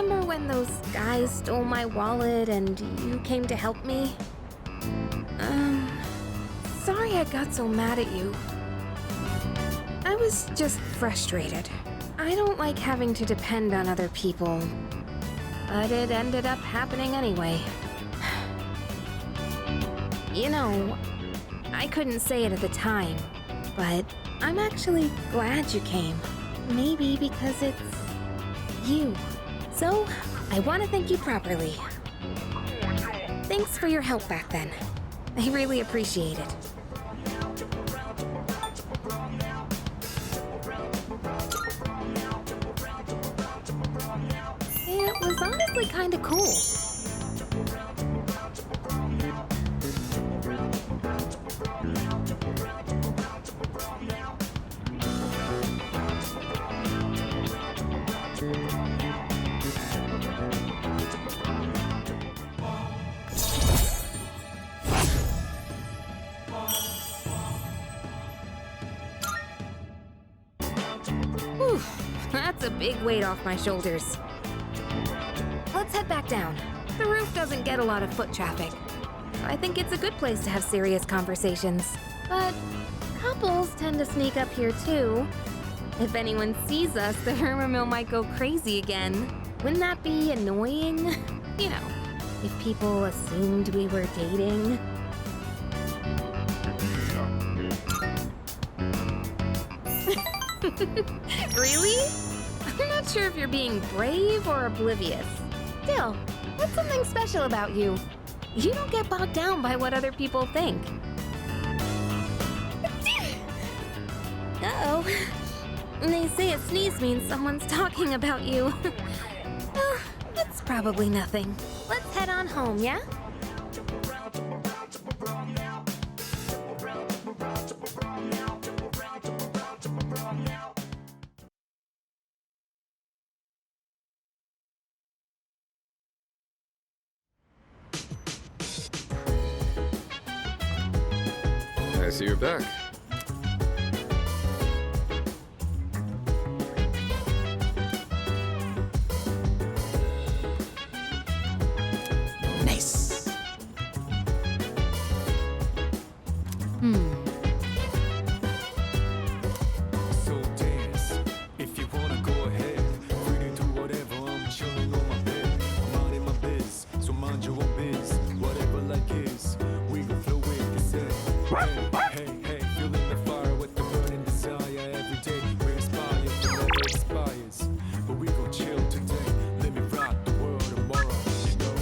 remember when those guys stole my wallet and you came to help me? Sorry I got so mad at you. I was just frustrated. I don't like having to depend on other people. But it ended up happening anyway. You know, I couldn't say it at the time, but I'm actually glad you came. Maybe because it's you. So, I want to thank you properly. Thanks for your help back then. I really appreciate it. It was honestly kind of cool. Whew, that's a big weight off my shoulders. Let's head back down. The roof doesn't get a lot of foot traffic. I think it's a good place to have serious conversations. But couples tend to sneak up here too. If anyone sees us, the rumor mill might go crazy again. Wouldn't that be annoying? You know, if people assumed we were dating. Really? I'm not sure if you're being brave or oblivious. Still, what's something special about you? You don't get bogged down by what other people think. Uh-oh. They say a sneeze means someone's talking about you. It's probably nothing. Let's head on home, yeah? I see you're back. Nice. So dance. If you wanna go ahead, free to do whatever. I'm chilling on my bed. I'm minding my biz, so mind your own biz. Whatever life is, we gon' flow with this head. Hey, hey, feeling the fire with the burning desire every day. We inspire, but never expires. But we gon' chill today. Let me rock the world tomorrow. You know.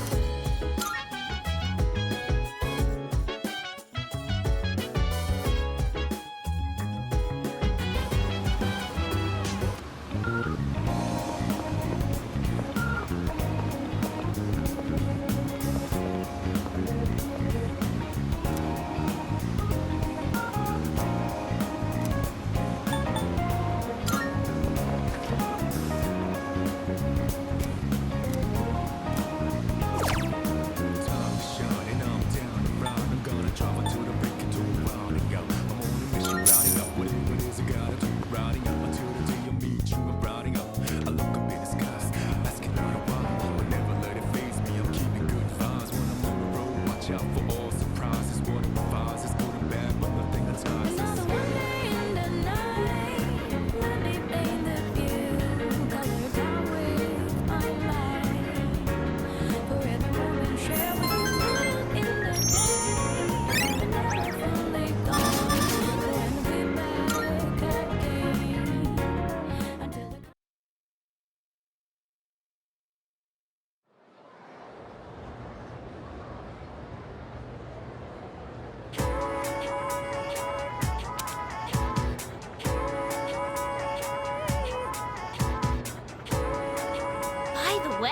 By the way,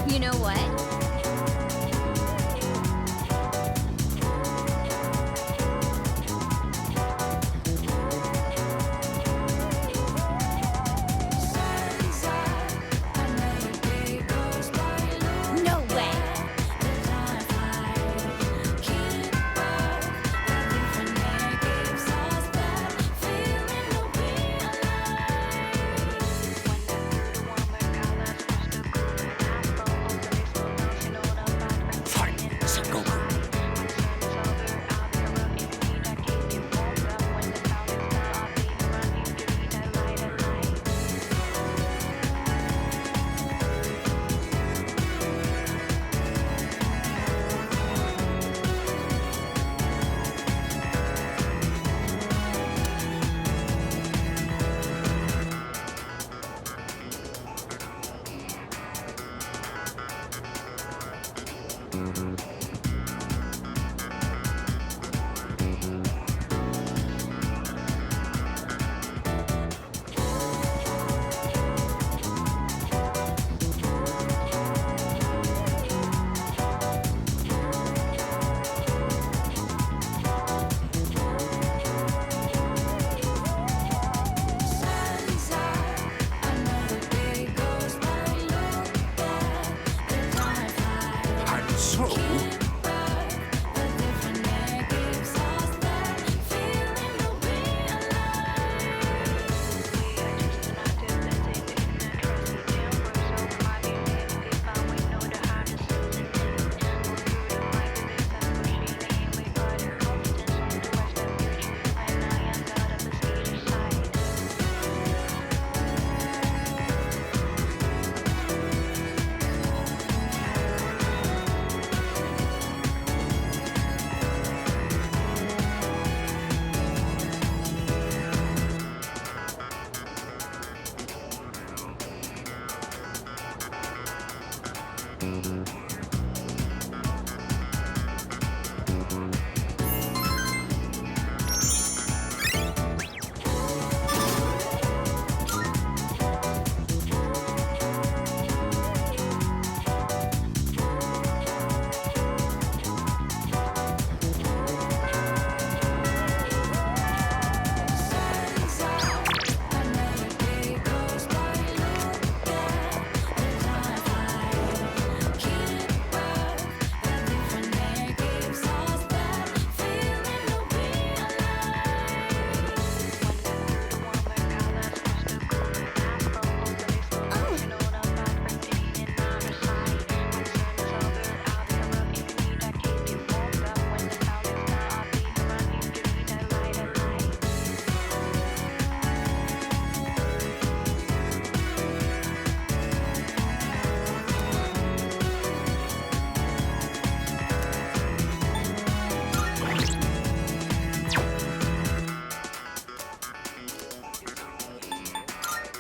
you know what?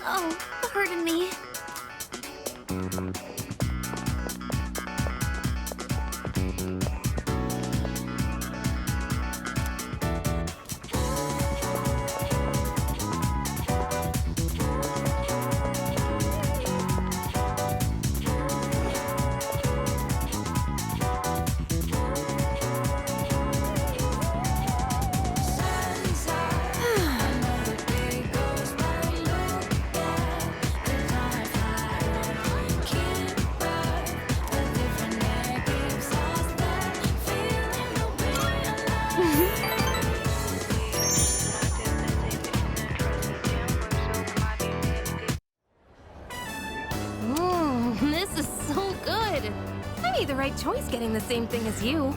Oh, pardon me. This is so good. I made the right choice getting the same thing as you.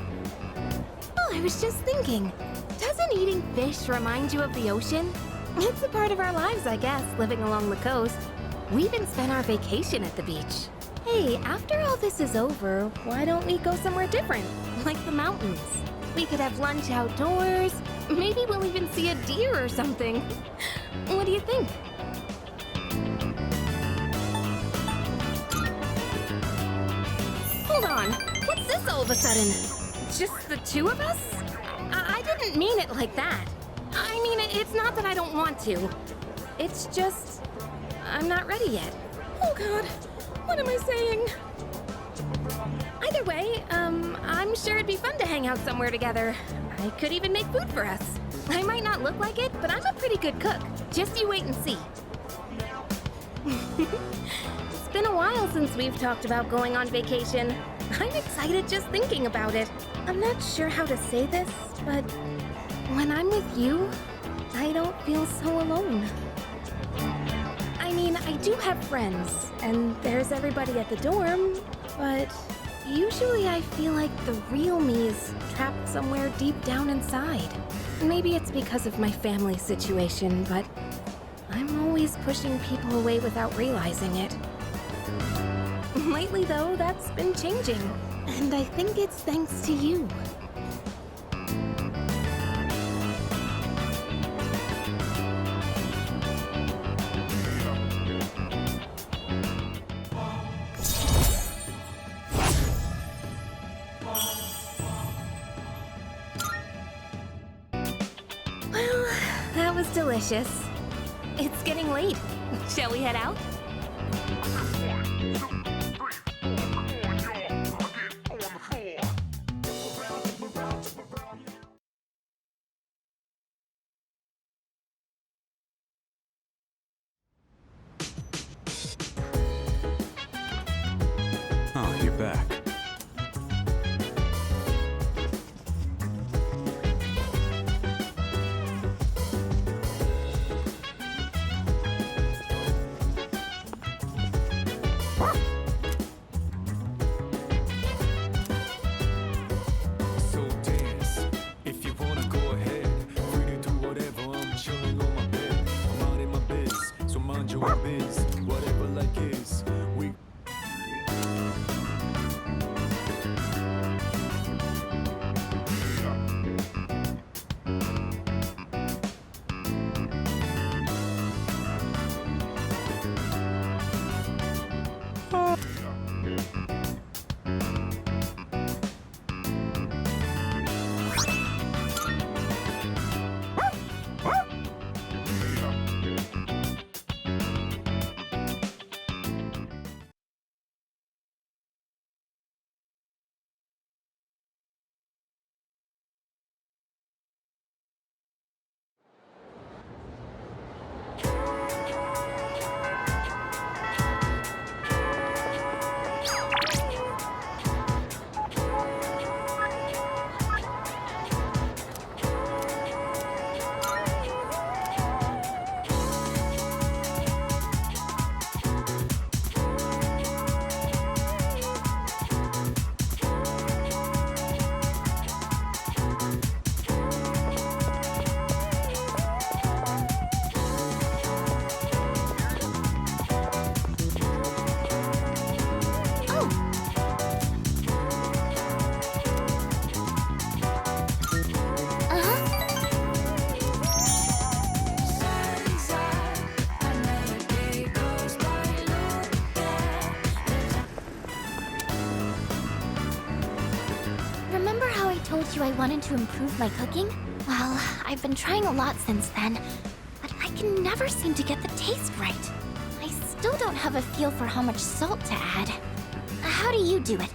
Oh, I was just thinking, doesn't eating fish remind you of the ocean? It's a part of our lives, I guess, living along the coast. We even spent our vacation at the beach. Hey, after all this is over, why don't we go somewhere different? Like the mountains. We could have lunch outdoors. Maybe we'll even see a deer or something. What do you think? Hold on. What's this all of a sudden? Just the two of us? I didn't mean it like that. I mean, it's not that I don't want to. It's just... I'm not ready yet. Oh god, what am I saying? Either way, I'm sure it'd be fun to hang out somewhere together. I could even make food for us. I might not look like it, but I'm a pretty good cook. Just you wait and see. It's been a while since we've talked about going on vacation. I'm excited just thinking about it. I'm not sure how to say this, but when I'm with you, I don't feel so alone. I mean, I do have friends, and there's everybody at the dorm, but usually I feel like the real me is trapped somewhere deep down inside. Maybe it's because of my family situation, but I'm always pushing people away without realizing it. Lately, though, that's been changing, and I think it's thanks to you. Well, that was delicious. It's getting late. Shall we head out? Oh, you're back. wanted to improve my cooking? Well, I've been trying a lot since then, but I can never seem to get the taste right. I still don't have a feel for how much salt to add. How do you do it?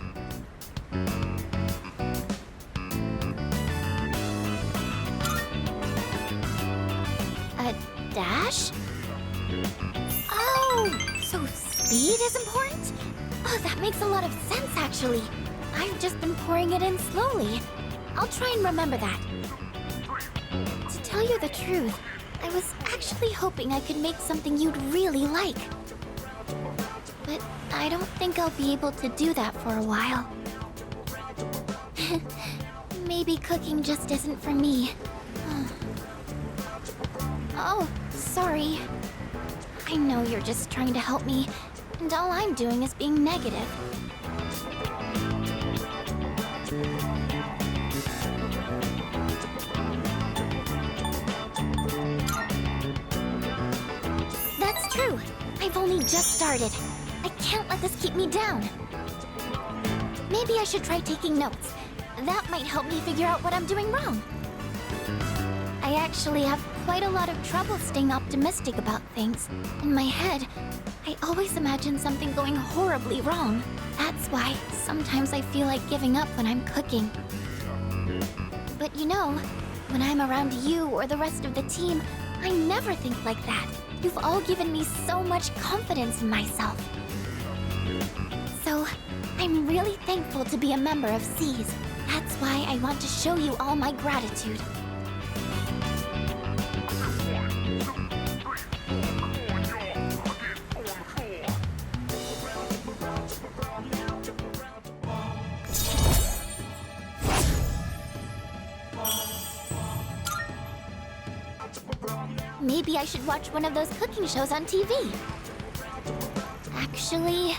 A dash? Oh, so speed is important? Oh, that makes a lot of sense, actually. I've just been pouring it in slowly. I'll try and remember that. To tell you the truth, I was actually hoping I could make something you'd really like. But I don't think I'll be able to do that for a while. Maybe cooking just isn't for me. Oh, sorry. I know you're just trying to help me, and all I'm doing is being negative. That's true. I've only just started. I can't let this keep me down. Maybe I should try taking notes. That might help me figure out what I'm doing wrong. I actually have quite a lot of trouble staying optimistic about things. In my head, I always imagine something going horribly wrong. That's why sometimes I feel like giving up when I'm cooking. But you know, when I'm around you or the rest of the team, I never think like that. You've all given me so much confidence in myself. So, I'm really thankful to be a member of SEAS. That's why I want to show you all my gratitude. Maybe I should watch one of those cooking shows on TV. Actually,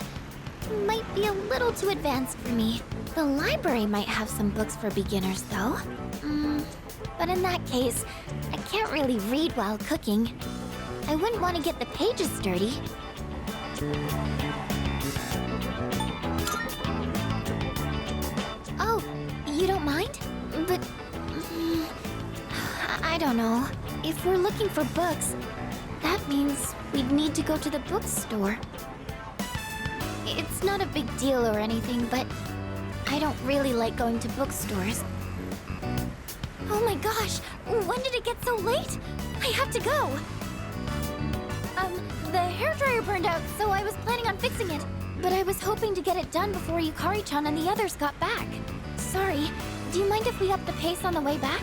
might be a little too advanced for me. The library might have some books for beginners, though. But in that case, I can't really read while cooking. I wouldn't want to get the pages dirty. Oh, you don't mind? But... I don't know. If we're looking for books, that means we'd need to go to the bookstore. It's not a big deal or anything, but I don't really like going to bookstores. Oh my gosh, when did it get so late? I have to go. The hairdryer burned out, so I was planning on fixing it. But I was hoping to get it done before Yukari-chan and the others got back. Sorry, do you mind if we up the pace on the way back?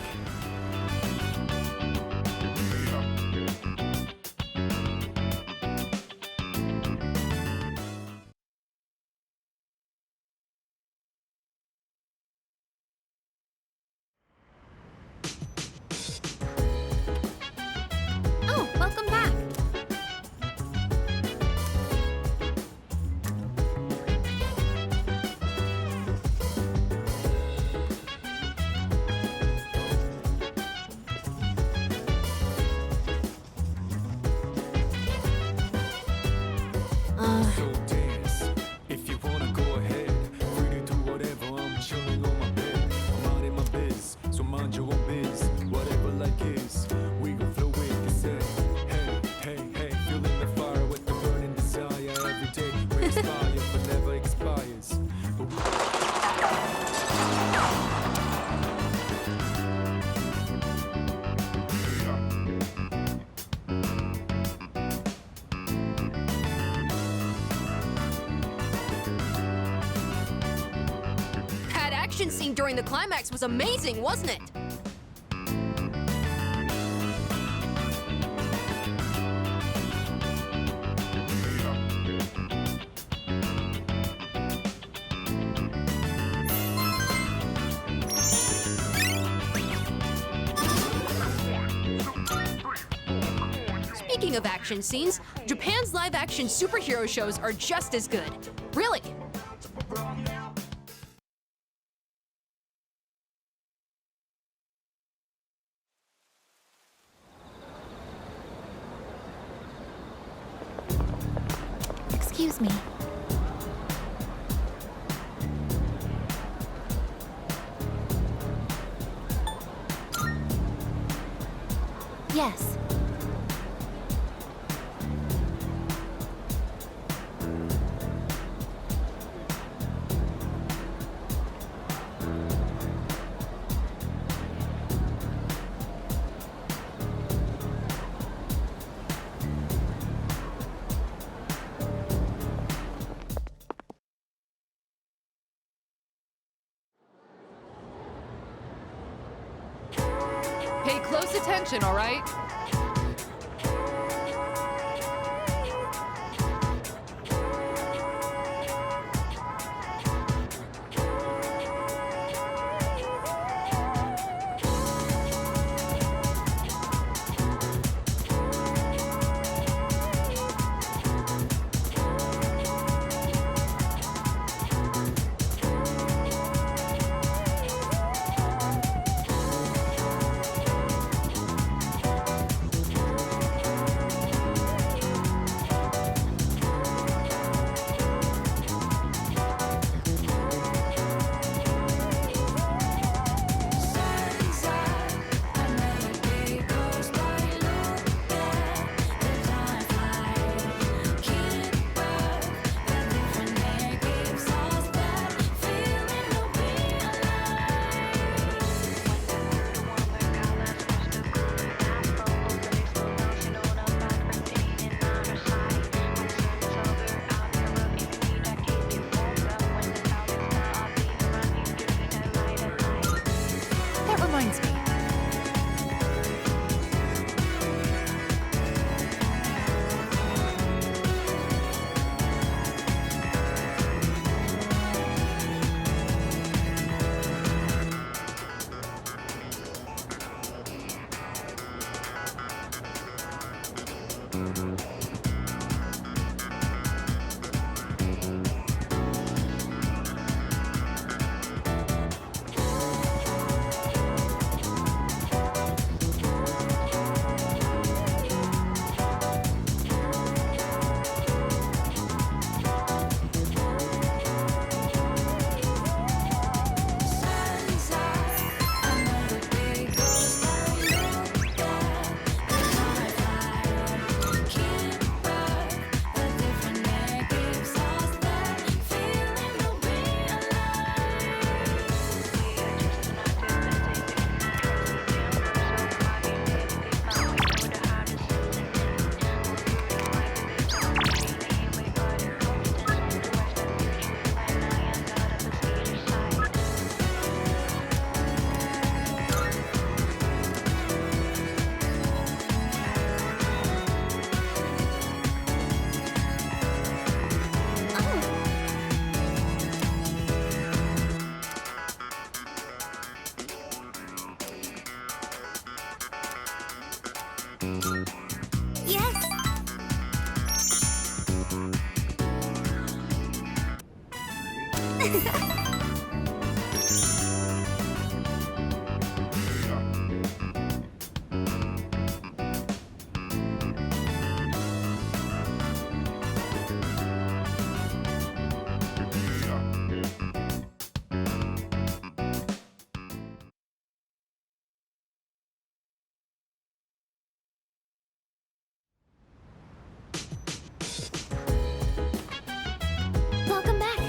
Oh, welcome back. So dance. If you wanna go ahead, free to do whatever. I'm chilling on my bed. I'm out in my biz, so mind your own biz. Whatever like is, we gon' flow with this head. Hey, hey, hey, feeling the fire with the burning desire every day. Raise fire, but never expires. That action scene during the climax was amazing, wasn't it? Speaking of action scenes, Japan's live-action superhero shows are just as good. Really. Excuse me. Yes. Pay close attention, all right? That reminds me. Yes! Welcome back.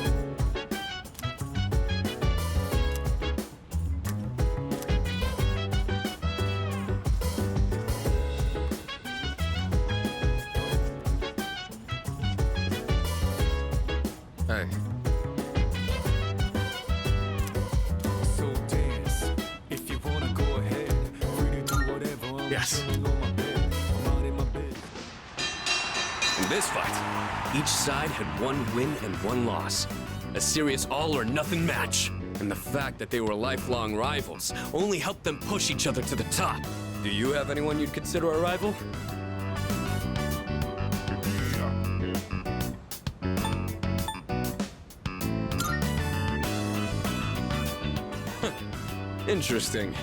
Hey, So dance. If you wanna go ahead, free to do whatever. I'm Yes. chilling on my bed. I'm out in my bed. In this fight, each side had one win and one loss. A serious all-or-nothing match. And the fact that they were lifelong rivals only helped them push each other to the top. Do you have anyone you'd consider a rival? Interesting.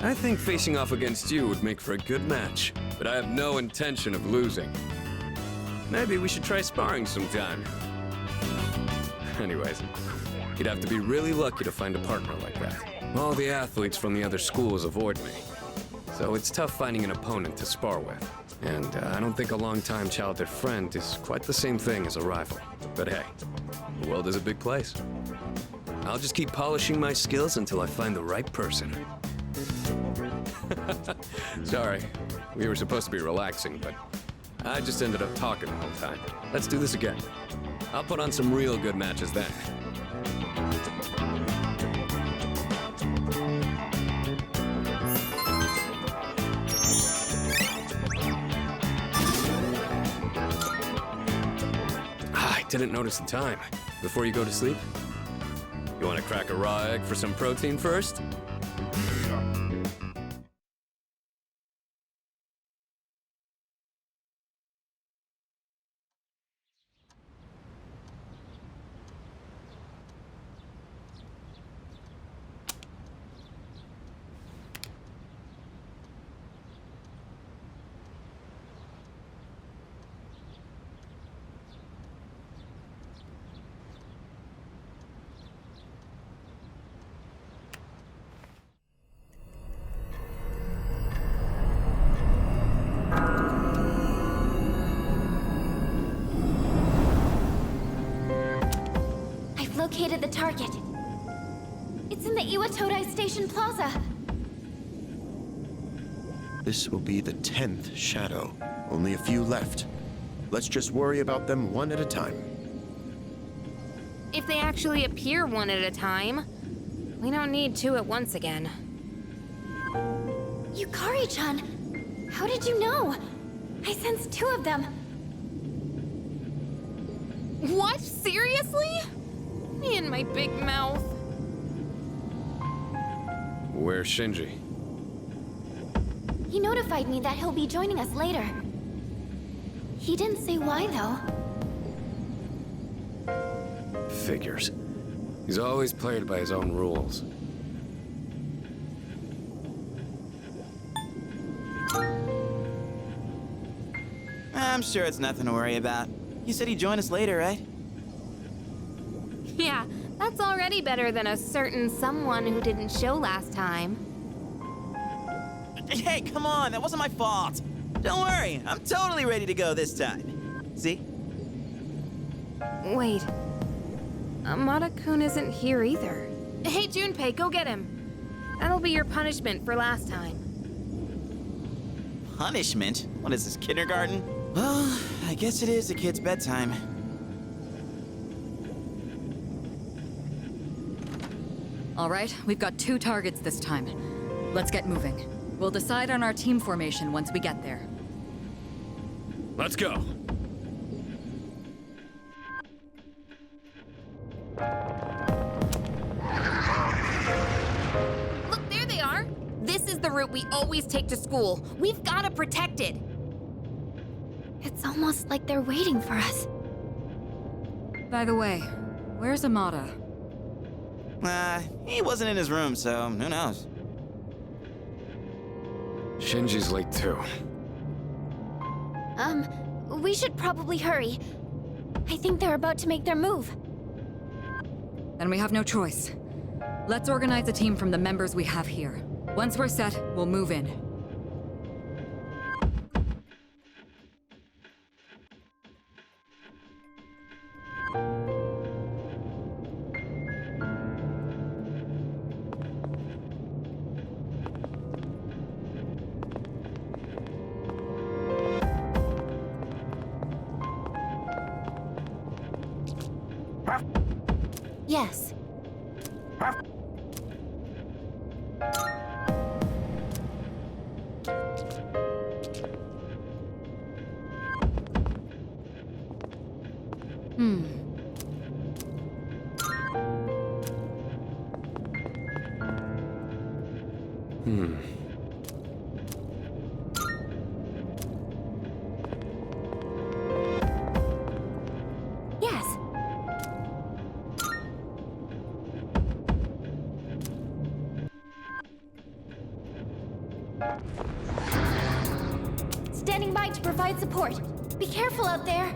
I think facing off against you would make for a good match, but I have no intention of losing. Maybe we should try sparring sometime. Anyways, you'd have to be really lucky to find a partner like that. All the athletes from the other schools avoid me. so it's tough finding an opponent to spar with. And I don't think a longtime childhood friend is quite the same thing as a rival. But hey, the world is a big place. I'll just keep polishing my skills until I find the right person. Sorry, we were supposed to be relaxing, but I just ended up talking the whole time. Let's do this again. I'll put on some real good matches then. I didn't notice the time. Before you go to sleep? You want to crack a raw egg for some protein first? Located the target. It's in the Iwatodai Station Plaza. This will be the 10th shadow. Only a few left. Let's just worry about them one at a time. If they actually appear one at a time, we don't need two at once again. Yukari-chan, how did you know? I sensed two of them. What? Seriously? Me and my big mouth. Where's Shinji? He notified me that he'll be joining us later. He didn't say why, though. Figures. He's always played by his own rules. I'm sure it's nothing to worry about. You said he'd join us later, right? Yeah, that's already better than a certain someone who didn't show last time. Hey, come on, that wasn't my fault. Don't worry, I'm totally ready to go this time. See? Wait. Amada-kun isn't here either. Hey, Junpei, go get him. That'll be your punishment for last time. Punishment? What is this, kindergarten? Well, I guess it is a kid's bedtime. All right, we've got 2 targets this time. Let's get moving. We'll decide on our team formation once we get there. Let's go. Look, there they are. This is the route we always take to school. We've got to protect it. It's almost like they're waiting for us. By the way, where's Amada? He wasn't in his room, so who knows? Shinji's late too. We should probably hurry. I think they're about to make their move. Then we have no choice. Let's organize a team from the members we have here. Once we're set, we'll move in. Yes. Yes. Standing by to provide support. Be careful out there.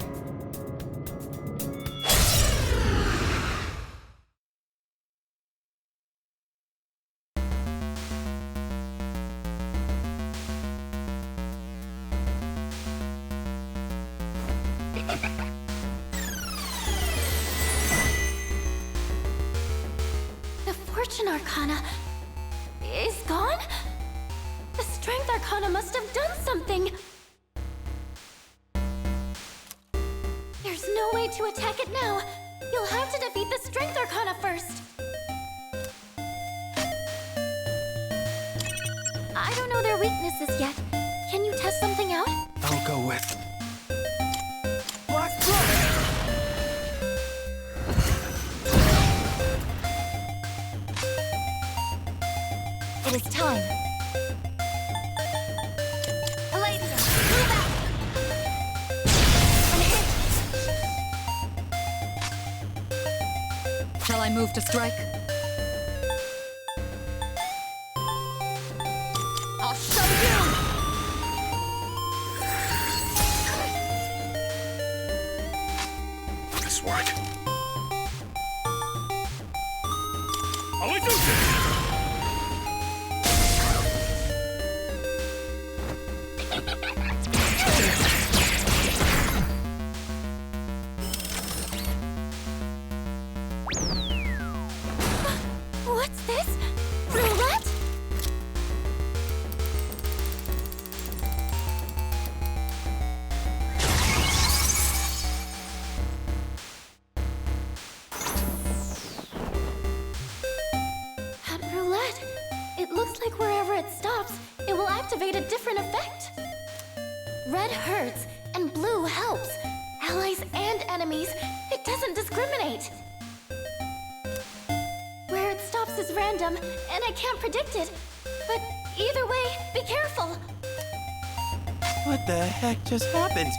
The Fortune Arcana is gone? The Strength Arcana must have done something. There's no way to attack it now. You'll have to defeat the Strength Arcana first. I don't know their weaknesses yet. Can you test something out? I'll go with. It is time. Palladium, move out! And hit! Shall I move to strike? I'll show you! Nice work. Always do this! What's this? Roulette? At roulette, it looks like wherever it stops, it will activate a different effect. Red hurts, and blue helps. Allies and enemies, it doesn't discriminate. Where it stops is random, and I can't predict it. But either way, be careful. What the heck just happened?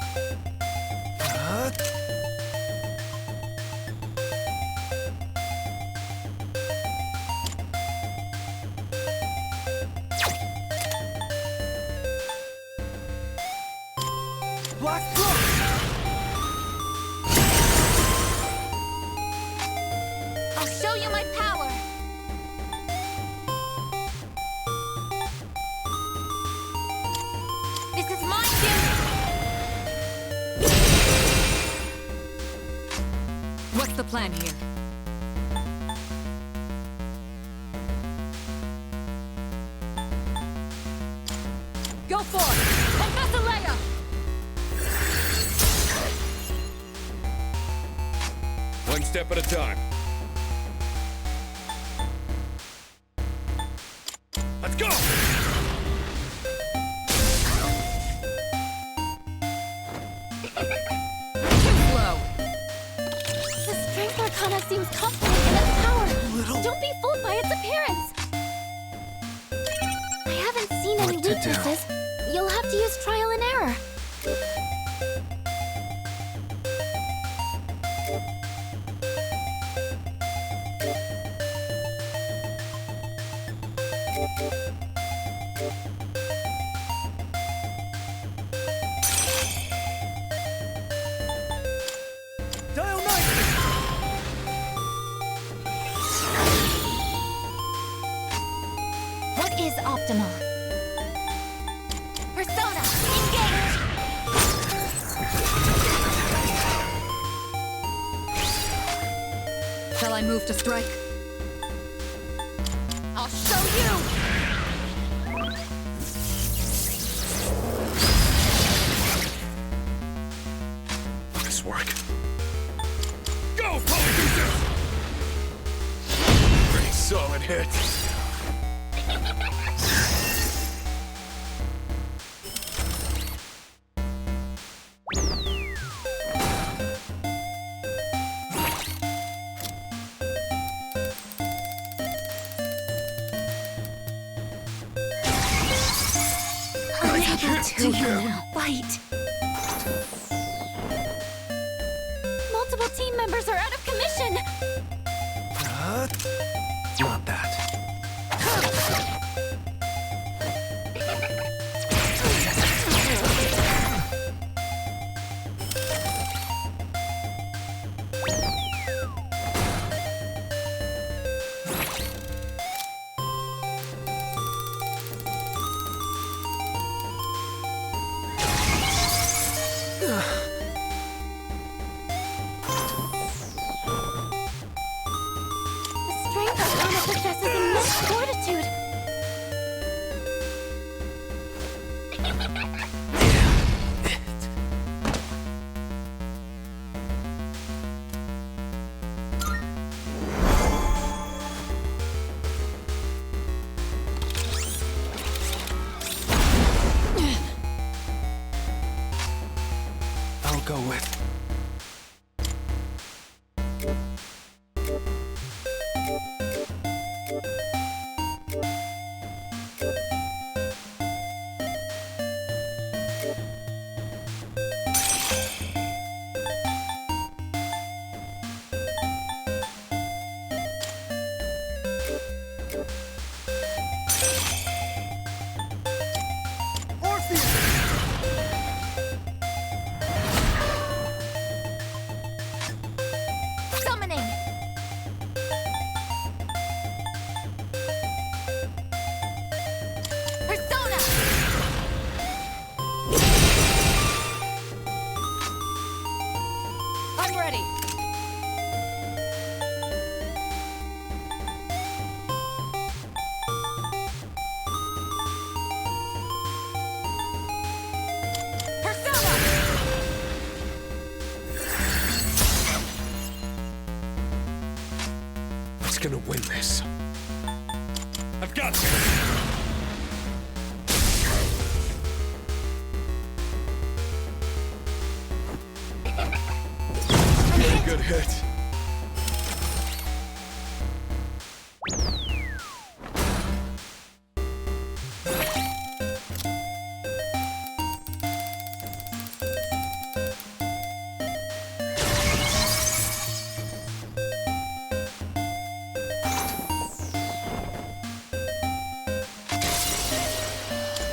Black I'll show you my power! This is my gym! What's the plan here? Go for it! Professor Leia! One step at a time. Let's go! Too slow. The Strength Arcana seems confident in its power. Don't be fooled by its appearance. I haven't seen any What to do? weaknesses. You'll have to use trial and error. What is optimal? Persona, engage! Shall I move to strike? I'll show you! Nice work. Go, Polyjuice! Pretty solid hit. Unable to fight. Multiple team members are out of commission. Not that. I'll go with. Summoning! Persona! I'm ready. Persona! Who's gonna win this? I've got this! Really good hit.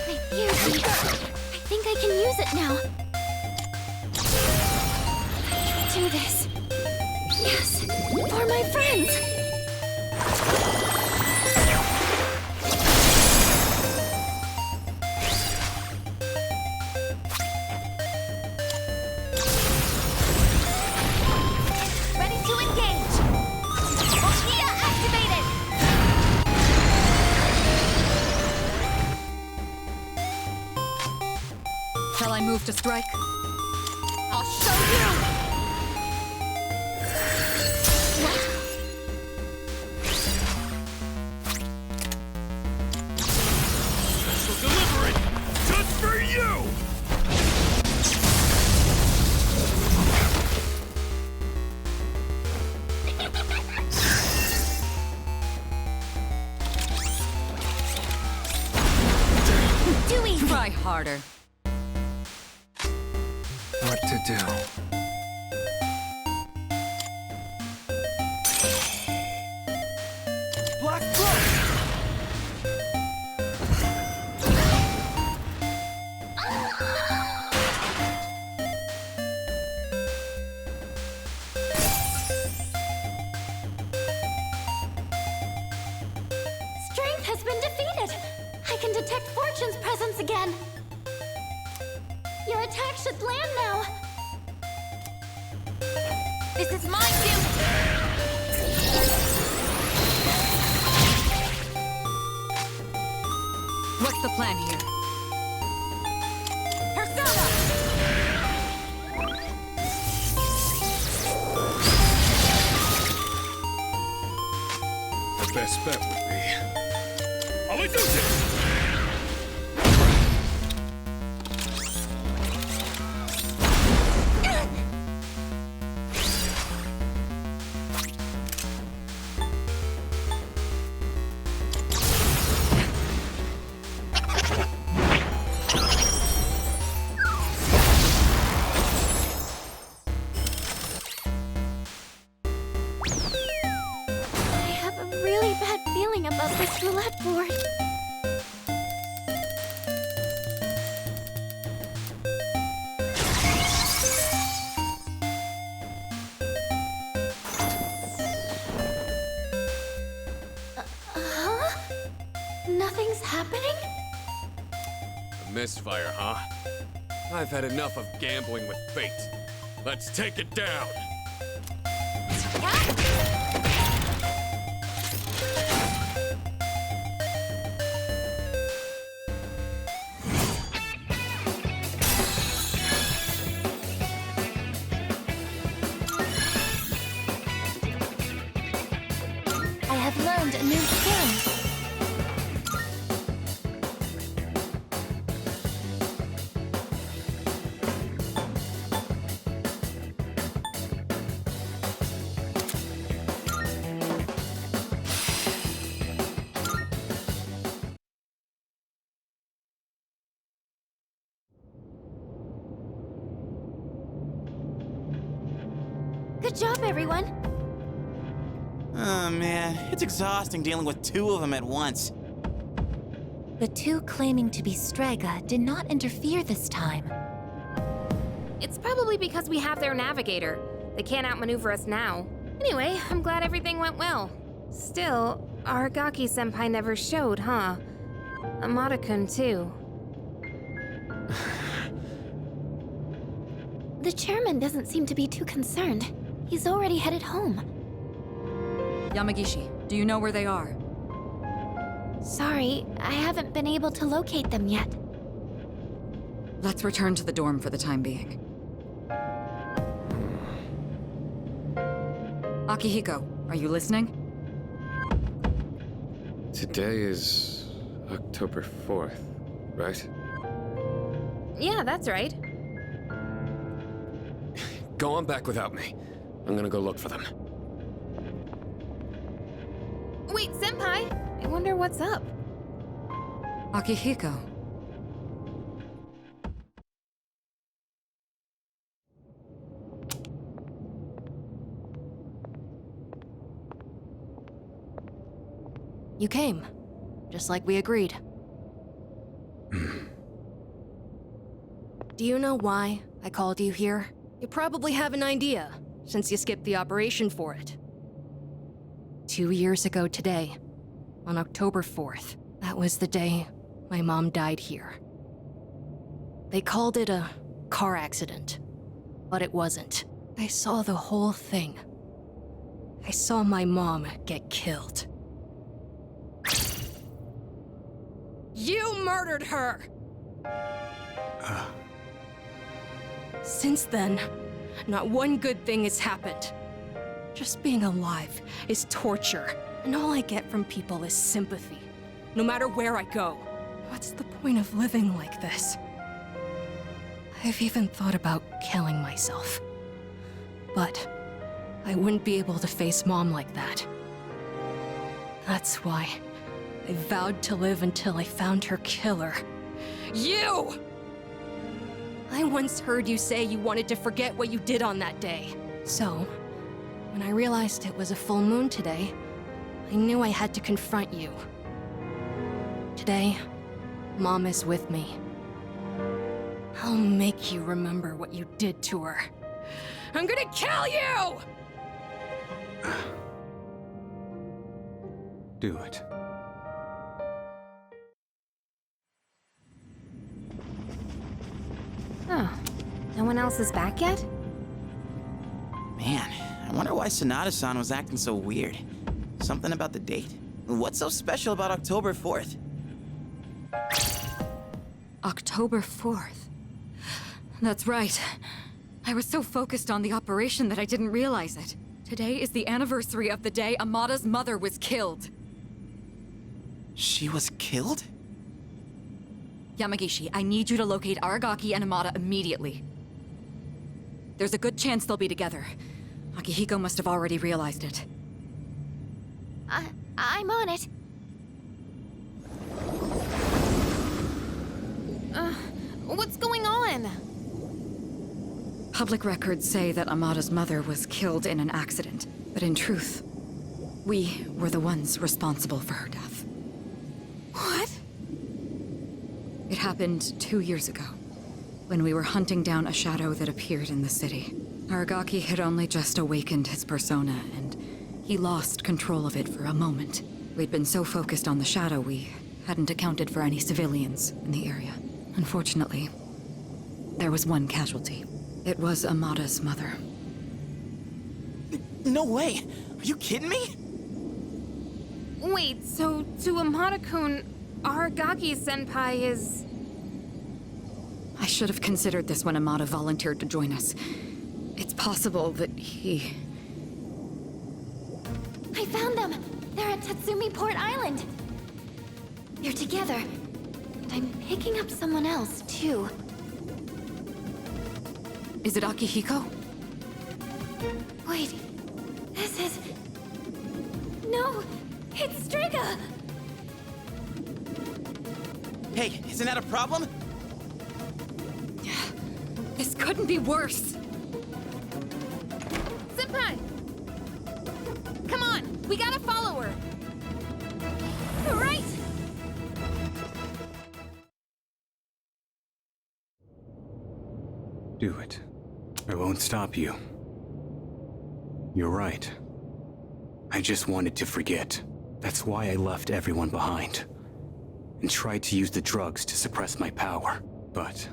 My beauty. I think I can use it now. I can do this. Yes, for my friends. Ready to engage! Oshia activated! Shall I move to strike? I'll show you! Special delivery! Just for you! Dewey! Try harder. What to do? Black Throat! Strength has been defeated. I can detect Fortune's presence again. Your attack should land now. This is my cue! What's the plan here? Persona! The best bet would be... I'll do this! I have a really bad feeling about this roulette board. Huh? Nothing's happening? A misfire, huh? I've had enough of gambling with fate. Let's take it down! Good job, everyone. Oh man, it's exhausting dealing with two of them at once. The two claiming to be Strega did not interfere this time. It's probably because we have their navigator. They can't outmaneuver us now. Anyway, I'm glad everything went well. Still, Aragaki-senpai never showed, huh? Amada-kun, too. The chairman doesn't seem to be too concerned. He's already headed home. Yamagishi, do you know where they are? Sorry, I haven't been able to locate them yet. Let's return to the dorm for the time being. Akihiko, are you listening? Today is October 4th, right? Yeah, that's right. Go on back without me. I'm gonna go look for them. Wait, Senpai! I wonder what's up. Akihiko. You came, just like we agreed. Do you know why I called you here? You probably have an idea, since you skipped the operation for it. 2 years ago today, on October 4th, that was the day my mom died here. They called it a car accident, but it wasn't. I saw the whole thing. I saw my mom get killed. You murdered her! Since then, not one good thing has happened. Just being alive is torture, and all I get from people is sympathy, no matter where I go. What's the point of living like this? I've even thought about killing myself. But I wouldn't be able to face Mom like that. That's why I vowed to live until I found her killer. You! I once heard you say you wanted to forget what you did on that day. So, when I realized it was a full moon today, I knew I had to confront you. Today, Mom is with me. I'll make you remember what you did to her. I'm gonna kill you! Do it. Oh, no one else is back yet? Man, I wonder why Sonata-san was acting so weird. Something about the date? What's so special about October 4th? October 4th. That's right. I was so focused on the operation that I didn't realize it. Today is the anniversary of the day Amada's mother was killed. She was killed? Yamagishi, I need you to locate Aragaki and Amada immediately. There's a good chance they'll be together. Akihiko must have already realized it. I'm on it. What's going on? Public records say that Amada's mother was killed in an accident, but in truth, we were the ones responsible for her death. What? It happened 2 years ago, when we were hunting down a shadow that appeared in the city. Aragaki had only just awakened his persona, and he lost control of it for a moment. We'd been so focused on the shadow, we hadn't accounted for any civilians in the area. Unfortunately, there was one casualty. It was Amada's mother. No way! Are you kidding me? Wait, so to Amada-kun, Aragaki-senpai is... I should have considered this when Amada volunteered to join us. It's possible that he... I found them! They're at Tatsumi Port Island! They're together. And I'm picking up someone else, too. Is it Akihiko? Wait, this is... No, it's Strega! Hey, isn't that a problem? This couldn't be worse. Senpai! We gotta follow her! Right! Do it. I won't stop you. You're right. I just wanted to forget. That's why I left everyone behind. And tried to use the drugs to suppress my power. But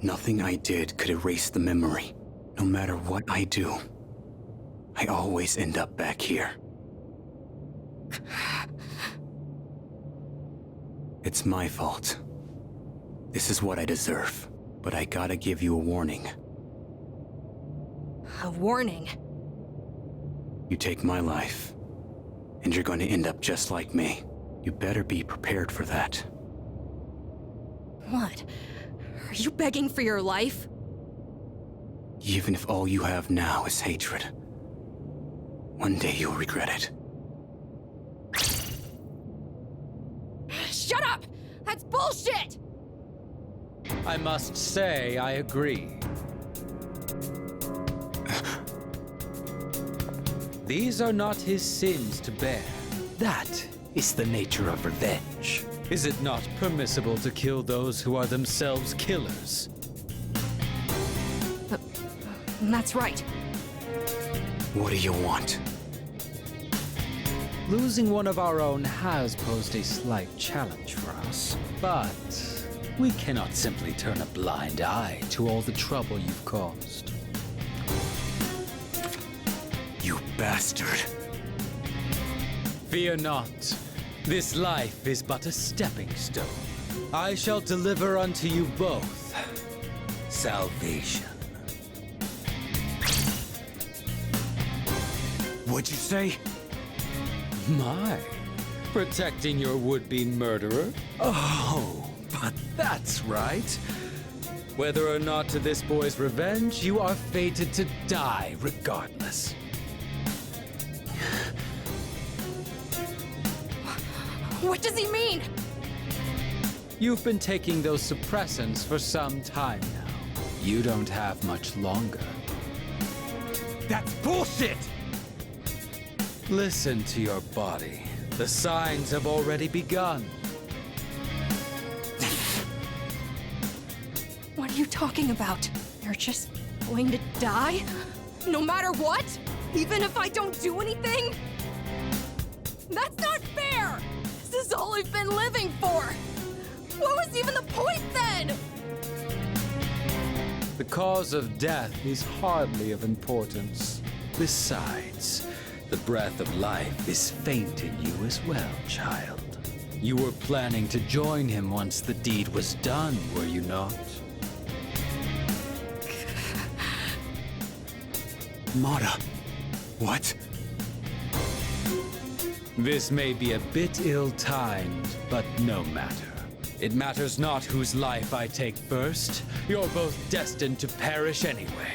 nothing I did could erase the memory. No matter what I do, I always end up back here. It's my fault. This is what I deserve. But I gotta give you a warning. A warning? You take my life, and you're gonna end up just like me. You better be prepared for that. What? Are you begging for your life? Even if all you have now is hatred, one day you'll regret it. Shut up! That's bullshit! I must say, I agree. These are not his sins to bear. That is the nature of revenge. Is it not permissible to kill those who are themselves killers? That's right. What do you want? Losing one of our own has posed a slight challenge for us, but we cannot simply turn a blind eye to all the trouble you've caused. You bastard. Fear not. This life is but a stepping stone. I shall deliver unto you both salvation. What'd you say? My, protecting your would-be murderer? Oh, but that's right. Whether or not to this boy's revenge, you are fated to die regardless. What does he mean? You've been taking those suppressants for some time now. You don't have much longer. That's bullshit! Listen to your body. The signs have already begun. What are you talking about? You're just going to die? No matter what? Even if I don't do anything? That's not fair! This is all I've been living for! What was even the point then? The cause of death is hardly of importance. Besides, the breath of life is faint in you as well, child. You were planning to join him once the deed was done, were you not? Mara. What? This may be a bit ill-timed, but no matter. It matters not whose life I take first. You're both destined to perish anyway.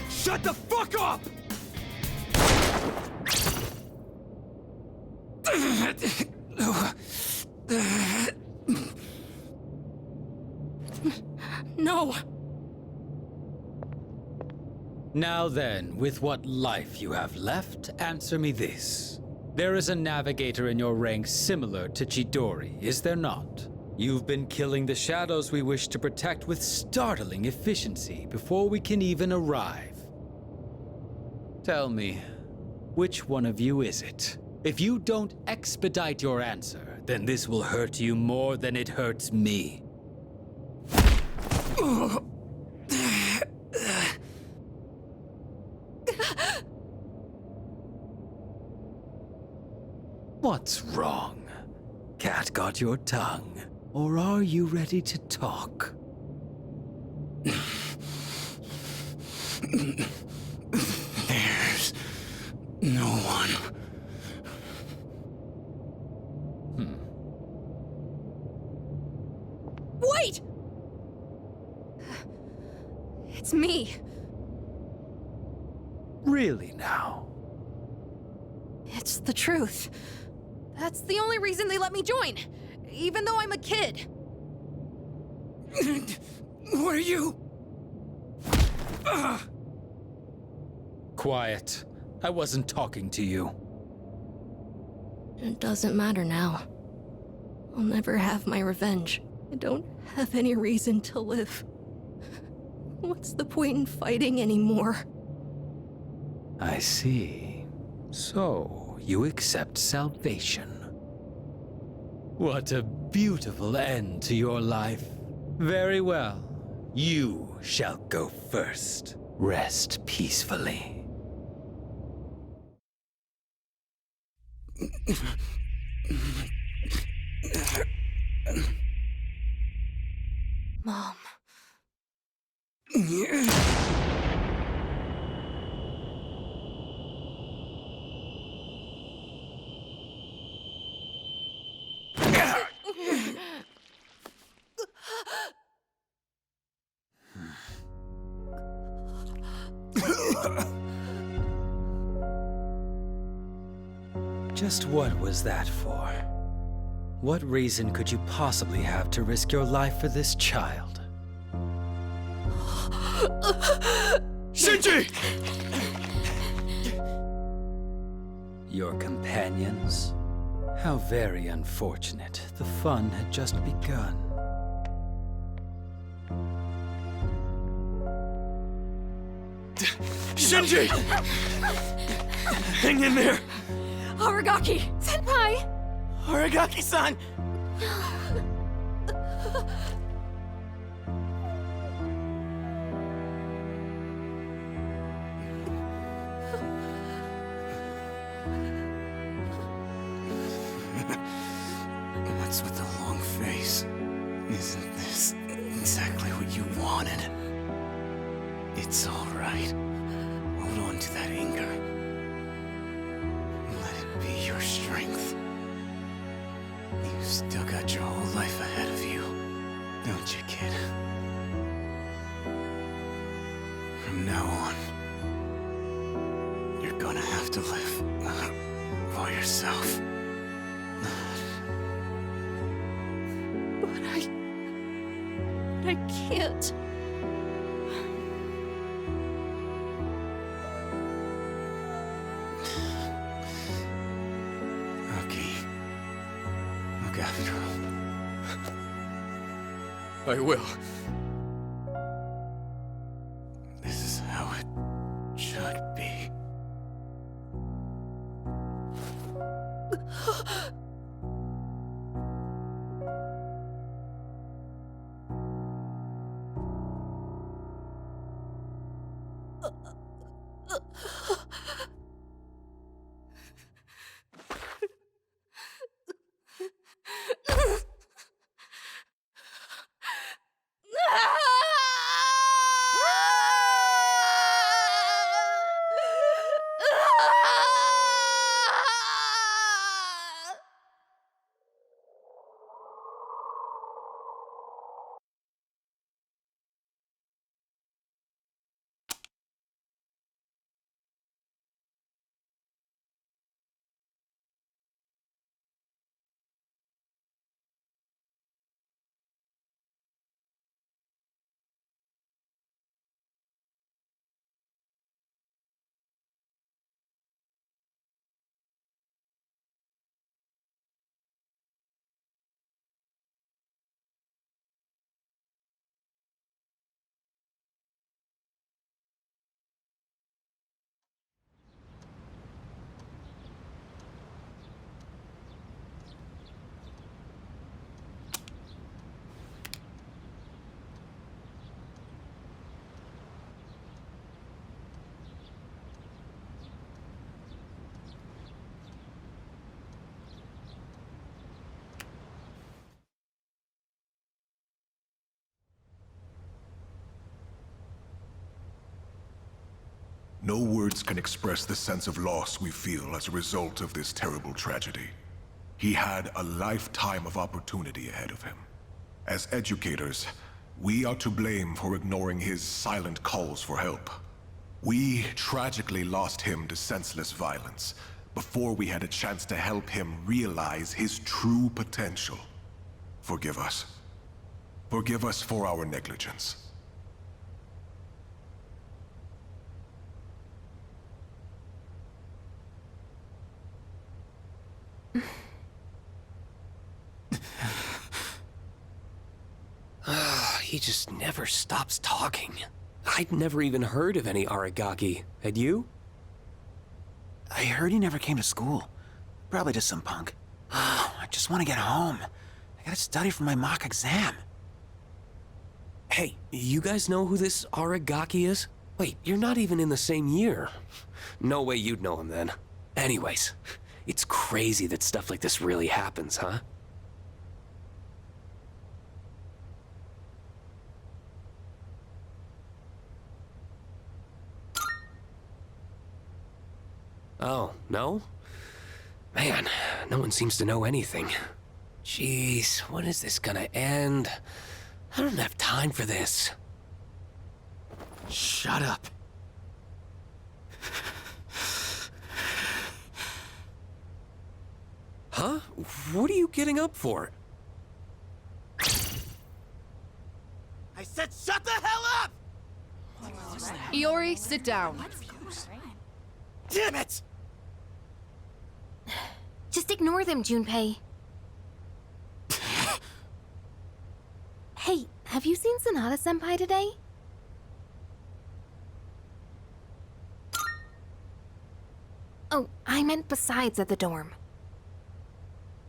Shut the fuck up! No! Now then, with what life you have left, answer me this. There is a navigator in your ranks similar to Chidori, is there not? You've been killing the shadows we wish to protect with startling efficiency before we can even arrive. Tell me, which one of you is it? If you don't expedite your answer, then this will hurt you more than it hurts me. What's wrong? Cat got your tongue? Or are you ready to talk? There's no one. Wait! It's me. Really now? It's the truth. That's the only reason they let me join, even though I'm a kid. What are you? Quiet. I wasn't talking to you. It doesn't matter now. I'll never have my revenge. I don't have any reason to live. What's the point in fighting anymore? I see. So, you accept salvation. What a beautiful end to your life. Very well. You shall go first. Rest peacefully. Mom. Just what was that for? What reason could you possibly have to risk your life for this child? Shinji! Your companions? How very unfortunate. The fun had just begun. Shinji! Hang in there! Aragaki! Senpai! Aragaki-san! What's with the long face? Isn't this exactly what you wanted? It's all right. Hold on to that anger. Let it be your strength. You've still got your whole life ahead of you, don't you, kid? From now on, you're gonna have to live for yourself. But I can't. Okay. Look after him. I will. This is how it should be. No words can express the sense of loss we feel as a result of this terrible tragedy. He had a lifetime of opportunity ahead of him. As educators, we are to blame for ignoring his silent calls for help. We tragically lost him to senseless violence before we had a chance to help him realize his true potential. Forgive us. Forgive us for our negligence. — he just never stops talking. I'd never even heard of any Aragaki. Had you? I heard he never came to school. Probably just some punk. I just want to get home. I gotta study for my mock exam. Hey, you guys know who this Aragaki is? Wait, you're not even in the same year. No way you'd know him then. Anyways, it's crazy that stuff like this really happens, huh? Oh, no? Man, no one seems to know anything. Jeez, when is this gonna end? I don't have time for this. Shut up. Huh? What are you getting up for? I said shut the hell up! Iori, sit down. Damn it! Just ignore them, Junpei. Hey, have you seen Sonata-senpai today? Oh, I meant besides at the dorm.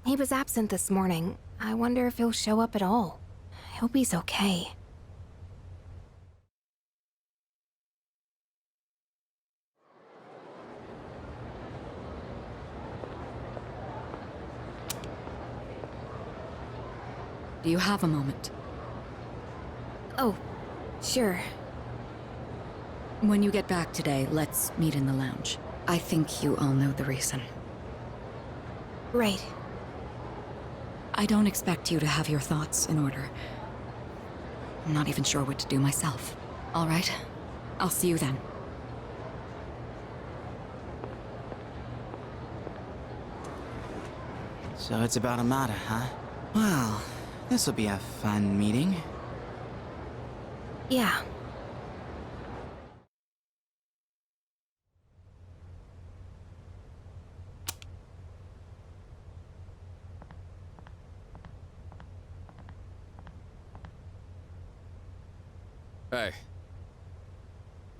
He was absent this morning. I wonder if he'll show up at all. I hope he's okay. Do you have a moment? Oh, sure. When you get back today, let's meet in the lounge. I think you all know the reason. Right. I don't expect you to have your thoughts in order. I'm not even sure what to do myself. All right? I'll see you then. So it's about Amada, huh? Well, this'll be a fun meeting. Yeah. Hey.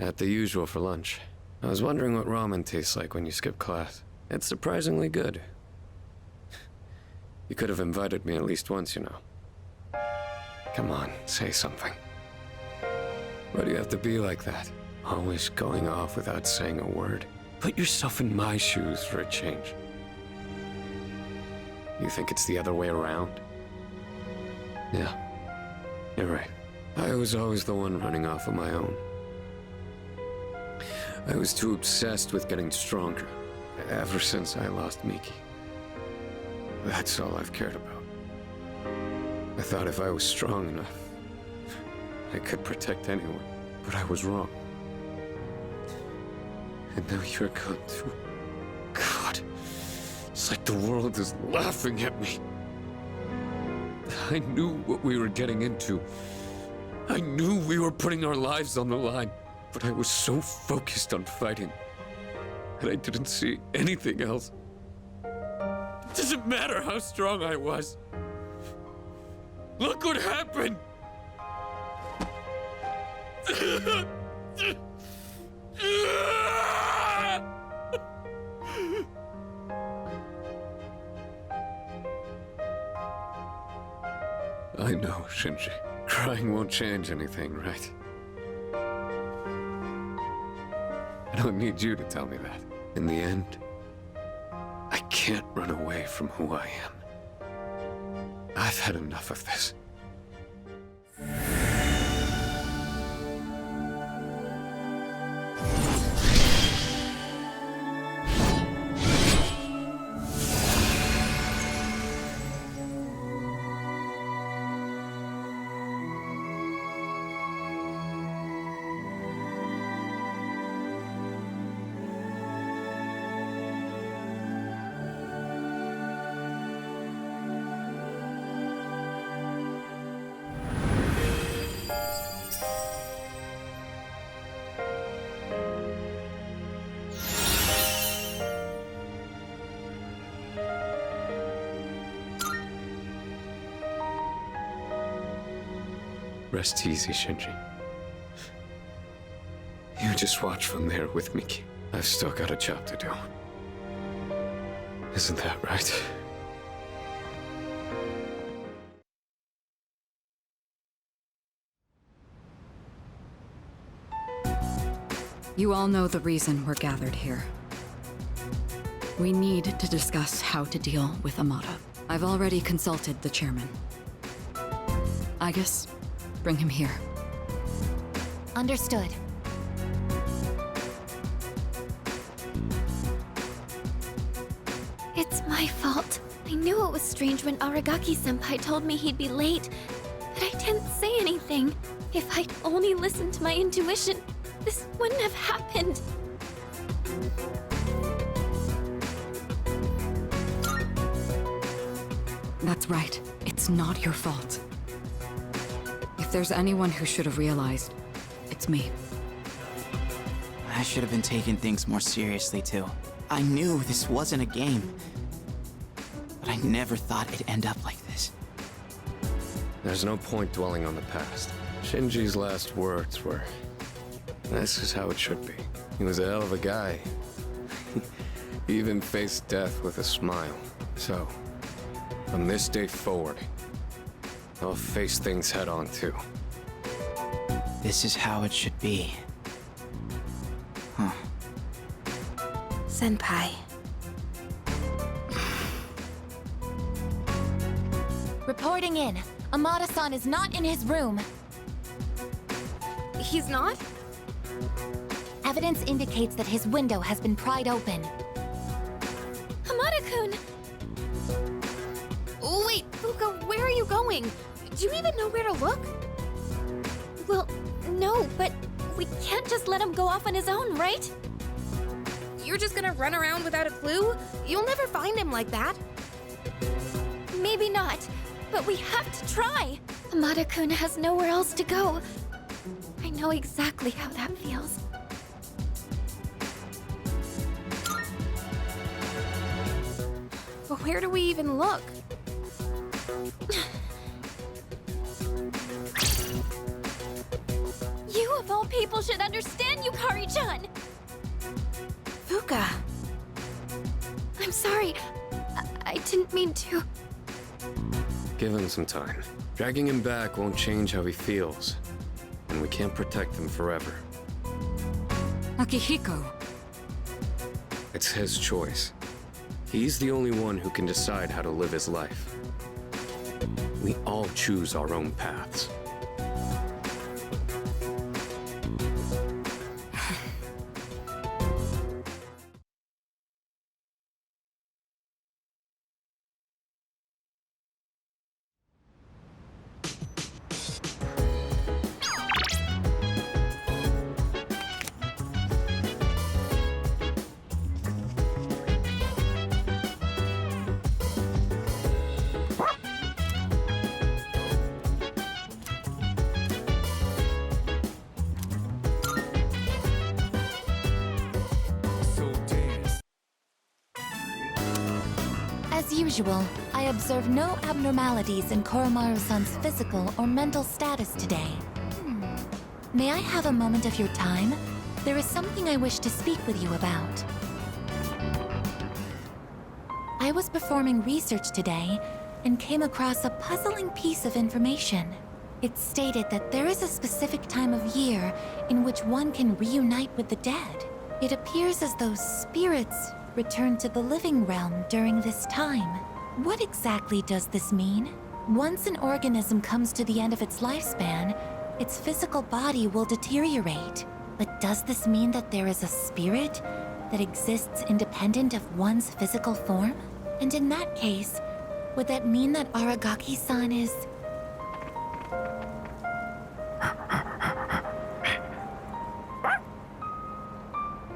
At the usual for lunch. I was wondering what ramen tastes like when you skip class. It's surprisingly good. You could have invited me at least once, you know. Come on, say something. Why do you have to be like that? Always going off without saying a word. Put yourself in my shoes for a change. You think it's the other way around? Yeah, you're right. I was always the one running off on my own. I was too obsessed with getting stronger, ever since I lost Miki. That's all I've cared about. I thought if I was strong enough, I could protect anyone, but I was wrong. And now you're gone too. God, it's like the world is laughing at me. I knew what we were getting into. I knew we were putting our lives on the line, but I was so focused on fighting that I didn't see anything else. It doesn't matter how strong I was. Look what happened! I know, Shinji. Crying won't change anything, right? I don't need you to tell me that. In the end, I can't run away from who I am. I've had enough of this. Rest easy, Shinji. You just watch from there with Miki. I've still got a job to do. Isn't that right? You all know the reason we're gathered here. We need to discuss how to deal with Amada. I've already consulted the chairman. I guess bring him here. Understood. It's my fault. I knew it was strange when Aragaki-senpai told me he'd be late, but I didn't say anything. If I'd only listened to my intuition, this wouldn't have happened. That's right. It's not your fault. If there's anyone who should have realized, it's me. I should have been taking things more seriously, too. I knew this wasn't a game. But I never thought it'd end up like this. There's no point dwelling on the past. Shinji's last words were, "This is how it should be." He was a hell of a guy. He even faced death with a smile. So, from this day forward, I'll face things head on too. This is how it should be. Huh. Senpai. Reporting in. Amada-san is not in his room. He's not? Evidence indicates that his window has been pried open. Hamada-kun! Oh, wait, Fuka, where are you going? Do you even know where to look? Well, no, but we can't just let him go off on his own, right? You're just gonna run around without a clue? You'll never find him like that. Maybe not, but we have to try. Amada-kun has nowhere else to go. I know exactly how that feels. But where do we even look? You, of all people, should understand, Yukari-chan! Fuka. I'm sorry. I didn't mean to. Give him some time. Dragging him back won't change how he feels. And we can't protect him forever. Akihiko. It's his choice. He's the only one who can decide how to live his life. We all choose our own paths. As usual, I observe no abnormalities in Koromaru-san's physical or mental status today. May I have a moment of your time? There is something I wish to speak with you about. I was performing research today and came across a puzzling piece of information. It stated that there is a specific time of year in which one can reunite with the dead. It appears as though spirits return to the living realm during this time. What exactly does this mean? Once an organism comes to the end of its lifespan, its physical body will deteriorate. But does this mean that there is a spirit that exists independent of one's physical form? And in that case, would that mean that Aragaki-san is...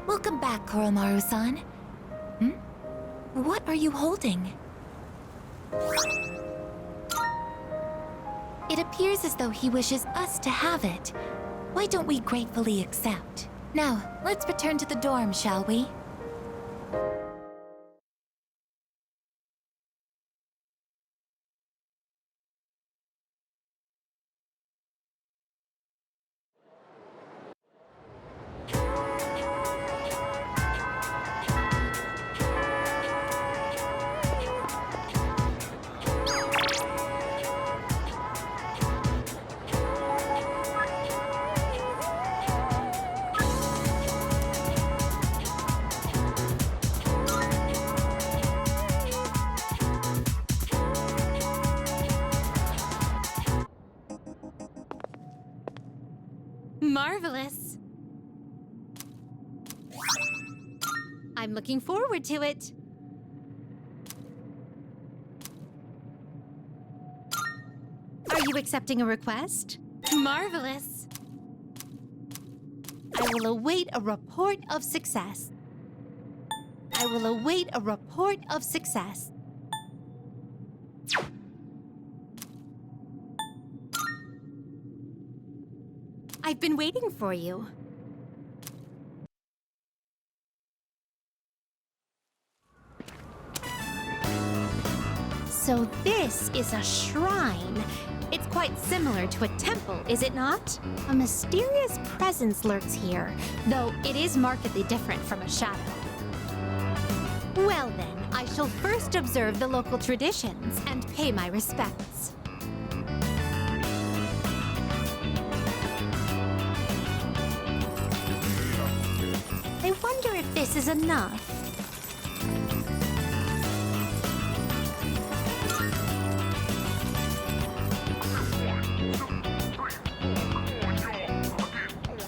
Welcome back, Koromaru-san. What are you holding? It appears as though he wishes us to have it. Why don't we gratefully accept? Now, let's return to the dorm, shall we? Marvelous. I'm looking forward to it. Are you accepting a request? Marvelous. I will await a report of success. I will await a report of success. I've been waiting for you. So this is a shrine. It's quite similar to a temple, is it not? A mysterious presence lurks here, though it is markedly different from a shadow. Well then, I shall first observe the local traditions and pay my respects. I wonder if this is enough.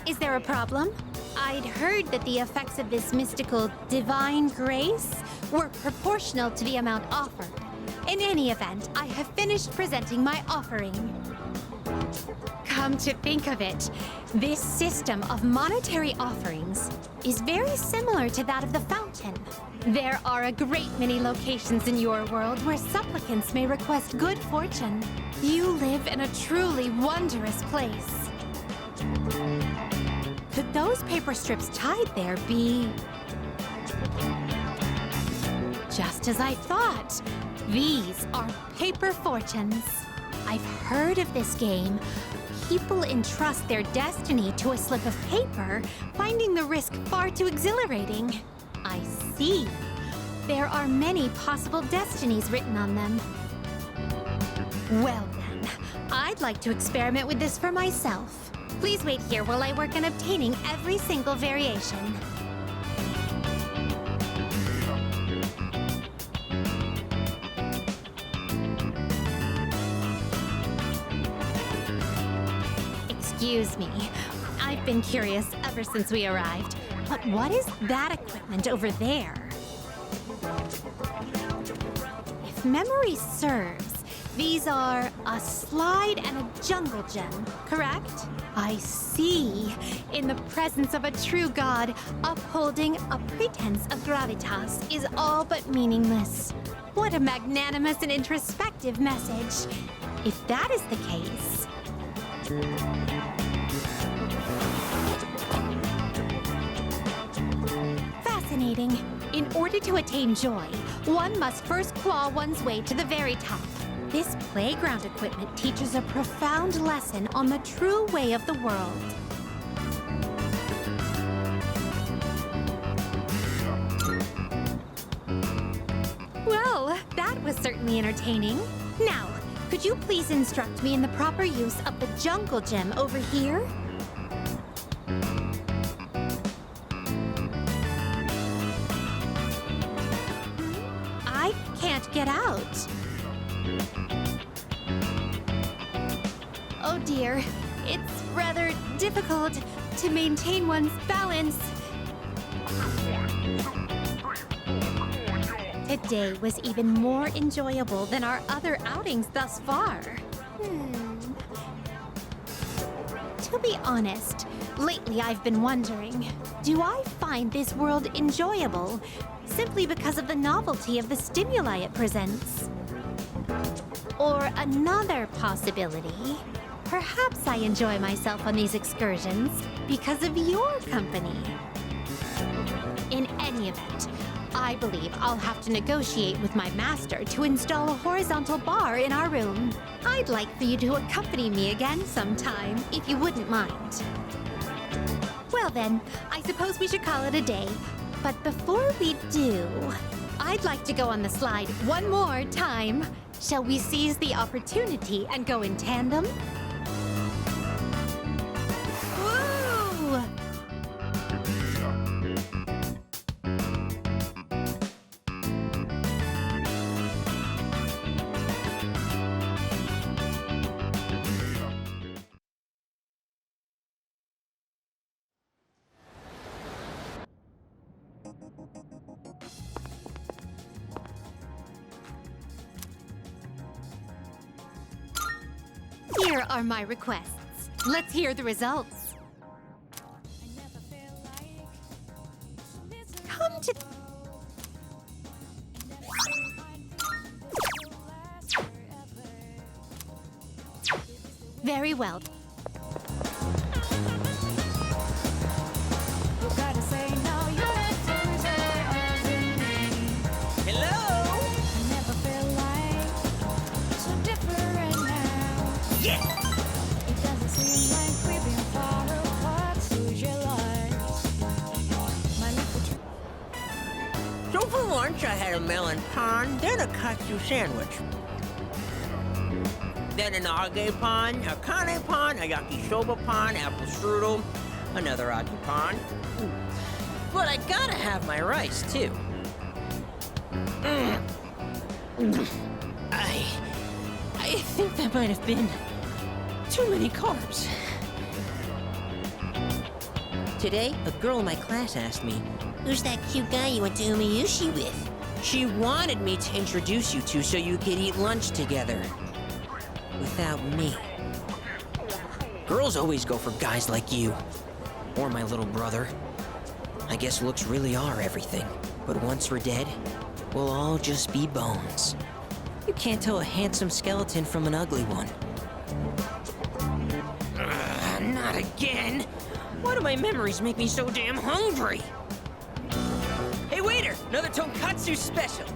Is there a problem? I'd heard that the effects of this mystical divine grace were proportional to the amount offered. In any event, I have finished presenting my offering. Come to think of it, this system of monetary offerings is very similar to that of the fountain. There are a great many locations in your world where supplicants may request good fortune. You live in a truly wondrous place. Could those paper strips tied there be... Just as I thought. These are paper fortunes. I've heard of this game. People entrust their destiny to a slip of paper, finding the risk far too exhilarating. I see. There are many possible destinies written on them. Well then, I'd like to experiment with this for myself. Please wait here while I work on obtaining every single variation. Excuse me. I've been curious ever since we arrived. But what is that equipment over there? If memory serves, these are a slide and a jungle gem, correct? I see. In the presence of a true god, upholding a pretense of gravitas is all but meaningless. What a magnanimous and introspective message. If that is the case... Fascinating. In order to attain joy, one must first claw one's way to the very top. This playground equipment teaches a profound lesson on the true way of the world. Well, that was certainly entertaining. Now, could you please instruct me in the proper use of the jungle gem over here? I can't get out. Oh dear, it's rather difficult to maintain one's balance. Today was even more enjoyable than our other outings thus far. To be honest, lately I've been wondering, do I find this world enjoyable simply because of the novelty of the stimuli it presents? Or another possibility, perhaps I enjoy myself on these excursions because of your company. In any event, I believe I'll have to negotiate with my master to install a horizontal bar in our room. I'd like for you to accompany me again sometime, if you wouldn't mind. Well then, I suppose we should call it a day. But before we do, I'd like to go on the slide one more time. Shall we seize the opportunity and go in tandem? Here are my requests. Let's hear the results. Come to... Very well. So for lunch, I had a melon pan, then a katsu sandwich. Then an age pan, a kane pan, a yakisoba pan, apple strudel, another age pan. But I gotta have my rice, too. I think that might have been too many carbs. Today, a girl in my class asked me, "Who's that cute guy you went to Umiyushi with?" She wanted me to introduce you to so you could eat lunch together. Without me. Girls always go for guys like you. Or my little brother. I guess looks really are everything. But once we're dead, we'll all just be bones. You can't tell a handsome skeleton from an ugly one. Not again! Why do my memories make me so damn hungry? Hey waiter, another tonkatsu special!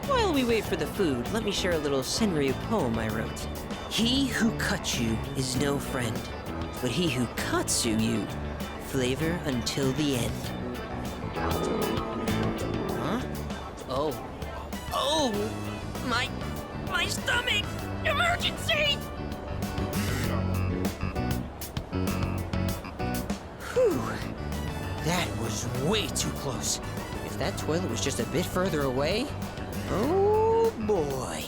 While we wait for the food, let me share a little Senryu poem I wrote. He who cuts you is no friend, but he who katsu you, flavor until the end. Huh? Oh, my stomach! Emergency! Whew, that was way too close. If that toilet was just a bit further away, oh boy.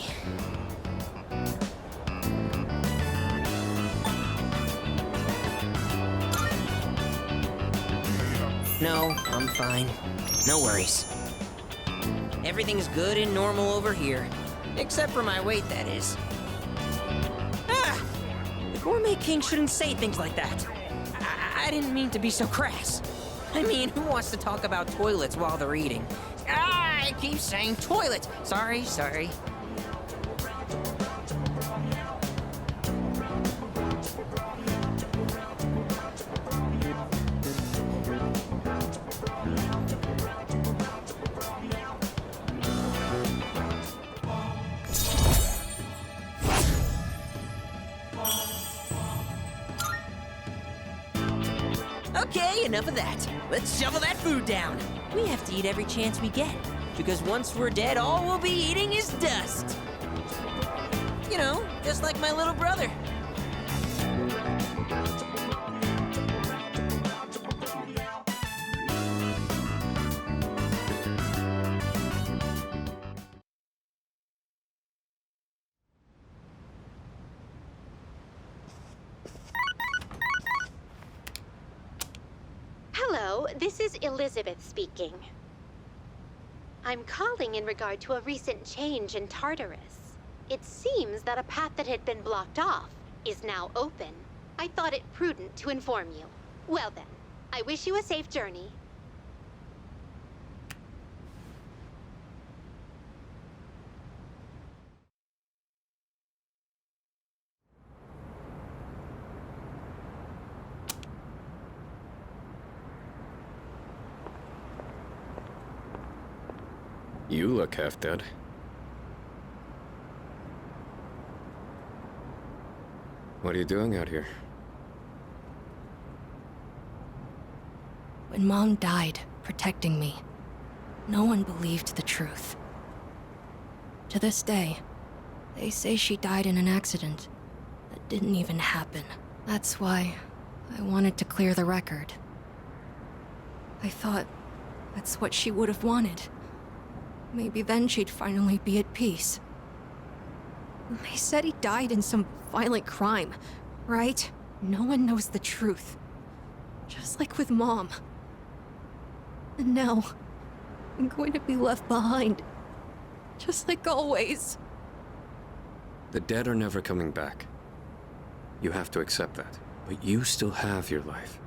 No, I'm fine. No worries. Everything's good and normal over here. Except for my weight, that is. Ah! The Gourmet King shouldn't say things like that. I didn't mean to be so crass. I mean, who wants to talk about toilets while they're eating? I keep saying toilet. Sorry. Okay, enough of that. Let's shovel that food down. We have to eat every chance we get, because once we're dead, all we'll be eating is dust. You know, just like my little brother. Hello, this is Elizabeth speaking. I'm calling in regard to a recent change in Tartarus. It seems that a path that had been blocked off is now open. I thought it prudent to inform you. Well then, I wish you a safe journey. You look half dead. What are you doing out here? When Mom died, protecting me, no one believed the truth. To this day, they say she died in an accident that didn't even happen. That's why I wanted to clear the record. I thought that's what she would have wanted. Maybe then she'd finally be at peace. They said he died in some violent crime, right? No one knows the truth. Just like with Mom. And now, I'm going to be left behind. Just like always. The dead are never coming back. You have to accept that. But you still have your life.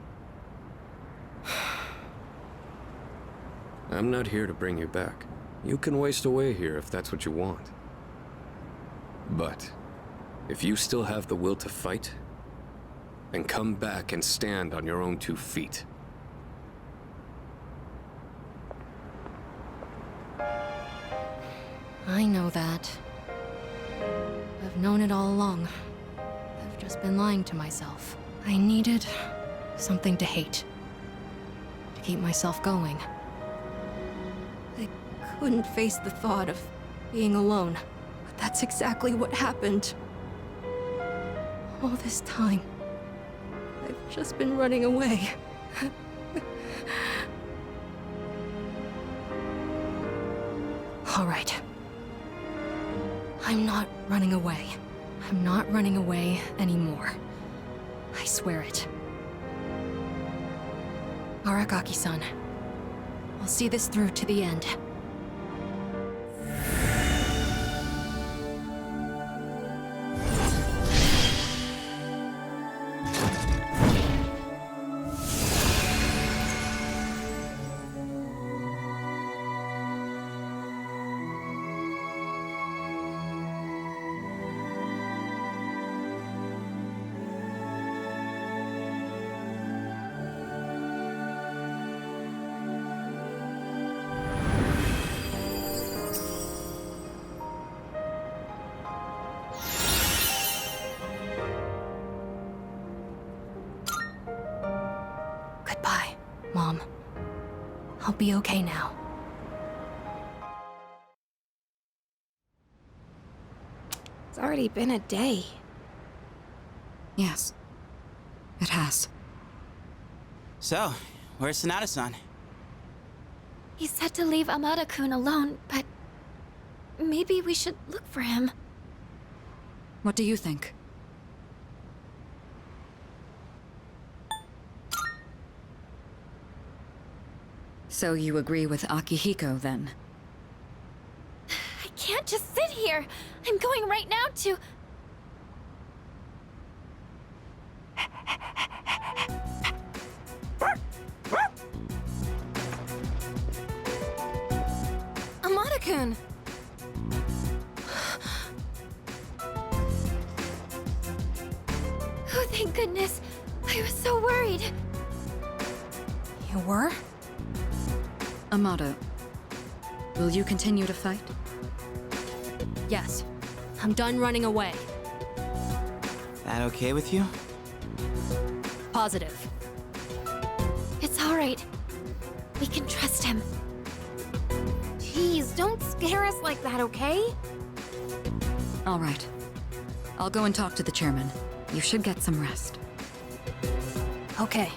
I'm not here to bring you back. You can waste away here if that's what you want. But if you still have the will to fight, then come back and stand on your own 2 feet. I know that. I've known it all along. I've just been lying to myself. I needed something to hate. To keep myself going. I couldn't face the thought of being alone. But that's exactly what happened. All this time, I've just been running away. All right. I'm not running away. I'm not running away anymore. I swear it. Aragaki-san, I'll see this through to the end. Goodbye, Mom. I'll be okay now. It's already been a day. Yes, it has. So, where's Sonata-san? He said to leave Amada-kun alone, but maybe we should look for him. What do you think? So you agree with Akihiko, then? I can't just sit here. I'm going right now to... Amada-kun! Oh, thank goodness. I was so worried. You were? Amada, will you continue to fight? Yes. I'm done running away. That okay with you? Positive. It's all right. We can trust him. Jeez, don't scare us like that, okay? All right. I'll go and talk to the chairman. You should get some rest. Okay.